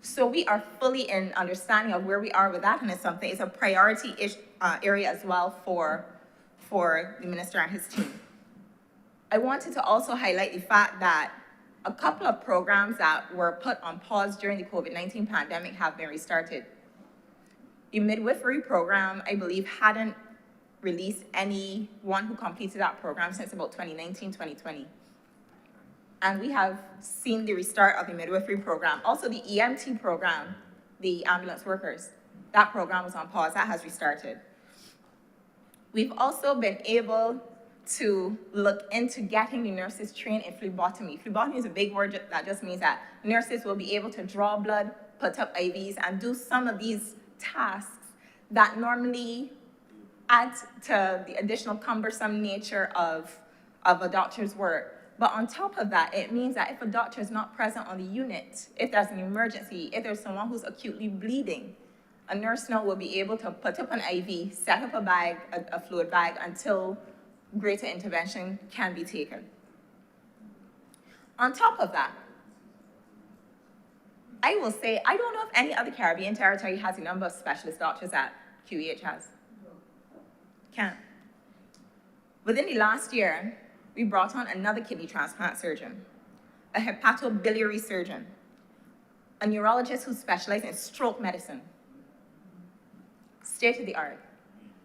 So we are fully in understanding of where we are with that, and it's a priority area as well for the minister and his team. I wanted to also highlight the fact that a couple of programs that were put on pause during the COVID-19 pandemic have been restarted. The midwifery program, I believe, hadn't released anyone who completed that program since about 2019, 2020. And we have seen the restart of the midwifery program. Also the EMT program, the ambulance workers, that program was on pause, that has restarted. We've also been able to look into getting the nurses trained in phlebotomy. Phlebotomy is a big word that just means that nurses will be able to draw blood, put up IVs, and do some of these tasks that normally add to the additional cumbersome nature of a doctor's work. But on top of that, it means that if a doctor is not present on the unit, if there's an emergency, if there's someone who's acutely bleeding, a nurse now will be able to put up an IV, set up a bag, a fluid bag, until greater intervention can be taken. On top of that, I will say, I don't know if any other Caribbean territory has the number of specialist doctors that QEH has. Can't. Within the last year, we brought on another kidney transplant surgeon, a hepatobiliary surgeon, a neurologist who specializes in stroke medicine. State of the art.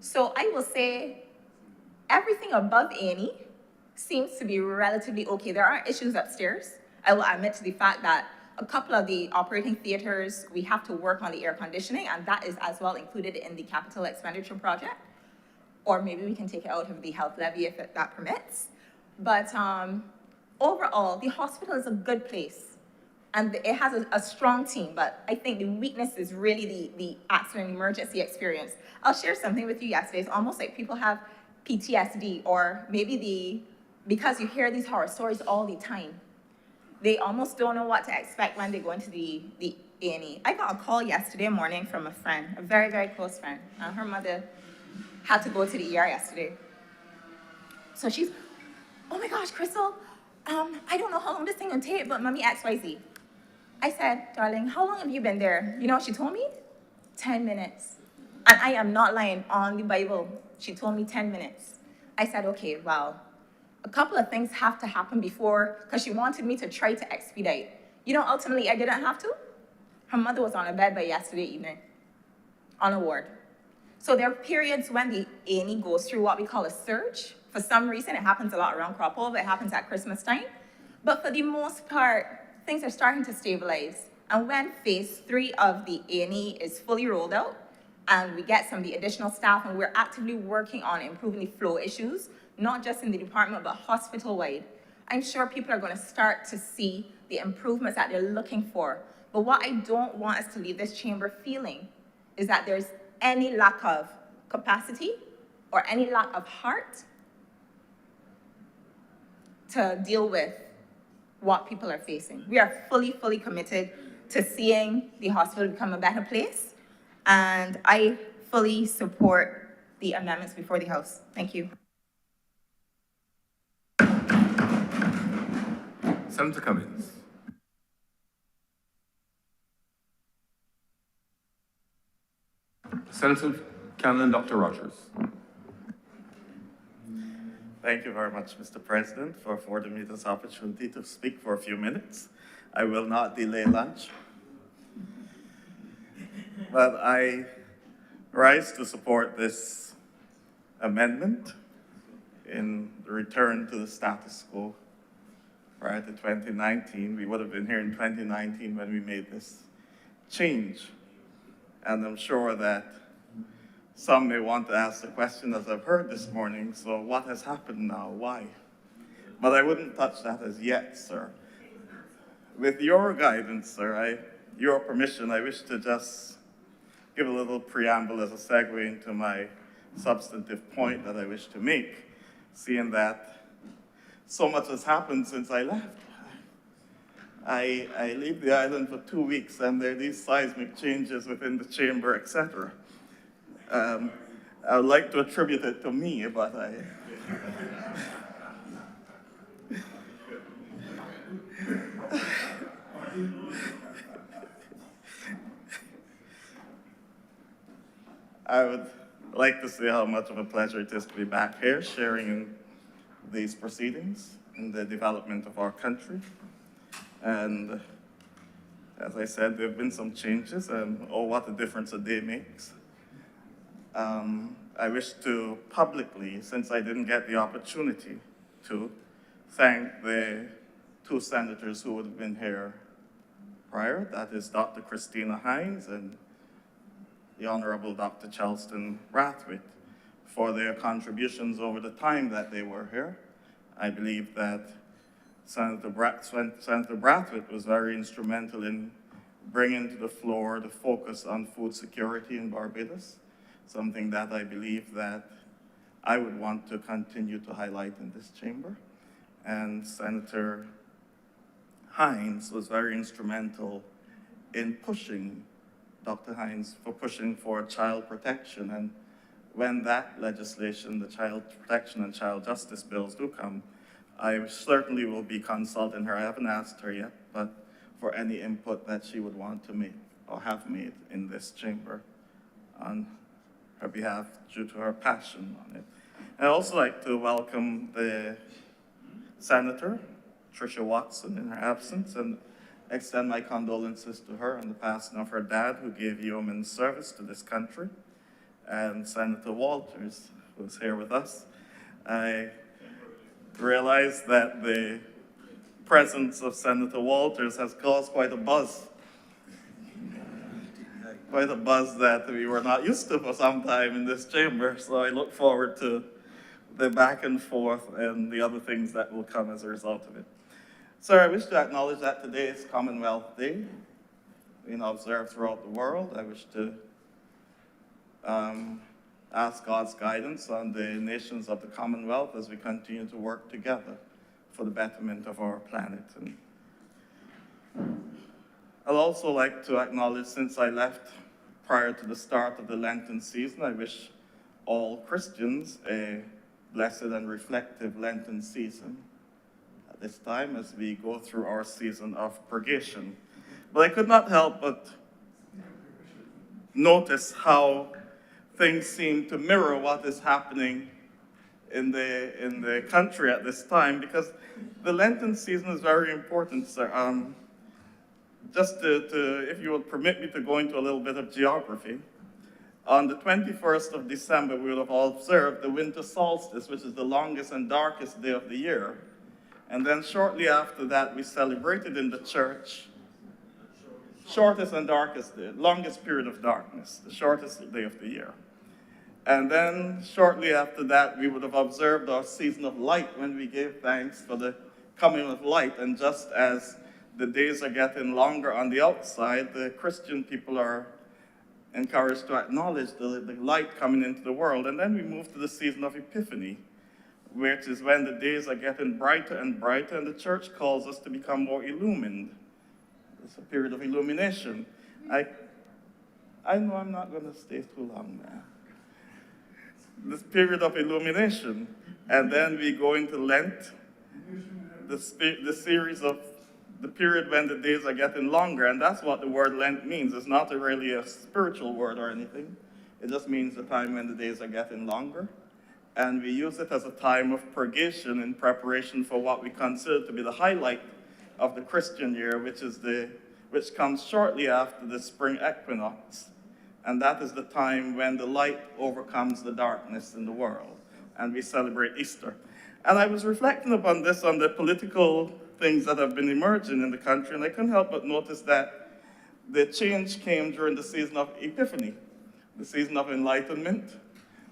So I will say everything above A&E seems to be relatively okay. There are issues upstairs. I will admit to the fact that a couple of the operating theaters, we have to work on the air conditioning, and that is as well included in the capital expenditure project. Or maybe we can take it out of the health levy if that permits. But overall, the hospital is a good place, and it has a strong team, but I think the weakness is really the accident and emergency experience. I'll share something with you yesterday. It's almost like people have PTSD, or maybe because you hear these horror stories all the time, they almost don't know what to expect when they go into the A&E. I got a call yesterday morning from a friend, a very, very close friend. Her mother had to go to the ER yesterday. So she's, oh my gosh, Crystal, I don't know how long this thing will take, but mommy XYZ. I said, darling, how long have you been there? You know what she told me? 10 minutes. And I am not lying on the Bible. She told me 10 minutes. I said, okay, well, a couple of things have to happen before, because she wanted me to try to expedite. You know, ultimately, I didn't have to. Her mother was on a bed by yesterday evening, on a ward. So there are periods when the A&E goes through what we call a surge. For some reason, it happens a lot around crop over. It happens at Christmas time. But for the most part, things are starting to stabilize. And when phase 3 of the A&E is fully rolled out, and we get some of the additional staff, and we're actively working on improving the flow issues, not just in the department, but hospital-wide, I'm sure people are going to start to see the improvements that they're looking for. But what I don't want us to leave this chamber feeling is that there's any lack of capacity or any lack of heart to deal with what people are facing. We are fully, fully committed to seeing the hospital become a better place, and I fully support the amendments before the House. Thank you. Senator Cummings. Senator Canon, Dr. Rogers. Thank you very much, Mr. President, for affording me this opportunity to speak for a few minutes. I will not delay lunch, but I rise to support this amendment in the return to the status quo. Prior to 2019, we would have been here in 2019 when we made this change. And I'm sure that some may want to ask the question, as I've heard this morning, so what has happened now? Why? But I wouldn't touch that as yet, sir. With your guidance, sir, your permission, I wish to just give a little preamble as a segue into my substantive point that I wish to make, seeing that so much has happened since I left. I leave the island for 2 weeks, and there are these seismic changes within the chamber, etc. I would like to attribute it to me, but I would like to say how much of a pleasure it is to be back here sharing in these proceedings in the development of our country. And as I said, there have been some changes, and oh, what a difference a day makes. I wish to publicly, since I didn't get the opportunity to, thank the 2 senators who would have been here prior. That is Dr. Christina Hines and the Honorable Dr. Charleston Brathwaite, for their contributions over the time that they were here. I believe that Senator Brathwaite was very instrumental in bringing to the floor the focus on food security in Barbados, something that I believe that I would want to continue to highlight in this chamber. And Senator Hines was very instrumental in pushing, Dr. Hines, for pushing for child protection. And when that legislation, the child protection and child justice bills do come, I certainly will be consulting her. I haven't asked her yet, but for any input that she would want to make or have made in this chamber on her behalf due to her passion on it. I'd also like to welcome the Senator, Tricia Watson, in her absence, and extend my condolences to her on the passing of her dad, who gave yeoman's service to this country, and Senator Walters, who's here with us. I realize that the presence of Senator Walters has caused quite a buzz that we were not used to for some time in this chamber. So I look forward to the back and forth and the other things that will come as a result of it. Sir, I wish to acknowledge that today is Commonwealth Day, being observed throughout the world. I wish to ask God's guidance on the nations of the Commonwealth as we continue to work together for the betterment of our planet. And I'd also like to acknowledge, since I left prior to the start of the Lenten season, I wish all Christians a blessed and reflective Lenten season at this time as we go through our season of purgation. But I could not help but notice how things seem to mirror what is happening in the country at this time, because the Lenten season is very important, sir. Just if you would permit me to go into a little bit of geography, on the 21st of December, we would have observed the winter solstice, which is the longest and darkest day of the year. And then shortly after that, we celebrated in the church shortest and darkest day, longest period of darkness, the shortest day of the year. And then shortly after that, we would have observed our season of light when we gave thanks for the coming of light. And just as the days are getting longer on the outside, the Christian people are encouraged to acknowledge the light coming into the world. And then we move to the season of Epiphany, which is when the days are getting brighter and brighter, and the church calls us to become more illumined. It's a period of illumination. I know I'm not going to stay too long now. This period of illumination, and then we go into Lent, the series of the period when the days are getting longer, and that's what the word Lent means. It's not really a spiritual word or anything. It just means the time when the days are getting longer. And we use it as a time of purgation in preparation for what we consider to be the highlight of the Christian year, which comes shortly after the spring equinox. And that is the time when the light overcomes the darkness in the world. And we celebrate Easter. And I was reflecting upon this, on the political things that have been emerging in the country, and I couldn't help but notice that the change came during the season of Epiphany, the season of enlightenment.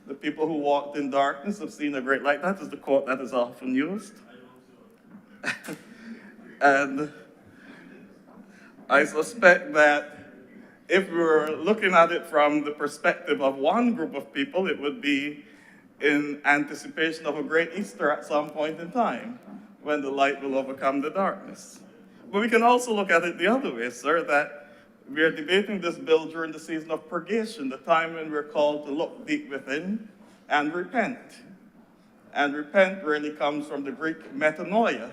The people who walked in darkness have seen a great light. That is the quote that is often used. And I suspect that if we were looking at it from the perspective of one group of people, it would be in anticipation of a great Easter at some point in time, when the light will overcome the darkness. But we can also look at it the other way, sir, that we are debating this bill during the season of purgation, the time when we're called to look deep within and repent. And repent really comes from the Greek metanoia,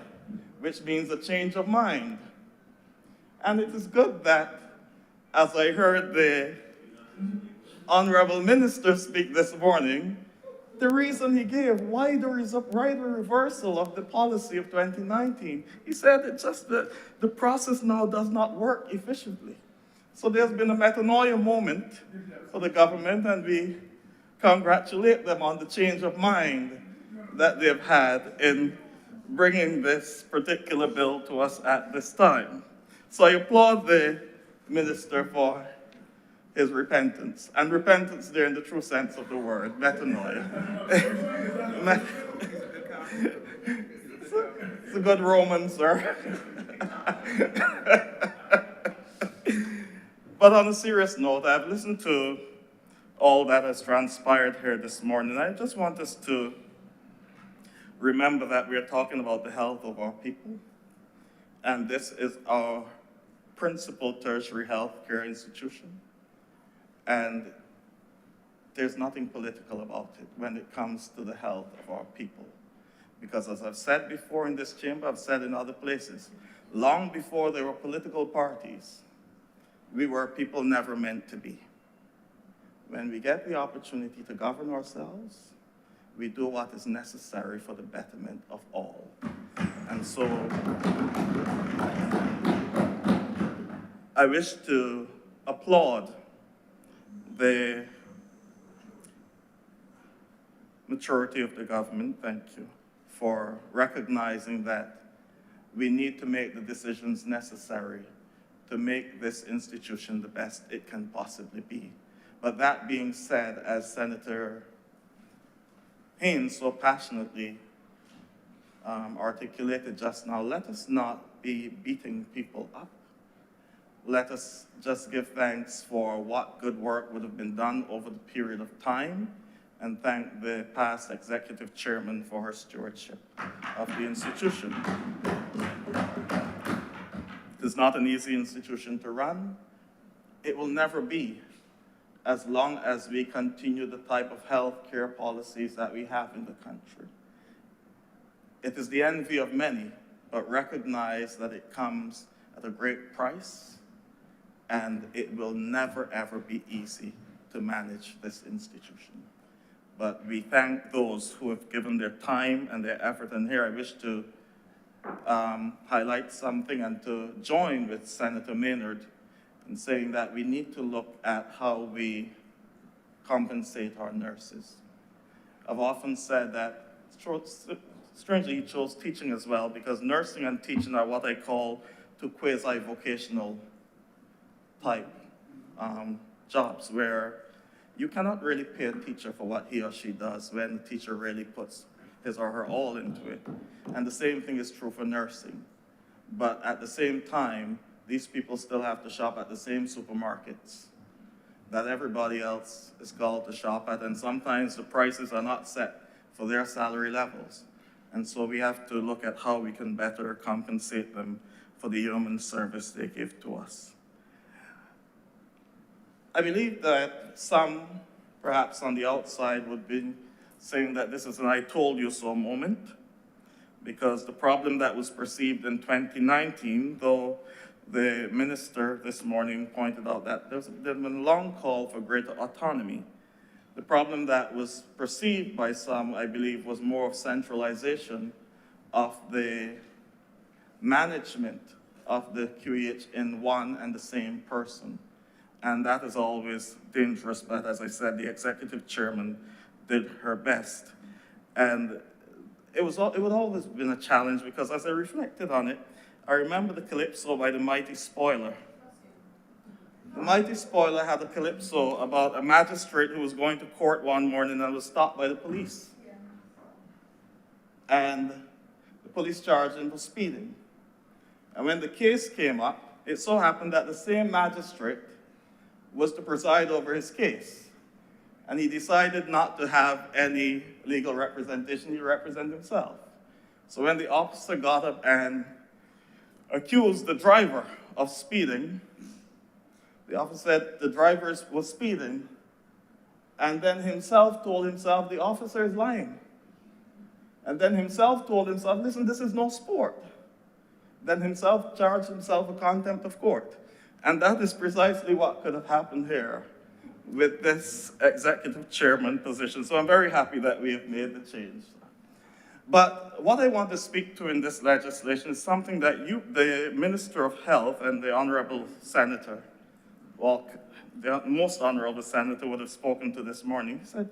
which means a change of mind. And it is good that, as I heard the honorable minister speak this morning, the reason he gave why the reversal of the policy of 2019, he said it's just that the process now does not work efficiently. So there's been a metanoia moment for the government, and we congratulate them on the change of mind that they've had in bringing this particular bill to us at this time. So I applaud the minister for his repentance, and repentance there in the true sense of the word, metanoia. It's a good Roman, sir. But on a serious note, I've listened to all that has transpired here this morning. I just want us to remember that we are talking about the health of our people, and this is our principal tertiary health care institution. And there's nothing political about it when it comes to the health of our people. Because as I've said before in this chamber, I've said in other places, long before there were political parties, we were people never meant to be. When we get the opportunity to govern ourselves, we do what is necessary for the betterment of all. And so I wish to applaud the maturity of the government, thank you, for recognizing that we need to make the decisions necessary to make this institution the best it can possibly be. But that being said, as Senator Haynes so passionately articulated just now, let us not be beating people up. Let us just give thanks for what good work would have been done over the period of time, and thank the past executive chairman for her stewardship of the institution. It is not an easy institution to run. It will never be, as long as we continue the type of health care policies that we have in the country. It is the envy of many, but recognize that it comes at a great price, and it will never, ever be easy to manage this institution. But we thank those who have given their time and their effort. And here I wish to highlight something and to join with Senator Maynard in saying that we need to look at how we compensate our nurses. I've often said that, strangely, he chose teaching as well, because nursing and teaching are what I call two quasi-vocational type jobs, where you cannot really pay a teacher for what he or she does when the teacher really puts his or her all into it. And the same thing is true for nursing. But at the same time, these people still have to shop at the same supermarkets that everybody else is called to shop at, and sometimes the prices are not set for their salary levels. And so we have to look at how we can better compensate them for the human service they give to us. I believe that some, perhaps on the outside, would be saying that this is an I told you so moment, because the problem that was perceived in 2019, though the minister this morning pointed out that there's been a long call for greater autonomy. The problem that was perceived by some, I believe, was more of centralization of the management of the QEH in one and the same person. And that is always dangerous, but as I said, the executive chairman did her best. And it would always been a challenge, because as I reflected on it, I remember the calypso by the Mighty Spoiler. The Mighty Spoiler had a calypso about a magistrate who was going to court one morning and was stopped by the police. And the police charged him for speeding. And when the case came up, it so happened that the same magistrate was to preside over his case. And he decided not to have any legal representation, he represented himself. So when the officer got up and accused the driver of speeding, the officer said the driver was speeding, and then himself told himself the officer is lying. And then himself told himself, listen, this is no sport. Then himself charged himself with contempt of court. And that is precisely what could have happened here with this executive chairman position. So I'm very happy that we have made the change. But what I want to speak to in this legislation is something that the Minister of Health and the Honorable Senator, well, the most Honorable Senator would have spoken to this morning. He said,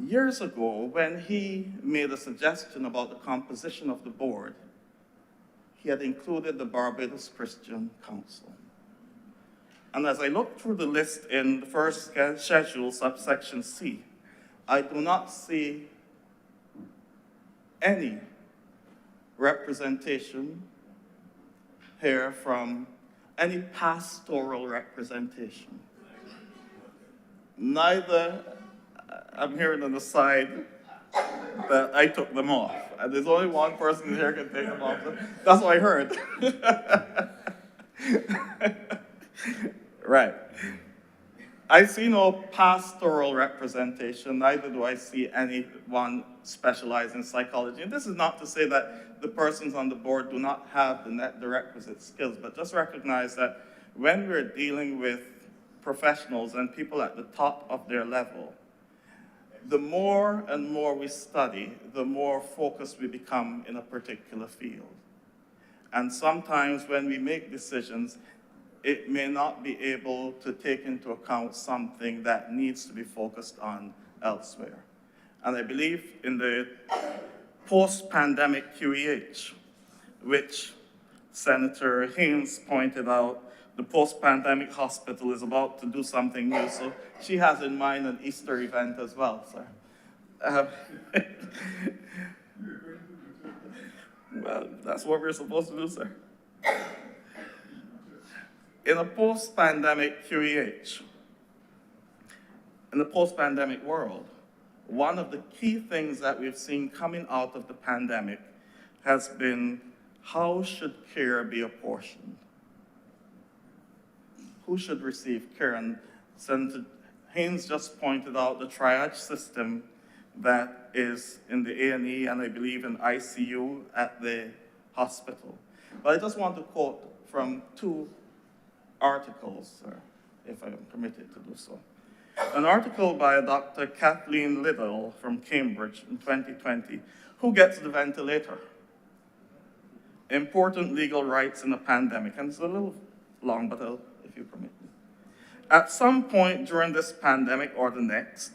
years ago, when he made a suggestion about the composition of the board, he had included the Barbados Christian Council. And as I look through the list in the first schedule, subsection C, I do not see any representation here from any pastoral representation. Neither, I'm hearing on the side that I took them off. And there's only one person here who can take them off. That's what I heard. Right. I see no pastoral representation, neither do I see anyone specialized in psychology. And this is not to say that the persons on the board do not have the requisite skills, but just recognize that when we're dealing with professionals and people at the top of their level, the more and more we study, the more focused we become in a particular field. And sometimes when we make decisions, it may not be able to take into account something that needs to be focused on elsewhere. And I believe in the post-pandemic QEH, which Senator Haynes pointed out, the post-pandemic hospital is about to do something new, so she has in mind an Easter event as well, sir. Well, that's what we're supposed to do, sir. In a post-pandemic QEH, in the post-pandemic world, one of the key things that we've seen coming out of the pandemic has been, how should care be apportioned? Who should receive care? And Senator Haynes just pointed out the triage system that is in the A&E and I believe in ICU at the hospital. But I just want to quote from two articles, if I am permitted to do so. An article by Dr. Kathleen Liddell from Cambridge in 2020, Who Gets the Ventilator? Important Legal Rights in a Pandemic. And it's a little long, but if you permit me. At some point during this pandemic or the next,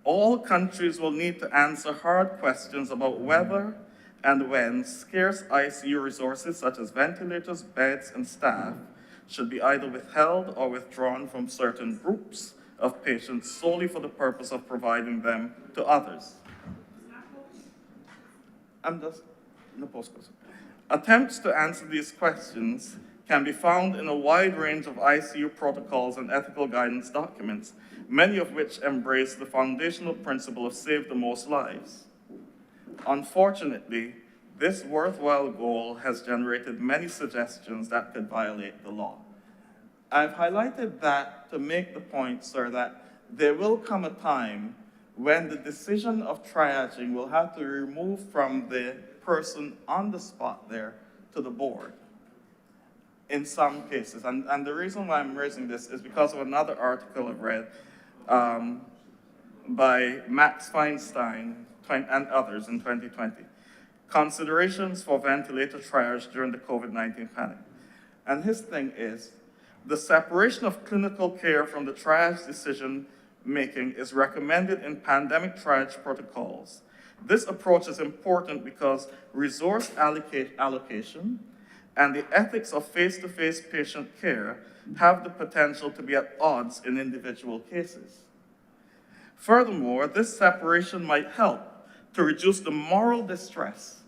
all countries will need to answer hard questions about whether and when scarce ICU resources such as ventilators, beds, and staff should be either withheld or withdrawn from certain groups of patients solely for the purpose of providing them to others. I'm just in the post-question. Attempts to answer these questions can be found in a wide range of ICU protocols and ethical guidance documents. many of which embrace the foundational principle of save the most lives. Unfortunately, this worthwhile goal has generated many suggestions that could violate the law. I've highlighted that to make the point, sir, that there will come a time when the decision of triaging will have to be removed from the person on the spot there to the board in some cases. And the reason why I'm raising this is because of another article I've read by Max Feinstein and others in 2020. Considerations for ventilator triage during the COVID-19 pandemic. And his thing is, the separation of clinical care from the triage decision making is recommended in pandemic triage protocols. This approach is important because resource allocation and the ethics of face-to-face patient care have the potential to be at odds in individual cases. Furthermore, this separation might help to reduce the moral distress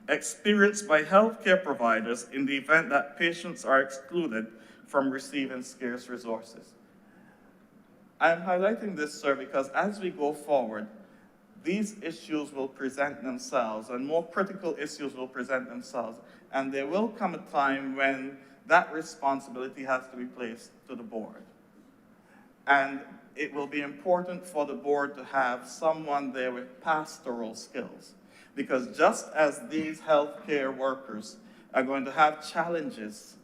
experienced by healthcare providers in the event that patients are excluded from receiving scarce resources. I'm highlighting this, sir, because as we go forward, these issues will present themselves and more critical issues will present themselves. And there will come a time when that responsibility has to be placed to the board. And it will be important for the board to have someone there with pastoral skills. Because just as these healthcare workers are going to have challenges,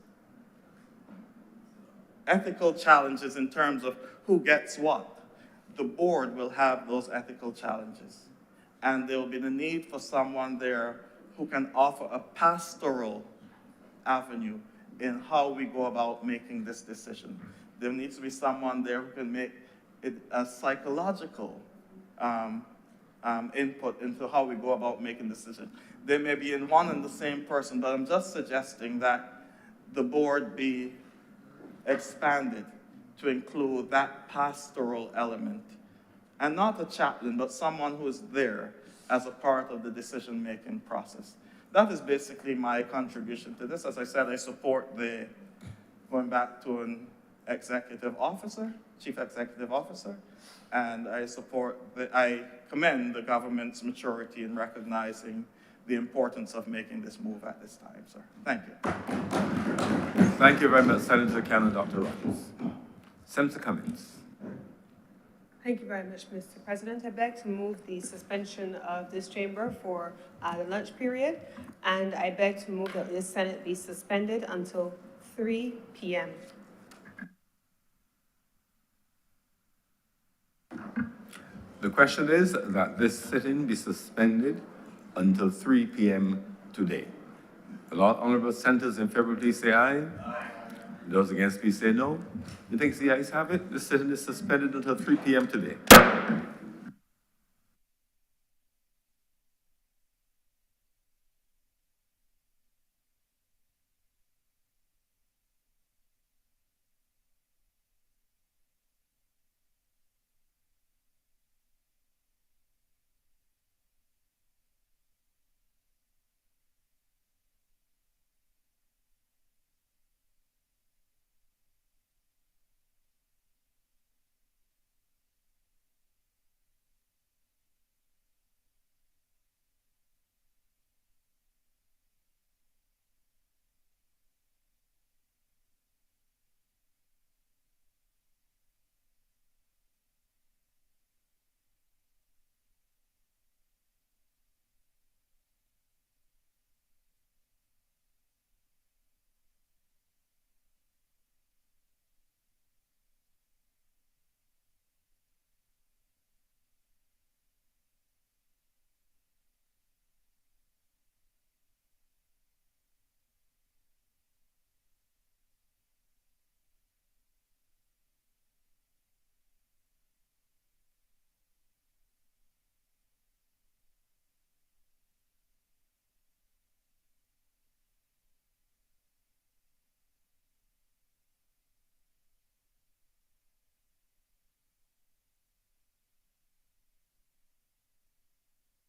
ethical challenges in terms of who gets what, the board will have those ethical challenges. And there will be the need for someone there who can offer a pastoral avenue in how we go about making this decision. There needs to be someone there who can make it a psychological input into how we go about making decisions. They may be in one and the same person, but I'm just suggesting that the board be expanded to include that pastoral element. And not a chaplain, but someone who is there as a part of the decision-making process. That is basically my contribution to this. As I said, I support the going back to an executive officer, chief executive officer, and I commend the government's maturity in recognizing the importance of making this move at this time, sir. Thank you. Thank you very much, Senator Cannon, Dr. Roberts. Senator Cummings. Thank you very much, Mr. President. I beg to move the suspension of this chamber for the lunch period, and I beg to move that this Senate be suspended until 3 p.m. The question is that this sitting be suspended until 3 p.m. today. The Lord Honorable Senators in favor, please say aye. Aye. Those against, please say no. You think the ayes have it? This sitting is suspended until 3 p.m. today.